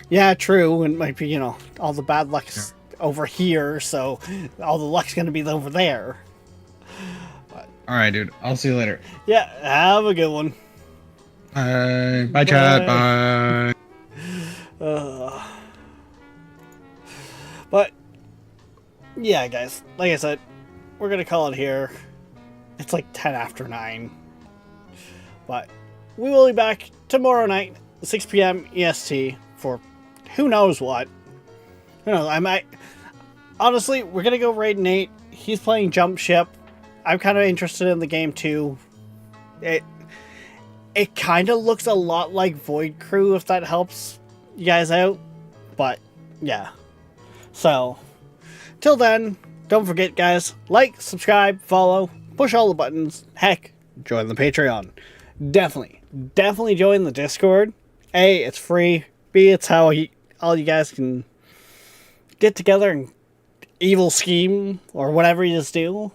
yeah, true. And might be, you know, all the bad luck's over here, so all the luck's gonna be over there. All right, dude. I'll see you later. Yeah, have a good one. Bye, chat. Bye. But yeah, guys, like I said, we're gonna call it here. It's like 10 after 9. But we will be back tomorrow night, 6 p.m. EST, for who knows what. Who knows? I might. Honestly, we're gonna go raid Nate. He's playing Jump Ship. I'm kind of interested in the game too. It kind of looks a lot like Void Crew, if that helps you guys out. But yeah. So, till then, don't forget, guys, like, subscribe, follow, push all the buttons. Heck, join the Patreon. Definitely join the Discord. A, it's free. B, it's how all you guys can get together and evil scheme or whatever you just do.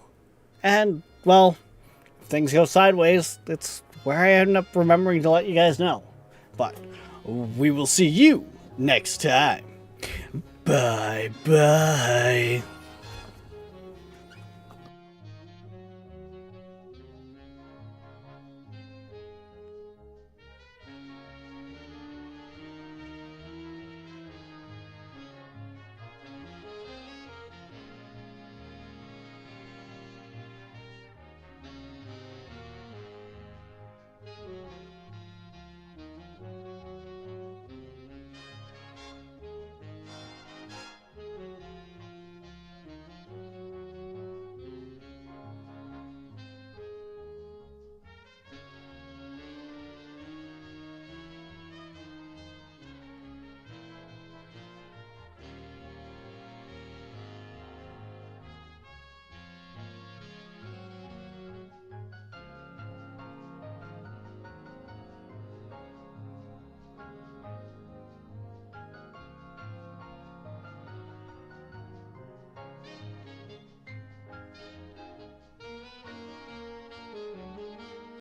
And, well, if things go sideways, it's where I end up remembering to let you guys know. But we will see you next time. Bye-bye.